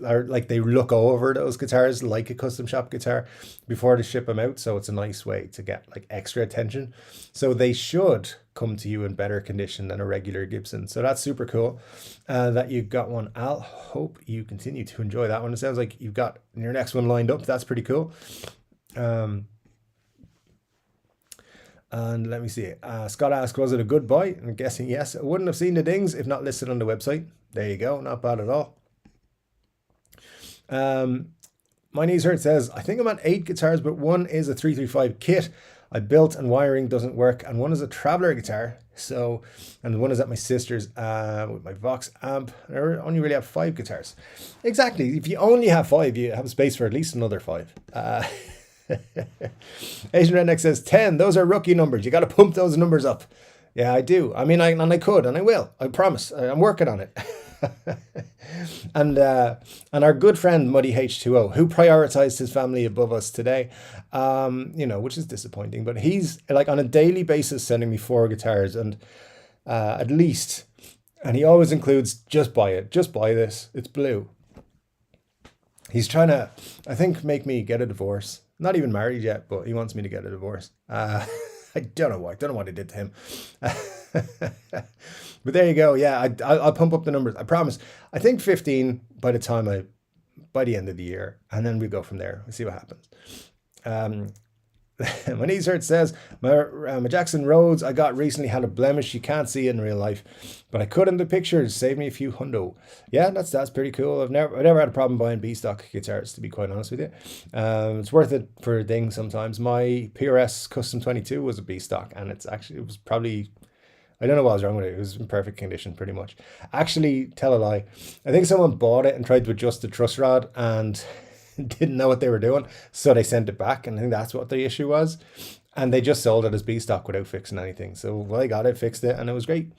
or like they look over those guitars like a custom shop guitar before they ship them out. So it's a nice way to get like extra attention. So they should come to you in better condition than a regular Gibson. So that's super cool that you got one. I'll hope you continue to enjoy that one. It sounds like you've got your next one lined up. That's pretty cool. And let me see. Scott asked, was it a good buy? I'm guessing yes. I wouldn't have seen the dings if not listed on the website. There you go. Not bad at all. My Knees Hurt says, I think I'm at 8 guitars, but one is a 335 kit I built and wiring doesn't work, and one is a Traveler guitar. So, and one is at my sister's with my Vox amp. I only really have 5 guitars. Exactly. If you only have 5, you have space for at least another 5. Asian Redneck says 10. Those are rookie numbers. You got to pump those numbers up. Yeah, I do. I mean, I could, and I will. I promise. I'm working on it. And our good friend Muddy H2O, who prioritized his family above us today, which is disappointing, but he's like on a daily basis sending me 4 guitars and at least, and he always includes, just buy it, just buy this, it's blue. He's trying to, I think, make me get a divorce. Not even married yet, but he wants me to get a divorce. I don't know why. I don't know what I did to him. But there you go. Yeah, I'll pump up the numbers. I promise. I think 15 by the end of the year. And then we go from there. We'll see what happens. My Knees Hurt says, my Jackson Rhodes I got recently had a blemish. You can't see it in real life, but I could in the pictures. Save me a few hundo. Yeah, that's pretty cool. I've never had a problem buying B-stock guitars, to be quite honest with you. It's worth it for a ding sometimes. My PRS Custom 22 was a B-stock, and it was probably, I don't know what was wrong with it. It was in perfect condition, pretty much. Actually, tell a lie. I think someone bought it and tried to adjust the truss rod and didn't know what they were doing, so they sent it back, and I think that's what the issue was, and they just sold it as B stock without fixing anything. So I got it, fixed it, and it was great.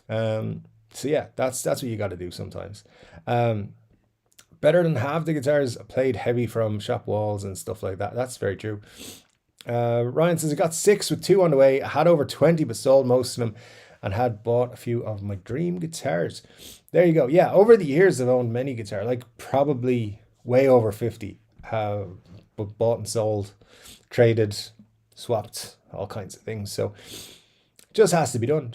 So yeah, that's what you got to do sometimes. Better than half the guitars played heavy from shop walls and stuff like that. That's very true. Ryan says, I got 6 with 2 on the way. I had over 20 but sold most of them and had bought a few of my dream guitars. There you go. Yeah, over the years I've owned many guitars, like probably way over 50, but bought and sold, traded, swapped, all kinds of things. So just has to be done.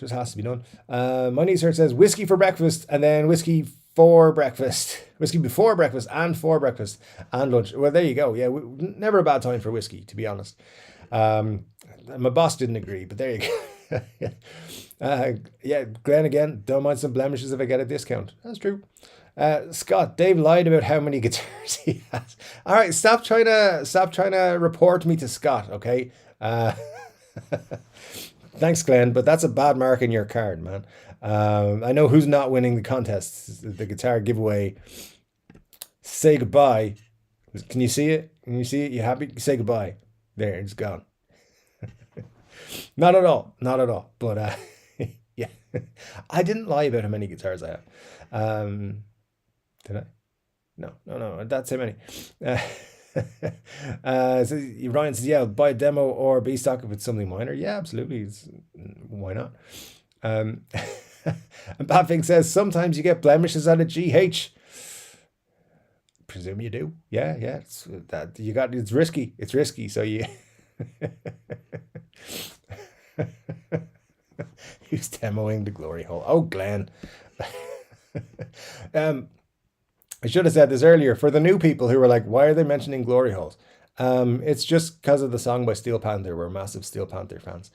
My Knees Hurt says whiskey for breakfast and then whiskey for breakfast, whiskey before breakfast and for breakfast and lunch. Well, there you go. Yeah, never a bad time for whiskey, to be honest. My boss didn't agree, but there you go. Yeah, Glenn again, don't mind some blemishes if I get a discount. That's true. Scott, Dave lied about how many guitars he has. All right, stop trying to report me to Scott, okay? Thanks, Glenn, but that's a bad mark in your card, man. I know who's not winning the contest. The guitar giveaway. Say goodbye. Can you see it? You happy? Say goodbye. There, it's gone. Not at all. But yeah, I didn't lie about how many guitars I have. Did I? No, that's how many. So Ryan says, yeah, buy a demo or B-stock if it's something minor. Yeah, absolutely. Why not? And Bad Thing says, sometimes you get blemishes at a GH. Presume you do. Yeah. It's risky. It's risky. So you. Who's demoing the glory hole? Oh, Glenn. I should have said this earlier for the new people who were like, why are they mentioning glory holes? It's just because of the song by Steel Panther. We're massive Steel Panther fans.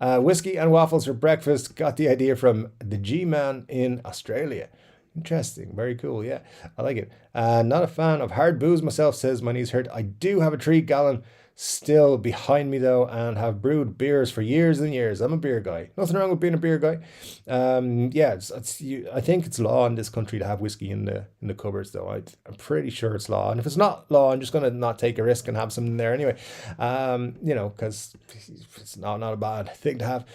Whiskey and waffles for breakfast. Got the idea from the G-Man in Australia. Interesting. Very cool. Yeah, I like it. Not a fan of hard booze myself, says My Knees Hurt. I do have a 3-gallon still behind me though, and have brewed beers for years and years. I'm a beer guy. Nothing wrong with being a beer guy. Yeah, I think it's law in this country to have whiskey in the cupboards though. I'm pretty sure it's law, and if it's not law, I'm just gonna not take a risk and have some in there anyway. Because it's not a bad thing to have.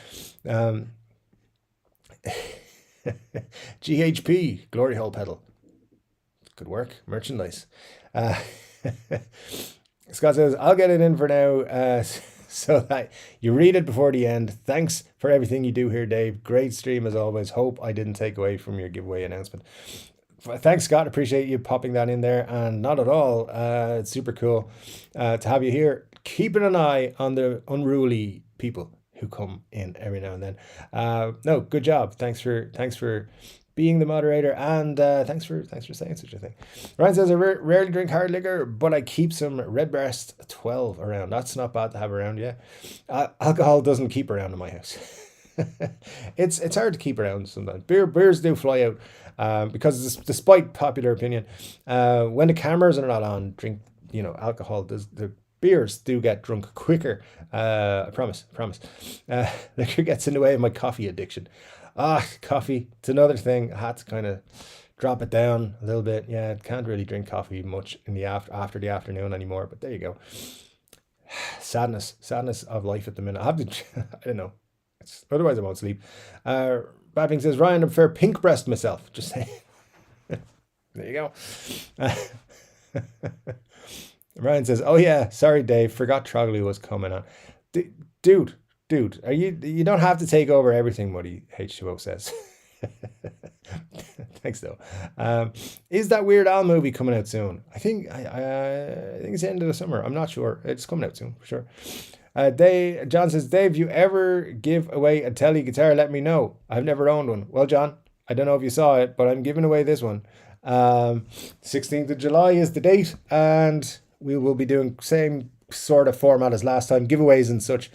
GHP, glory hole pedal. Good work, merchandise. Scott says, I'll get it in for now so that you read it before the end. Thanks for everything you do here, Dave. Great stream as always. Hope I didn't take away from your giveaway announcement. Thanks, Scott. Appreciate you popping that in there. And not at all. It's super cool to have you here. Keeping an eye on the unruly people who come in every now and then. No, good job. Thanks for being the moderator, and thanks for saying such a thing. Ryan says, I rarely drink hard liquor, but I keep some Redbreast 12 around. That's not bad to have around, yeah. Alcohol doesn't keep around in my house. It's hard to keep around sometimes. Beers do fly out because despite popular opinion, when the cameras are not on, alcohol does. The beers do get drunk quicker. I promise. Liquor gets in the way of my coffee addiction. Coffee, it's another thing. I had to kind of drop it down a little bit. Yeah, can't really drink coffee much in the after the afternoon anymore, but there you go. Sadness of life at the minute. I have to, I don't know. Otherwise I won't sleep. Badwing says, Ryan, I'm fair pink breast myself. Just saying. There you go. Ryan says, oh yeah, sorry Dave, forgot Trogley was coming on. Dude, you don't have to take over everything, Muddy H2O says. Thanks though. Is that Weird Al movie coming out soon? I think it's the end of the summer. I'm not sure. It's coming out soon for sure. John says, Dave, you ever give away a Tele guitar? Let me know. I've never owned one. Well, John, I don't know if you saw it, but I'm giving away this one. 16th of July is the date, and we will be doing same sort of format as last time, giveaways and such.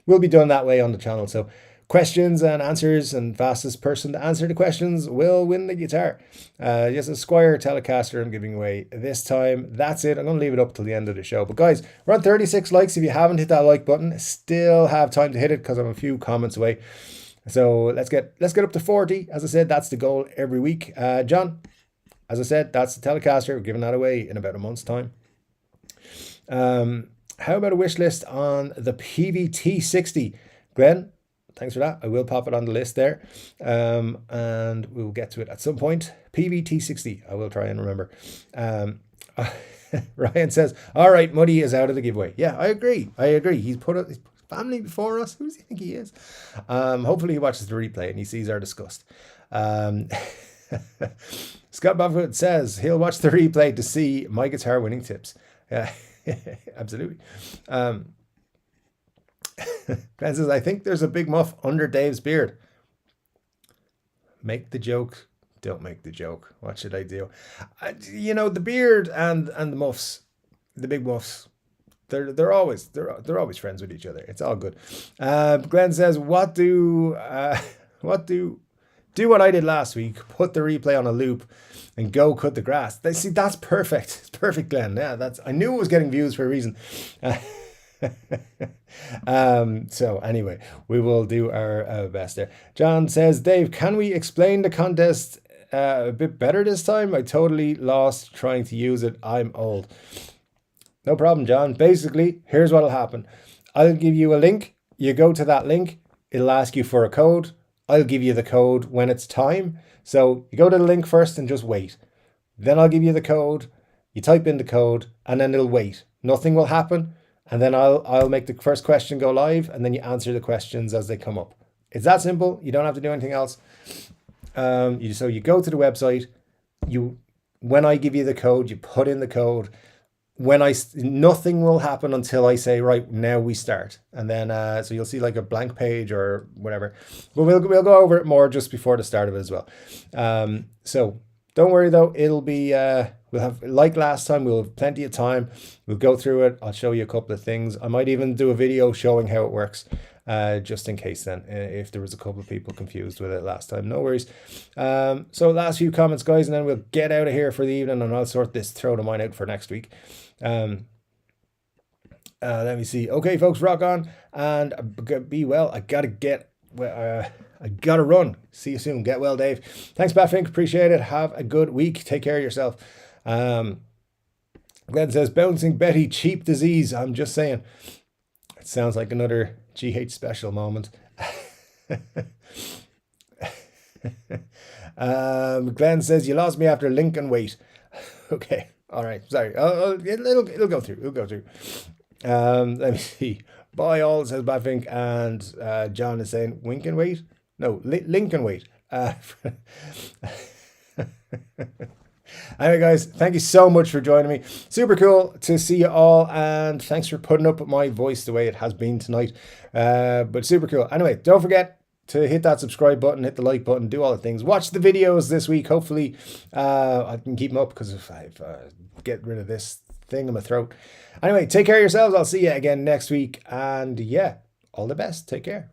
We'll be done that way on the channel. So questions and answers, and fastest person to answer the questions will win the guitar. Yes, a Squire Telecaster I'm giving away this time. That's it. I'm going to leave it up till the end of the show. But guys, we're on 36 likes. If you haven't hit that like button, still have time to hit it because I'm a few comments away. So let's get up to 40. As I said, that's the goal every week. John, as I said, that's the Telecaster. We're giving that away in about a month's time. How about a wish list on the PVT60? Glenn, thanks for that. I will pop it on the list there. And we'll get to it at some point. PVT60, I will try and remember. Ryan says, all right, Muddy is out of the giveaway. Yeah, I agree. He's put his family before us. Who does he think he is? Hopefully he watches the replay and he sees our disgust. Scott Bafford says he'll watch the replay to see my guitar winning tips. Yeah. Absolutely. Glenn says, I think there's a big muff under Dave's beard. Make the joke, don't make the joke. What should I do? The beard and the muffs, the big muffs, they're always friends with each other. It's all good. Glenn says, do what I did last week. Put the replay on a loop and go cut the grass. That's perfect. It's perfect, Glenn. Yeah, I knew it was getting views for a reason. So anyway, we will do our best there. John says, Dave, can we explain the contest a bit better this time? I totally lost trying to use it. I'm old. No problem, John. Basically, here's what'll happen. I'll give you a link. You go to that link. It'll ask you for a code. I'll give you the code when it's time. So you go to the link first and just wait. Then I'll give you the code. You type in the code and then it'll wait. Nothing will happen. And then I'll make the first question go live, and then you answer the questions as they come up. It's that simple. You don't have to do anything else. So you go to the website. When I give you the code, you put in the code. Nothing will happen until I say, right, now we start. And then, so you'll see like a blank page or whatever, but we'll go over it more just before the start of it as well. So don't worry though. It'll be, we'll have, like last time, we'll have plenty of time. We'll go through it. I'll show you a couple of things. I might even do a video showing how it works, just in case then, if there was a couple of people confused with it last time. No worries. So last few comments, guys, and then we'll get out of here for the evening, and I'll throw the mine out for next week. Let me see. Okay, folks, rock on and be well. I gotta run. See you soon. Get well, Dave. Thanks, Batfink. Appreciate it. Have a good week. Take care of yourself. Glenn says, bouncing Betty, cheap disease. I'm just saying. It sounds like another GH special moment. Glenn says, you lost me after Lincoln Wait. Okay. All right. Sorry. It'll go through. It'll go through. Let me see. Bye all, says Badfink. And John is saying, Wink and Wait? No, Lincoln Wait. Anyway, guys, thank you so much for joining me. Super cool to see you all, and thanks for putting up with my voice the way it has been tonight. But super cool. Anyway, don't forget to hit that subscribe button, hit the like button, do all the things. Watch the videos this week. Hopefully, I can keep them up, because if I get rid of this thing in my throat. Anyway, take care of yourselves. I'll see you again next week. And yeah, all the best. Take care.